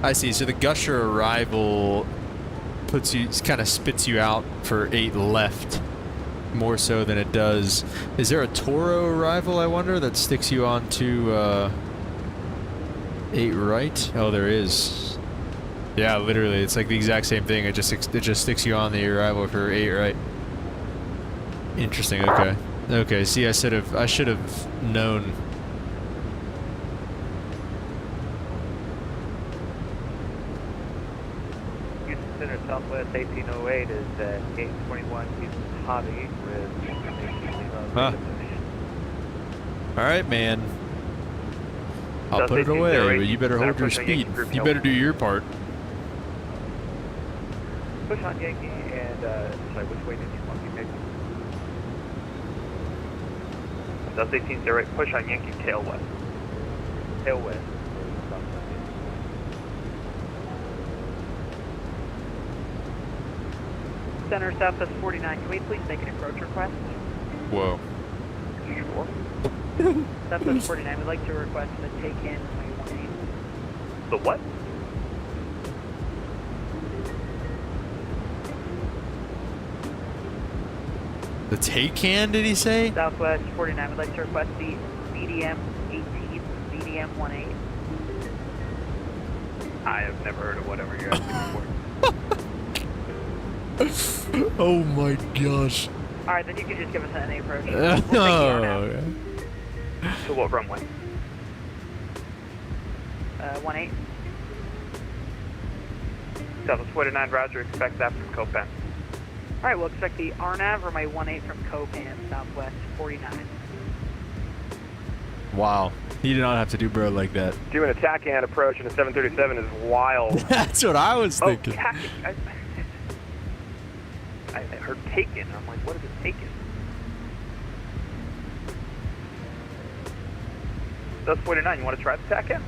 I see, so the Gusher arrival puts you, kind of spits you out for 8 left, more so than it does. Is there a Toro arrival, I wonder, that sticks you on to 8 right? Oh, there is. Yeah, literally, it's like the exact same thing. It just sticks you on the arrival for 8 right. Interesting. Okay. Okay. See, I should have known. Houston Center Southwest 1808 is gate 21 Houston Hobby with Huh. All right, man. I'll put it away, but you better hold your speed. You better do your part. Push on Yankee and, sorry, which way did you want me to make? South 1808, push on Yankee, tail west. Tail west. Center Southwest 49, can we please make an approach request? Whoa. Sure. Southwest 49, we'd like to request the take-in 2018. The what? The take-can, did he say? Southwest 49, we'd like to request the BDM 18, BDM 18. I have never heard of whatever you're asking for. Oh my gosh. Alright, then you can just give us an NA approach. We'll take you on now. To what runway? 18. Southwest 49, roger, expect that from Copan. Alright, we'll expect the RNAV or my 18 from Copan, Southwest 49. Wow. He did not have to do bro like that. Doing a tack-hand approach in a 737 is wild. That's what I was thinking. Oh, I heard taken. I'm like, what is it taken? That's 49. You want to try the tack-hand?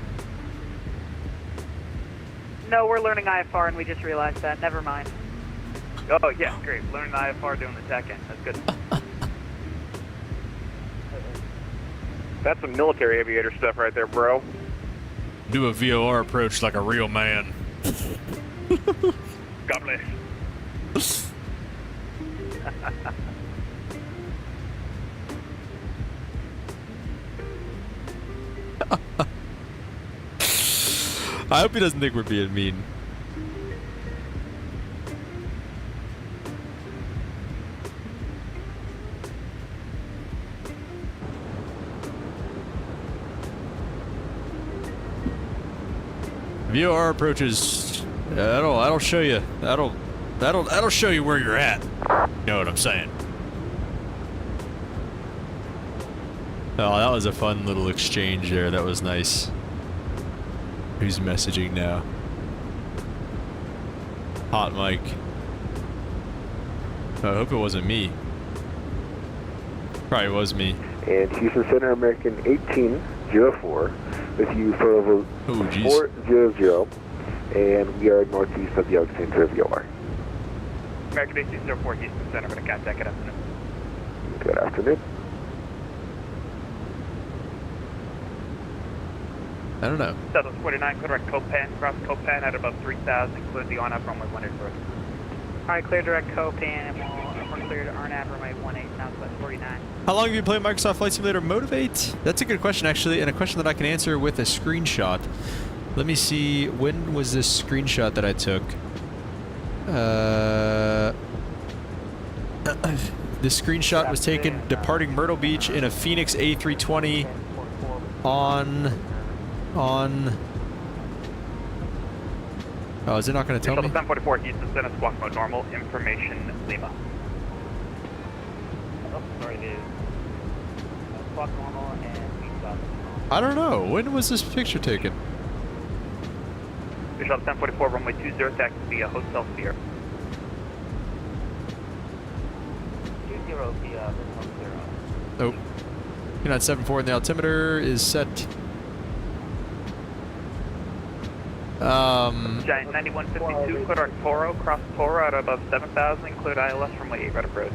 No, we're learning IFR and we just realized that. Never mind. Oh, yeah, great. Learning IFR doing the tack-end. That's good. That's some military aviator stuff right there, bro. Do a VOR approach like a real man. God bless. I hope he doesn't think we're being mean. VOR approaches. That'll show you. That'll show you where you're at. You know what I'm saying? Oh, that was a fun little exchange there. That was nice. Who's messaging now? Hot mic. I hope it wasn't me. Probably was me. And Houston Center American 1804 with you for over 400, and we are northeast of the Alexandria VOR. American 1804, Houston Center, going to contact. Good afternoon. Good afternoon. I don't know. Southwest 49, correct Copan, cross Copan at above 3,000, clear the on-up runway 18 direct. Alright, clear direct Copan and we're clear to RNAV or my 18 Southwest 49. How long have you played Microsoft Flight Simulator Motivate? That's a good question, actually, and a question that I can answer with a screenshot. Let me see, when was this screenshot that I took? This screenshot was taken departing Myrtle Beach in a Phoenix A320 on... Oh, is it not going to tell me? 744 Houston Center, squawk mode normal, information Lima. Oh, sorry, it is. Squawk normal and we stop. I don't know. When was this picture taken? Bishop 1044, runway 20, taxi via Hotel Sphere. 20 via Hotel Sphere. Oh. Unit 74 and the altimeter is set. Giant 9152, cleared Arturo, cross Toro at above 7,000, cleared ILS from way 8 right approach.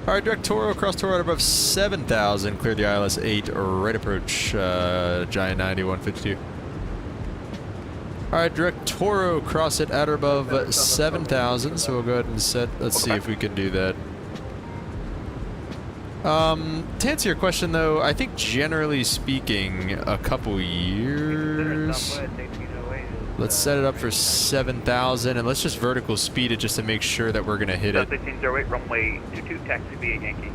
All right, direct Toro, cross Toro at above 7,000, clear the ILS 8 right approach, Giant 9152. All right, direct Toro, cross it at or above 7,000, so we'll go ahead and set, let's see if we can do that. To answer your question though, I think generally speaking, a couple years. Let's set it up for 7,000 and let's just vertical speed it just to make sure that we're gonna hit it. 1608, runway 22, taxi via Yankee.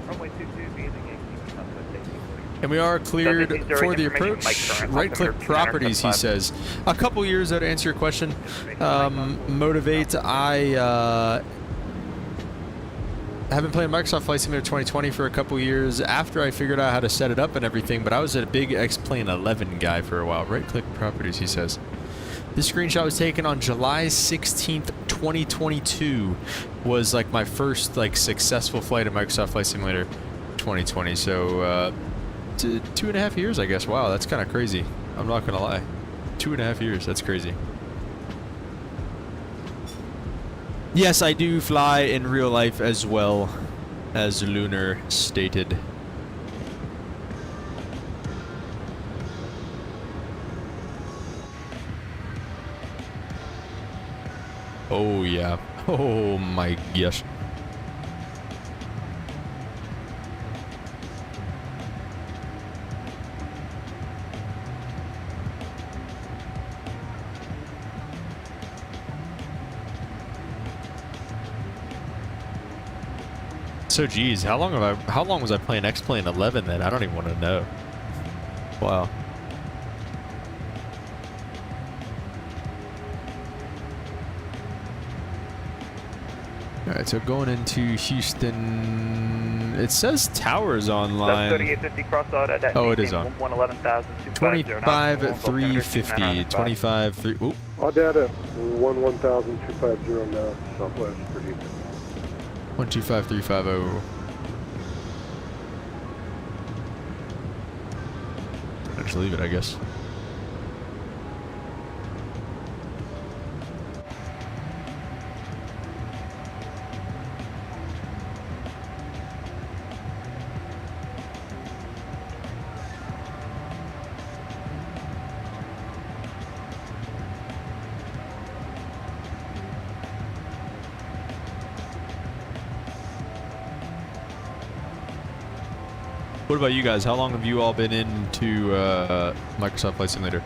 Runway 22, via the Yankee. And we are cleared for the approach. Right-click properties, he says. A couple years though, to answer your question. Motivate, I've been playing Microsoft Flight Simulator 2020 for a couple years after I figured out how to set it up and everything, but I was a big X-Plane 11 guy for a while. Right-click properties, he says. This screenshot was taken on July 16th, 2022. Was like my first like successful flight in Microsoft Flight Simulator 2020. So 2.5 years, I guess. Wow, that's kind of crazy. I'm not gonna lie. 2.5 years, that's crazy. Yes, I do fly in real life as well, as Lunar stated. Oh yeah. Oh my gosh. So geez, how long was I playing X-Plane 11 then? I don't even want to know. Wow. Alright, so going into Houston, it says Towers online. 3850 cross out at oh, it is on. 111,000. 25,350. 25,3. Oop. All data 11250 now, Southwest, pretty easy. 125350. I'll just leave it, I guess. What about you guys? How long have you all been into Microsoft Flight Simulator?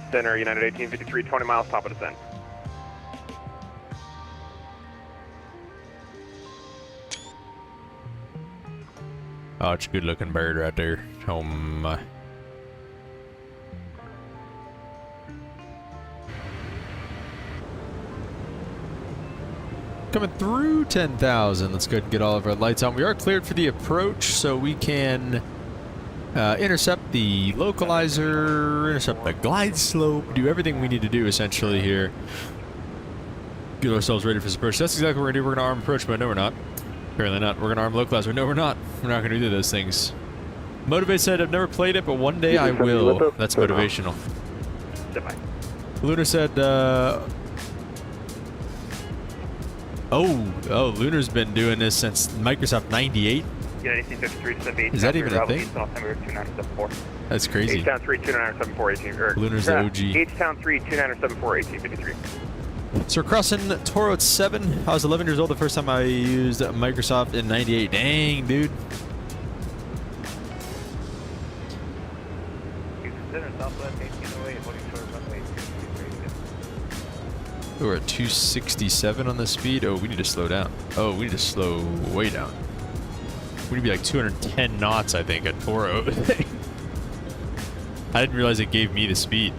Center, United 1853, 20 miles, top of descent. Oh, it's a good looking bird right there. Oh my. Coming through 10,000. Let's go ahead and get all of our lights on. We are cleared for the approach, so we can intercept the localizer, intercept the glide slope, do everything we need to do essentially here. Get ourselves ready for this approach. That's exactly what we're going to do. We're going to arm approach, but no we're not. Apparently not. We're going to arm localizer. No we're not. We're not going to do those things. Motivate said, I've never played it, but one day I will. That's motivational. Lunar said, oh, Lunar's been doing this since Microsoft 98. Is that even a thing? That's crazy. H-Town 3, 297-418. Lunar's the OG. H-Town 3, 297-418-53. So we're crossing Toro at 7. I was 11 years old the first time I used Microsoft in 98. Dang, dude. We're at 267 on the speed. Oh, we need to slow down. Oh, we need to slow way down. We need to be like 210 knots, I think, at Toro. I didn't realize it gave me the speed.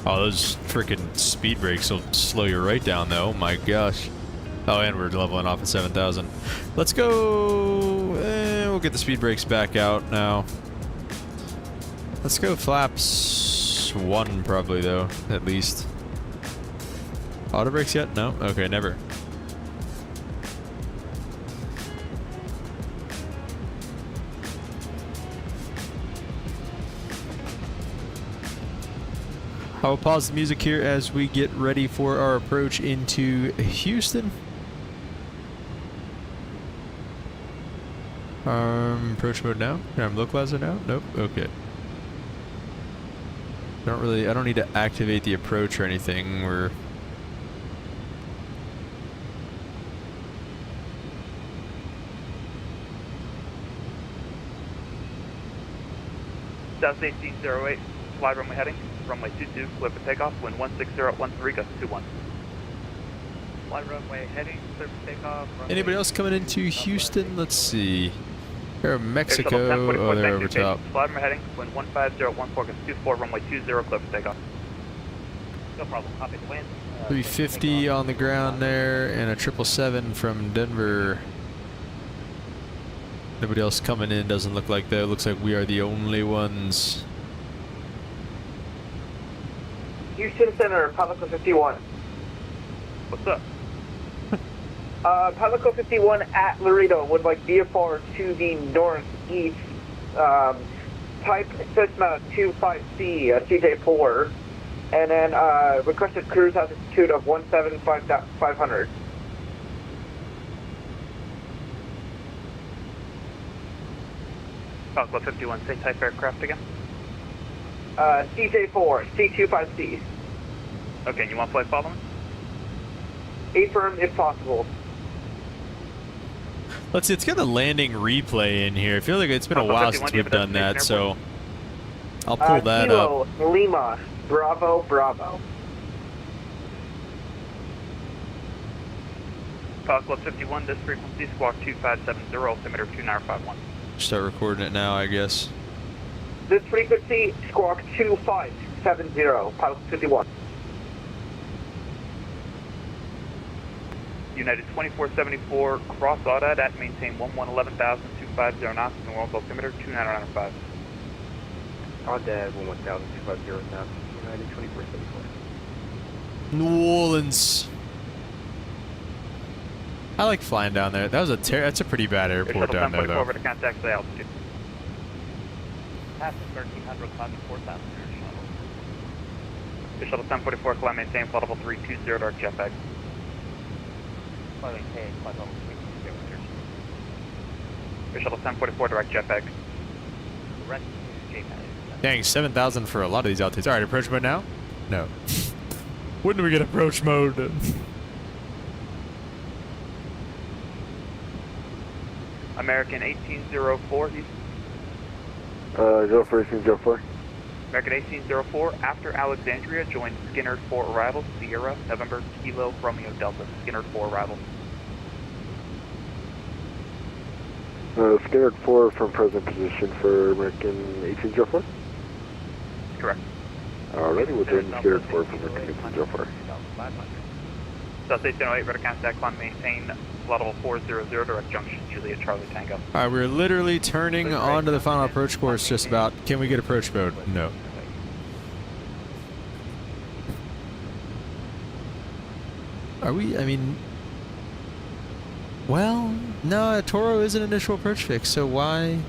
Oh, those freaking speed brakes will slow you right down, though. Oh my gosh. Oh, and we're leveling off at 7,000. Let's go. We'll get the speed brakes back out now. Let's go flaps 1 probably, though, at least. Auto brakes yet? No? Okay, never. I will pause the music here as we get ready for our approach into Houston. Approach mode now? Can I localizer now? Nope. Okay. I don't need to activate the approach or anything. We're South 1808, fly runway heading, runway 22, clear for takeoff, wind 16013, gust 21. Fly runway heading, clear for takeoff. Anybody else coming into Houston? Let's see. They're Mexico. Oh, they're over top. Fly runway heading, wind 15014, gust 24, runway 20, clear for takeoff. No problem, copy the wind. 350 on the ground there, and a 777 from Denver. Nobody else coming in, doesn't look like that. Looks like we are the only ones. Houston Center, Palico 51. What's up? Palico 51 at Laredo would like VFR to the northeast. Type Cessna 25C, CJ4. And then requested cruise altitude of 17500. Palico 51, same type aircraft again? CJ4, C25C. Okay, and you want flight following? Affirm if possible. Let's see, it's got a landing replay in here. I feel like it's been a while since we've done that, so I'll pull that Kilo, up. Lima, Bravo, Bravo. Palico 51, this frequency, squawk 2570, altimeter 2951. Start recording it now, I guess. This frequency, squawk 2570, Palico 51. United 2474, cross AUDA at maintain 11,250 knots, and world altimeter 2995. AUDA 11,250 knots, United 2474. New Orleans. I like flying down there. That was that's a pretty bad airport down there, though. Over to contact the altitude. Pass 1300, climbing 4,000 shuttle. The shuttle 1044, climb maintain, flight level 320, dark jetpack. Flight maintain, flight level 320. The shuttle 1044, direct jetpack. Direct JPAG. Dang, 7,000 for a lot of these altitudes. All right, approach mode now? No. When do we get approach mode? American 1804, Houston. 041804. American 1804, after Alexandria, join Skinner for arrival, Sierra, November, Kilo, Romeo, Delta, Skinner for arrival. Skinner 4 from present position for American 1804? Correct. Alrighty, we'll join Skinner 4 from American 1804. South 1808, radar contact, climb maintain, flight level 400, direct junction, Juliet, Charlie, Tango. Alright, we're literally turning onto the final approach course just about. Can we get approach mode? No. Are we? I mean... Well, no, Toro is an initial approach fix, so why...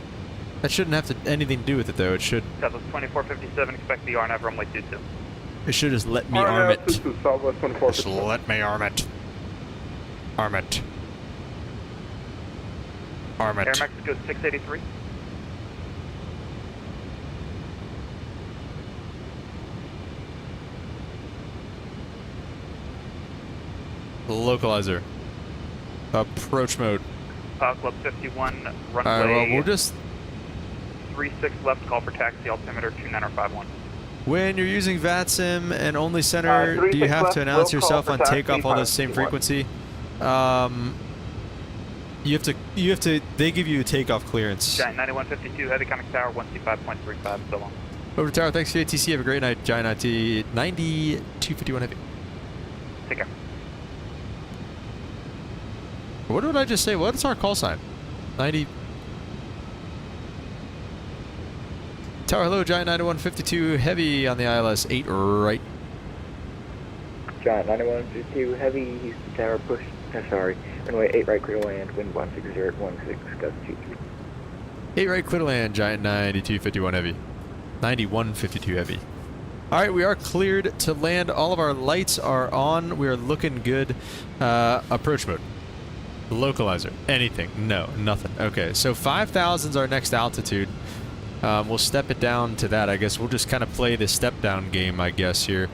That shouldn't have anything to do with it, though. It should... Southwest 2457, expect the RNAV runway 22. It should just let me arm it. Southwest 2457. Just let me arm it. Arm it. Arm it. Air Mexico 683. Localizer. Approach mode. Club 51, runway Alright, well, we'll just... 36 left, call for taxi, altimeter 2951. When you're using VATSIM and only center, do you have to announce yourself on takeoff on the same frequency? You have to, they give you a takeoff clearance. Giant 9152, heavy connect tower, 1C5.35, so long. Over to tower. Thanks for the ATC. Have a great night. Giant IT 9251 heavy. Take care. What did I just say? What is our call sign? 90. Tower, hello. Giant 9152 heavy on the ILS 8 right. Giant 9152 heavy, Houston Tower push. Sorry, runway 8 right, clear land, wind 160 gust 23. 8 right, clear to land. Giant 9251 heavy. 9152 heavy. All right, we are cleared to land. All of our lights are on. We are looking good. Approach mode. Localizer. Anything? No, nothing. Okay, so 5,000 is our next altitude. We'll step it down to that. I guess we'll just kind of play the step down game, I guess, here.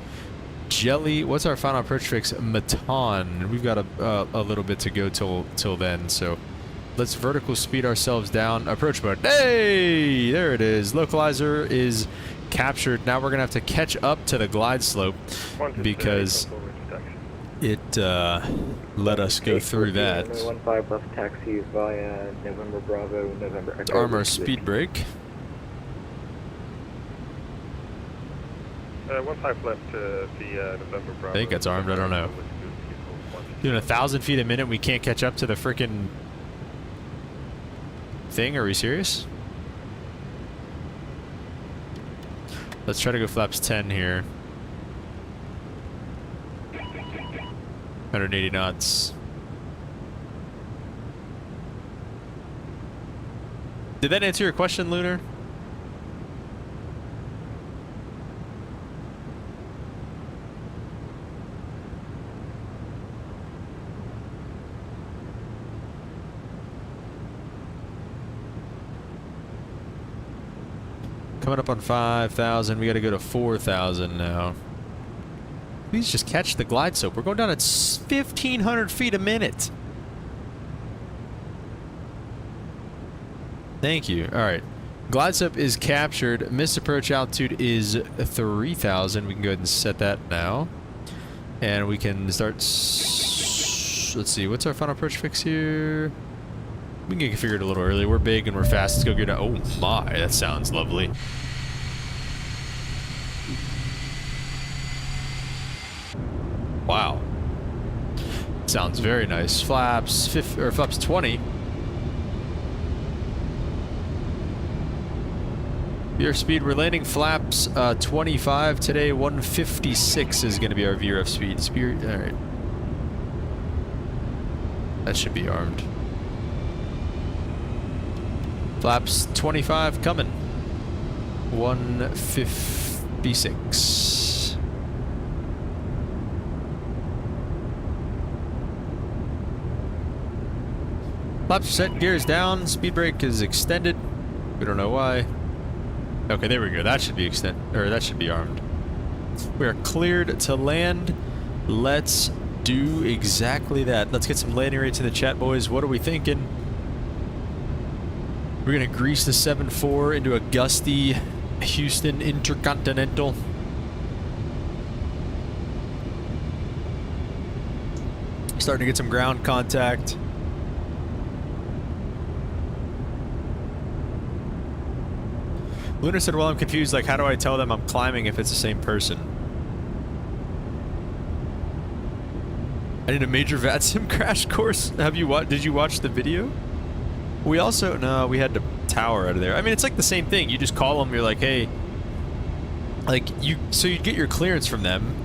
Jelly, what's our final approach fix? Maton. We've got a little bit to go till then, so let's vertical speed ourselves down. Approach mode. Hey, there it is. Localizer is captured. Now we're gonna have to catch up to the glide slope because it let us go through that. 15 left taxi via November Bravo, November Echo. Arm our speed brake. 15 left to the November Bravo. I think that's armed. I don't know. Doing 1,000 feet a minute, we can't catch up to the frickin' thing. Are we serious? Let's try to go flaps 10 here. 180 knots. Did that answer your question, Lunar? Coming up on 5,000. We got to go to 4,000 now. Please just catch the glide slope. We're going down at 1,500 feet a minute. Thank you. All right. Glide slope is captured. Missed approach altitude is 3,000. We can go ahead and set that now. And we can start... Let's see. What's our final approach fix here? We can get configured a little early. We're big and we're fast. Let's go get it. Oh my, that sounds lovely. Wow. Sounds very nice. Flaps flaps 20. VRF speed, we're landing flaps 25 today. 156 is going to be our VRF speed. Speed, all right. That should be armed. Flaps 25 coming. 156. Flaps set, gears down, speed brake is extended. We don't know why. Okay, there we go. That should be that should be armed. We are cleared to land. Let's do exactly that. Let's get some landing rates in the chat, boys. What are we thinking? We're going to grease the 7-4 into a gusty Houston Intercontinental. Starting to get some ground contact. Lunar said, well, I'm confused. Like, how do I tell them I'm climbing if it's the same person? I need a major VATSIM crash course. Did you watch the video? We also, no, we had to tower out of there. I mean, it's like the same thing. You just call them, you're like, hey, like, so you'd get your clearance from them.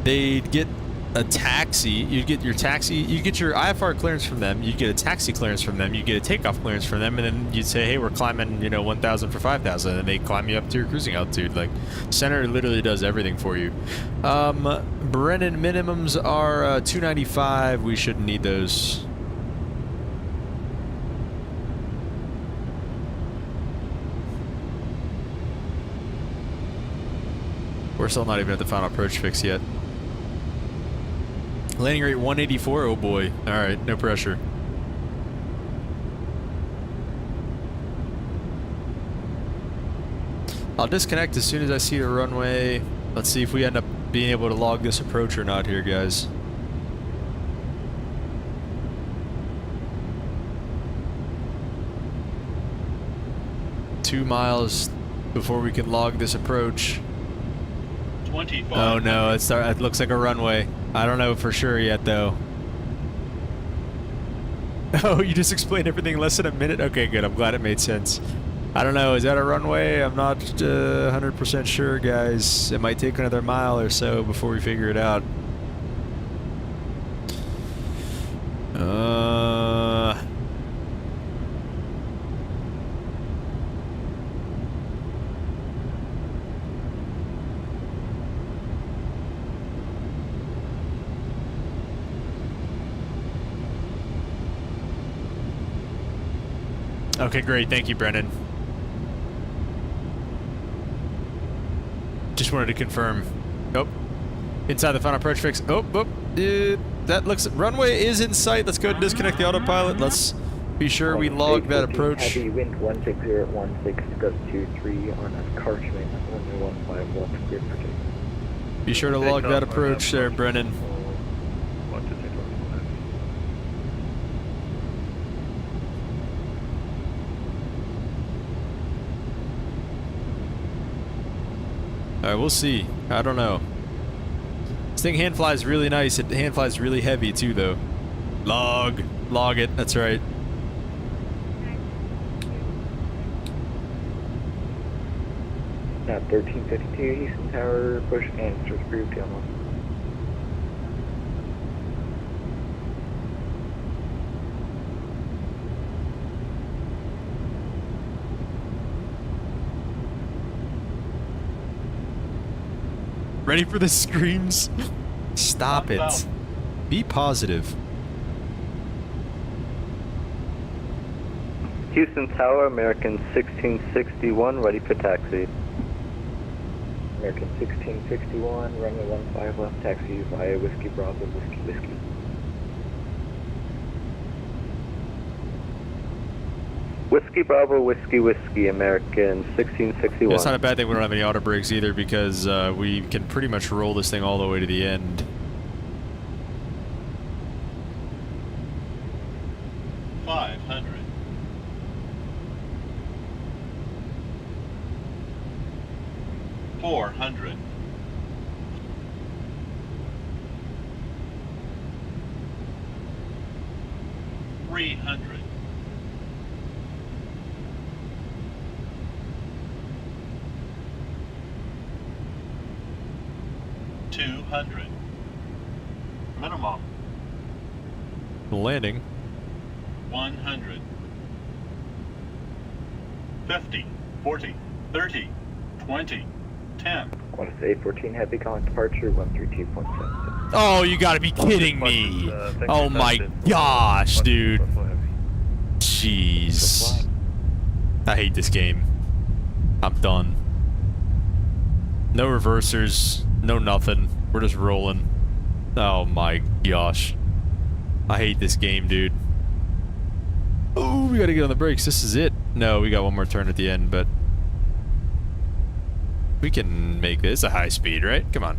They'd get a taxi. You'd get your IFR clearance from them. You'd get a taxi clearance from them. You'd get a takeoff clearance from them. And then you'd say, hey, we're climbing, 1,000 for 5,000. And they climb you up to your cruising altitude. Like, Center literally does everything for you. Brennan minimums are 295. We shouldn't need those. We're still not even at the final approach fix yet. Landing rate 184. Oh boy. Alright, no pressure. I'll disconnect as soon as I see the runway. Let's see if we end up being able to log this approach or not here, guys. $2 miles before we can log this approach. 25. Oh no, it looks like a runway. I don't know for sure yet though. Oh, you just explained everything in less than a minute? Okay, good. I'm glad it made sense. I don't know. Is that a runway? I'm not 100% sure, guys. It might take another mile or so before we figure it out. Okay, great. Thank you, Brennan. Just wanted to confirm. Nope. Inside the final approach fix. That looks... Runway is in sight. Let's go ahead and disconnect the autopilot. Let's be sure we log that approach. Heavy wind 160 at 16, gust 23 on a Carchman, runway 15 left, clear for takeoff. Be sure to log that approach there, Brennan. Alright, we'll see. I don't know. This thing hand flies really nice. It hand flies really heavy too, though. Log it. That's right. Now 1352 Houston Tower, push and start approved tail off. Ready for the screams? Stop it. Be positive. Houston Tower, American 1661, ready for taxi. American 1661, runway 15 left, taxi via Whiskey Bravo, Whiskey. Whiskey Bravo, Whiskey, American 1661. Yeah, it's not a bad thing we don't have any auto brakes either, because we can pretty much roll this thing all the way to the end. $400. $300. $200. Minimum. Landing. 100. 50, 40, 30, 20, 10. Want to say 14 heavy calling departure 132.76. Oh, you gotta be kidding me. Oh my gosh, dude. Jeez. I hate this game. I'm done. No reversers, no nothing. We're just rolling. Oh my gosh. I hate this game, dude. Oh, we gotta get on the brakes. This is it. No, we got one more turn at the end, but we can make this a high speed, right? Come on.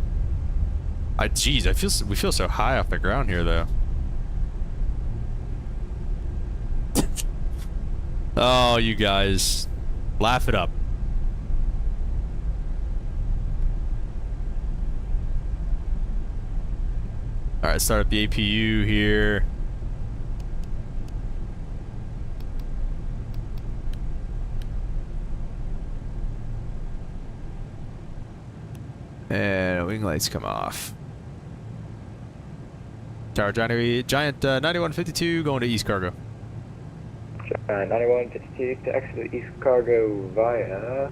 Jeez, we feel so high off the ground here, though. Oh, you guys, laugh it up. All right, start up the APU here. And wing lights come off. Tower Giant 9152 going to East Cargo. Giant 9152 to exit East Cargo via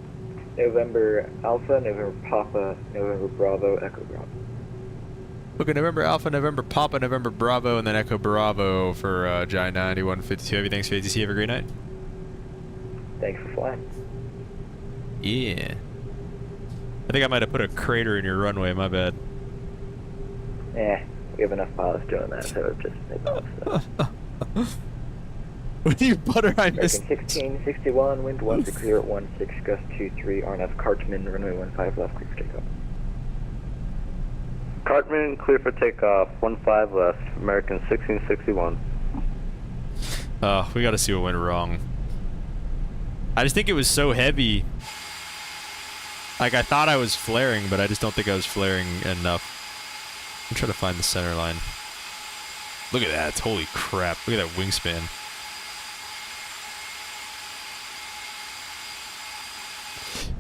November Alpha, November Papa, November Bravo, Echo Bravo. Okay, November Alpha, November Papa, November Bravo, and then Echo Bravo for Giant 9152. Heavy thanks for ATC. Have a great night. Thanks for flying. Yeah. I think I might have put a crater in your runway, my bad. Yeah, we have enough pilots doing that, so just make that stuff. What do you butter I missed? American 1661, wind 160 at 16, gust 23, RNF Cartman, runway 15 left, clear for takeoff. Cartman, clear for takeoff, 15 left, American 1661. We gotta see what went wrong. I just think it was so heavy Like, I thought I was flaring, but I just don't think I was flaring enough. I'm trying to find the center line. Look at that. Holy crap. Look at that wingspan.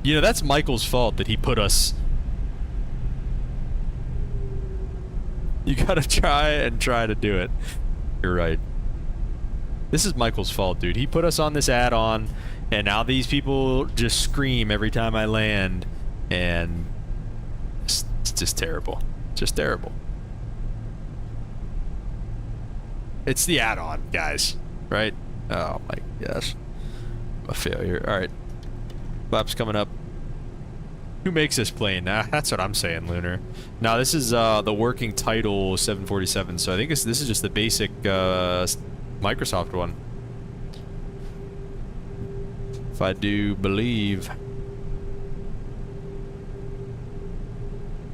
You know, that's Michael's fault that he put us... You gotta try to do it. You're right. This is Michael's fault, dude. He put us on this add-on, and now these people just scream every time I land, and it's just terrible. Just terrible. It's the add-on, guys. Right? Oh my gosh. I'm a failure. Alright. Flaps coming up. Who makes this plane? That's what I'm saying, Lunar. Now, this is the working title 747, so I think this is just the basic Microsoft one. If I do believe.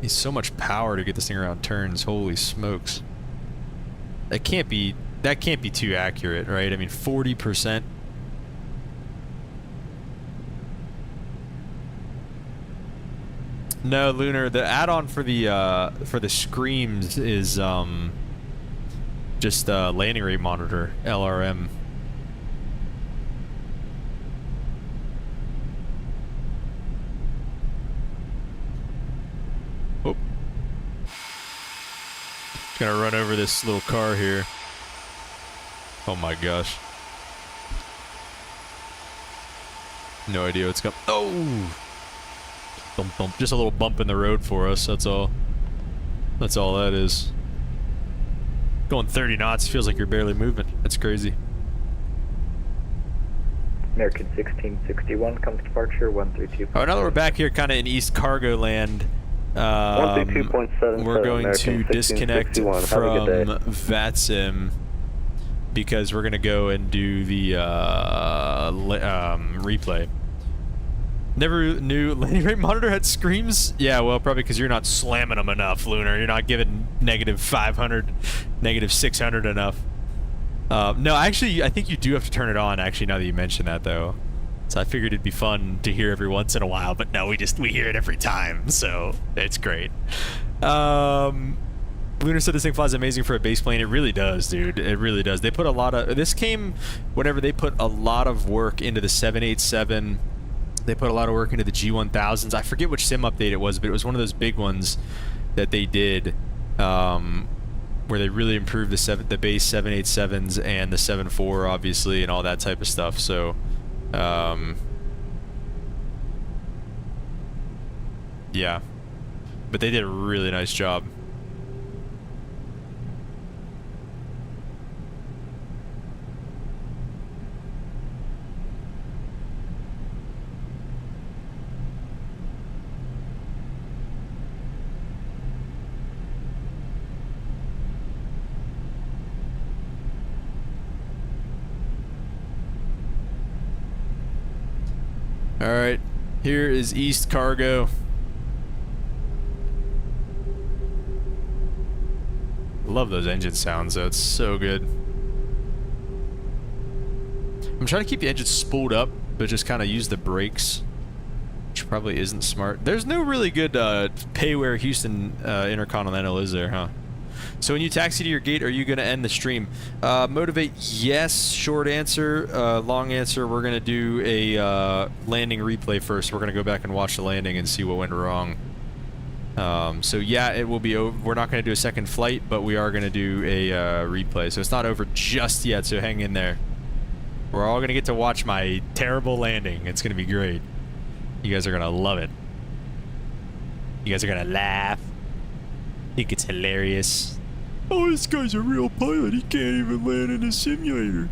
Needs so much power to get this thing around turns. Holy smokes. That can't be too accurate, right? I mean, 40%. No, Lunar, the add-on for the screams is just landing rate monitor, LRM. Oh. Just gonna run over this little car here. Oh my gosh. No idea what's coming. Oh! Bump, bump. Just a little bump in the road for us, that's all. That's all that is. Going 30 knots feels like you're barely moving. That's crazy. American 1661, come to departure, 132. Oh, now that we're back here kind of in East Cargo land, 132.7. we're going to disconnect from VATSIM because we're going to go and do the replay. Never knew landing rate monitor had screams? Yeah, well, probably because you're not slamming them enough, Lunar. You're not giving negative 500, negative 600 enough. No, actually, I think you do have to turn it on, actually, now that you mention that, though. So I figured it'd be fun to hear every once in a while, but no, we hear it every time, so it's great. Lunar said this thing flies amazing for a base plane. It really does, dude. It really does. They put a lot of... This came whenever they put a lot of work into the 787... They put a lot of work into the G1000s. I forget which sim update it was, but it was one of those big ones that they did, where they really improved the base 787s and the 7.4, obviously, and all that type of stuff. So, yeah, but they did a really nice job. Alright, here is East Cargo. Love those engine sounds though, it's so good. I'm trying to keep the engine spooled up, but just kind of use the brakes, which probably isn't smart. There's no really good Payware Houston Intercontinental, is there, huh? So when you taxi to your gate, are you going to end the stream? Motivate, yes. Short answer. Long answer, we're going to do a landing replay first. We're going to go back and watch the landing and see what went wrong. So yeah, it will be over. We're not going to do a second flight, but we are going to do a replay. So it's not over just yet, so hang in there. We're all going to get to watch my terrible landing. It's going to be great. You guys are going to love it. You guys are going to laugh. Think it's hilarious. Oh, this guy's a real pilot. He can't even land in a simulator.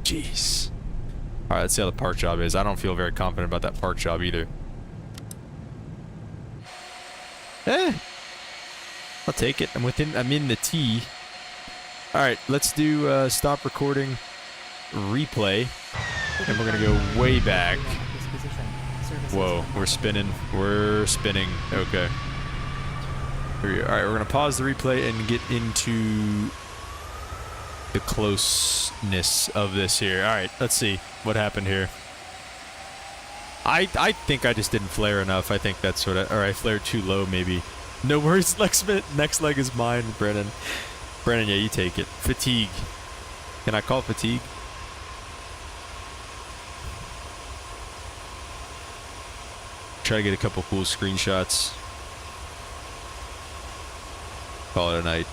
Jeez. Alright, let's see how the park job is. I don't feel very confident about that park job either. I'll take it. I'm in the T. Alright, let's do stop recording, replay. And we're gonna go way back. Whoa, we're spinning. We're spinning. Okay. Alright, we're gonna pause the replay and get into the closeness of this here. Alright, let's see what happened here. I think I just didn't flare enough. I think that's what or I flared too low maybe. No worries, next leg is mine, Brennan. Brennan, yeah, you take it. Fatigue. Can I call fatigue? Try to get a couple cool screenshots. Call it a night.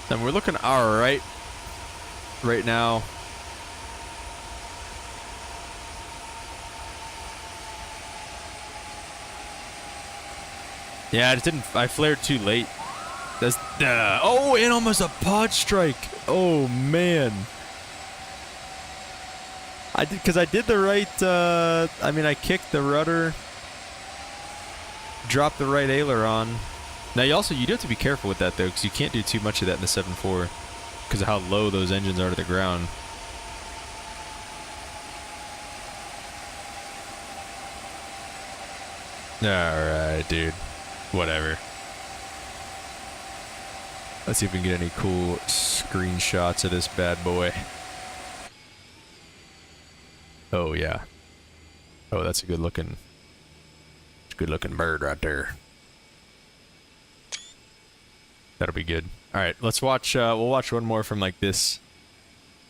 And we're looking alright right now. Yeah, I flared too late. That's oh, and almost a pod strike. Oh man. I did the right I mean I kicked the rudder, dropped the right aileron. Now you do have to be careful with that though, because you can't do too much of that in the 7.4 because of how low those engines are to the ground. Alright, dude. Whatever. Let's see if we can get any cool screenshots of this bad boy. Oh yeah. Oh, that's a good looking bird right there. That'll be good. All right, let's watch. We'll watch one more from like this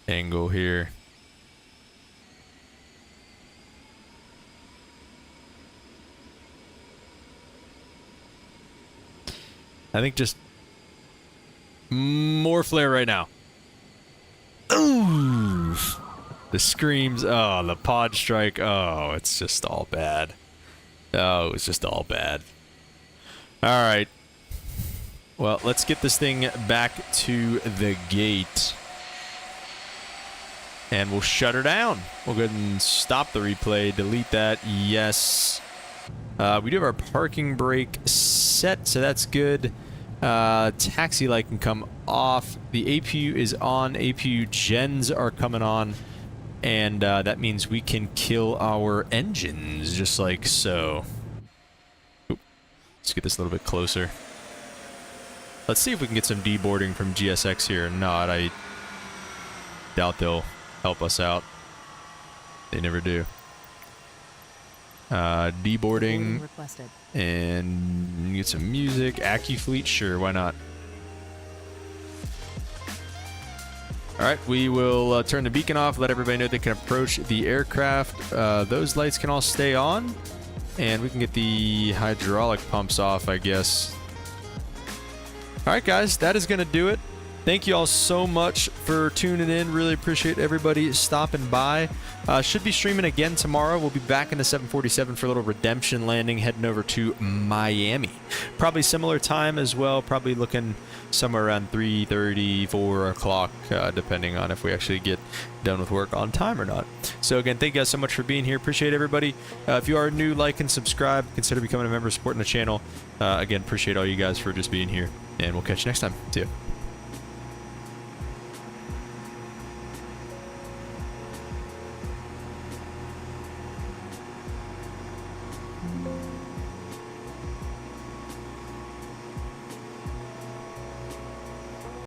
angle here. I think just more flare right now. Ooh, the screams. Oh, the pod strike. Oh, it's just all bad. Oh, it's just all bad. All right. Well, let's get this thing back to the gate. And we'll shut her down. We'll go ahead and stop the replay. Delete that. Yes. We do have our parking brake set, so that's good. Taxi light can come off. The APU is on. APU gens are coming on. And that means we can kill our engines, just like so. Oop. Let's get this a little bit closer. Let's see if we can get some deboarding from GSX here or not. I doubt they'll help us out. They never do. Deboarding requested. And get some music. AccuFleet, sure, why not? Alright, we will turn the beacon off, let everybody know they can approach the aircraft. Those lights can all stay on. And we can get the hydraulic pumps off, I guess. Alright guys, that is going to do it. Thank you all so much for tuning in. Really appreciate everybody stopping by. Should be streaming again tomorrow. We'll be back in the 747 for a little redemption landing, heading over to Miami. Probably similar time as well. Probably looking somewhere around 3:30, 4 o'clock, depending on if we actually get done with work on time or not. So again, thank you guys so much for being here. Appreciate everybody. If you are new, like and subscribe. Consider becoming a member, supporting the channel. Again, appreciate all you guys for just being here. And we'll catch you next time. See ya.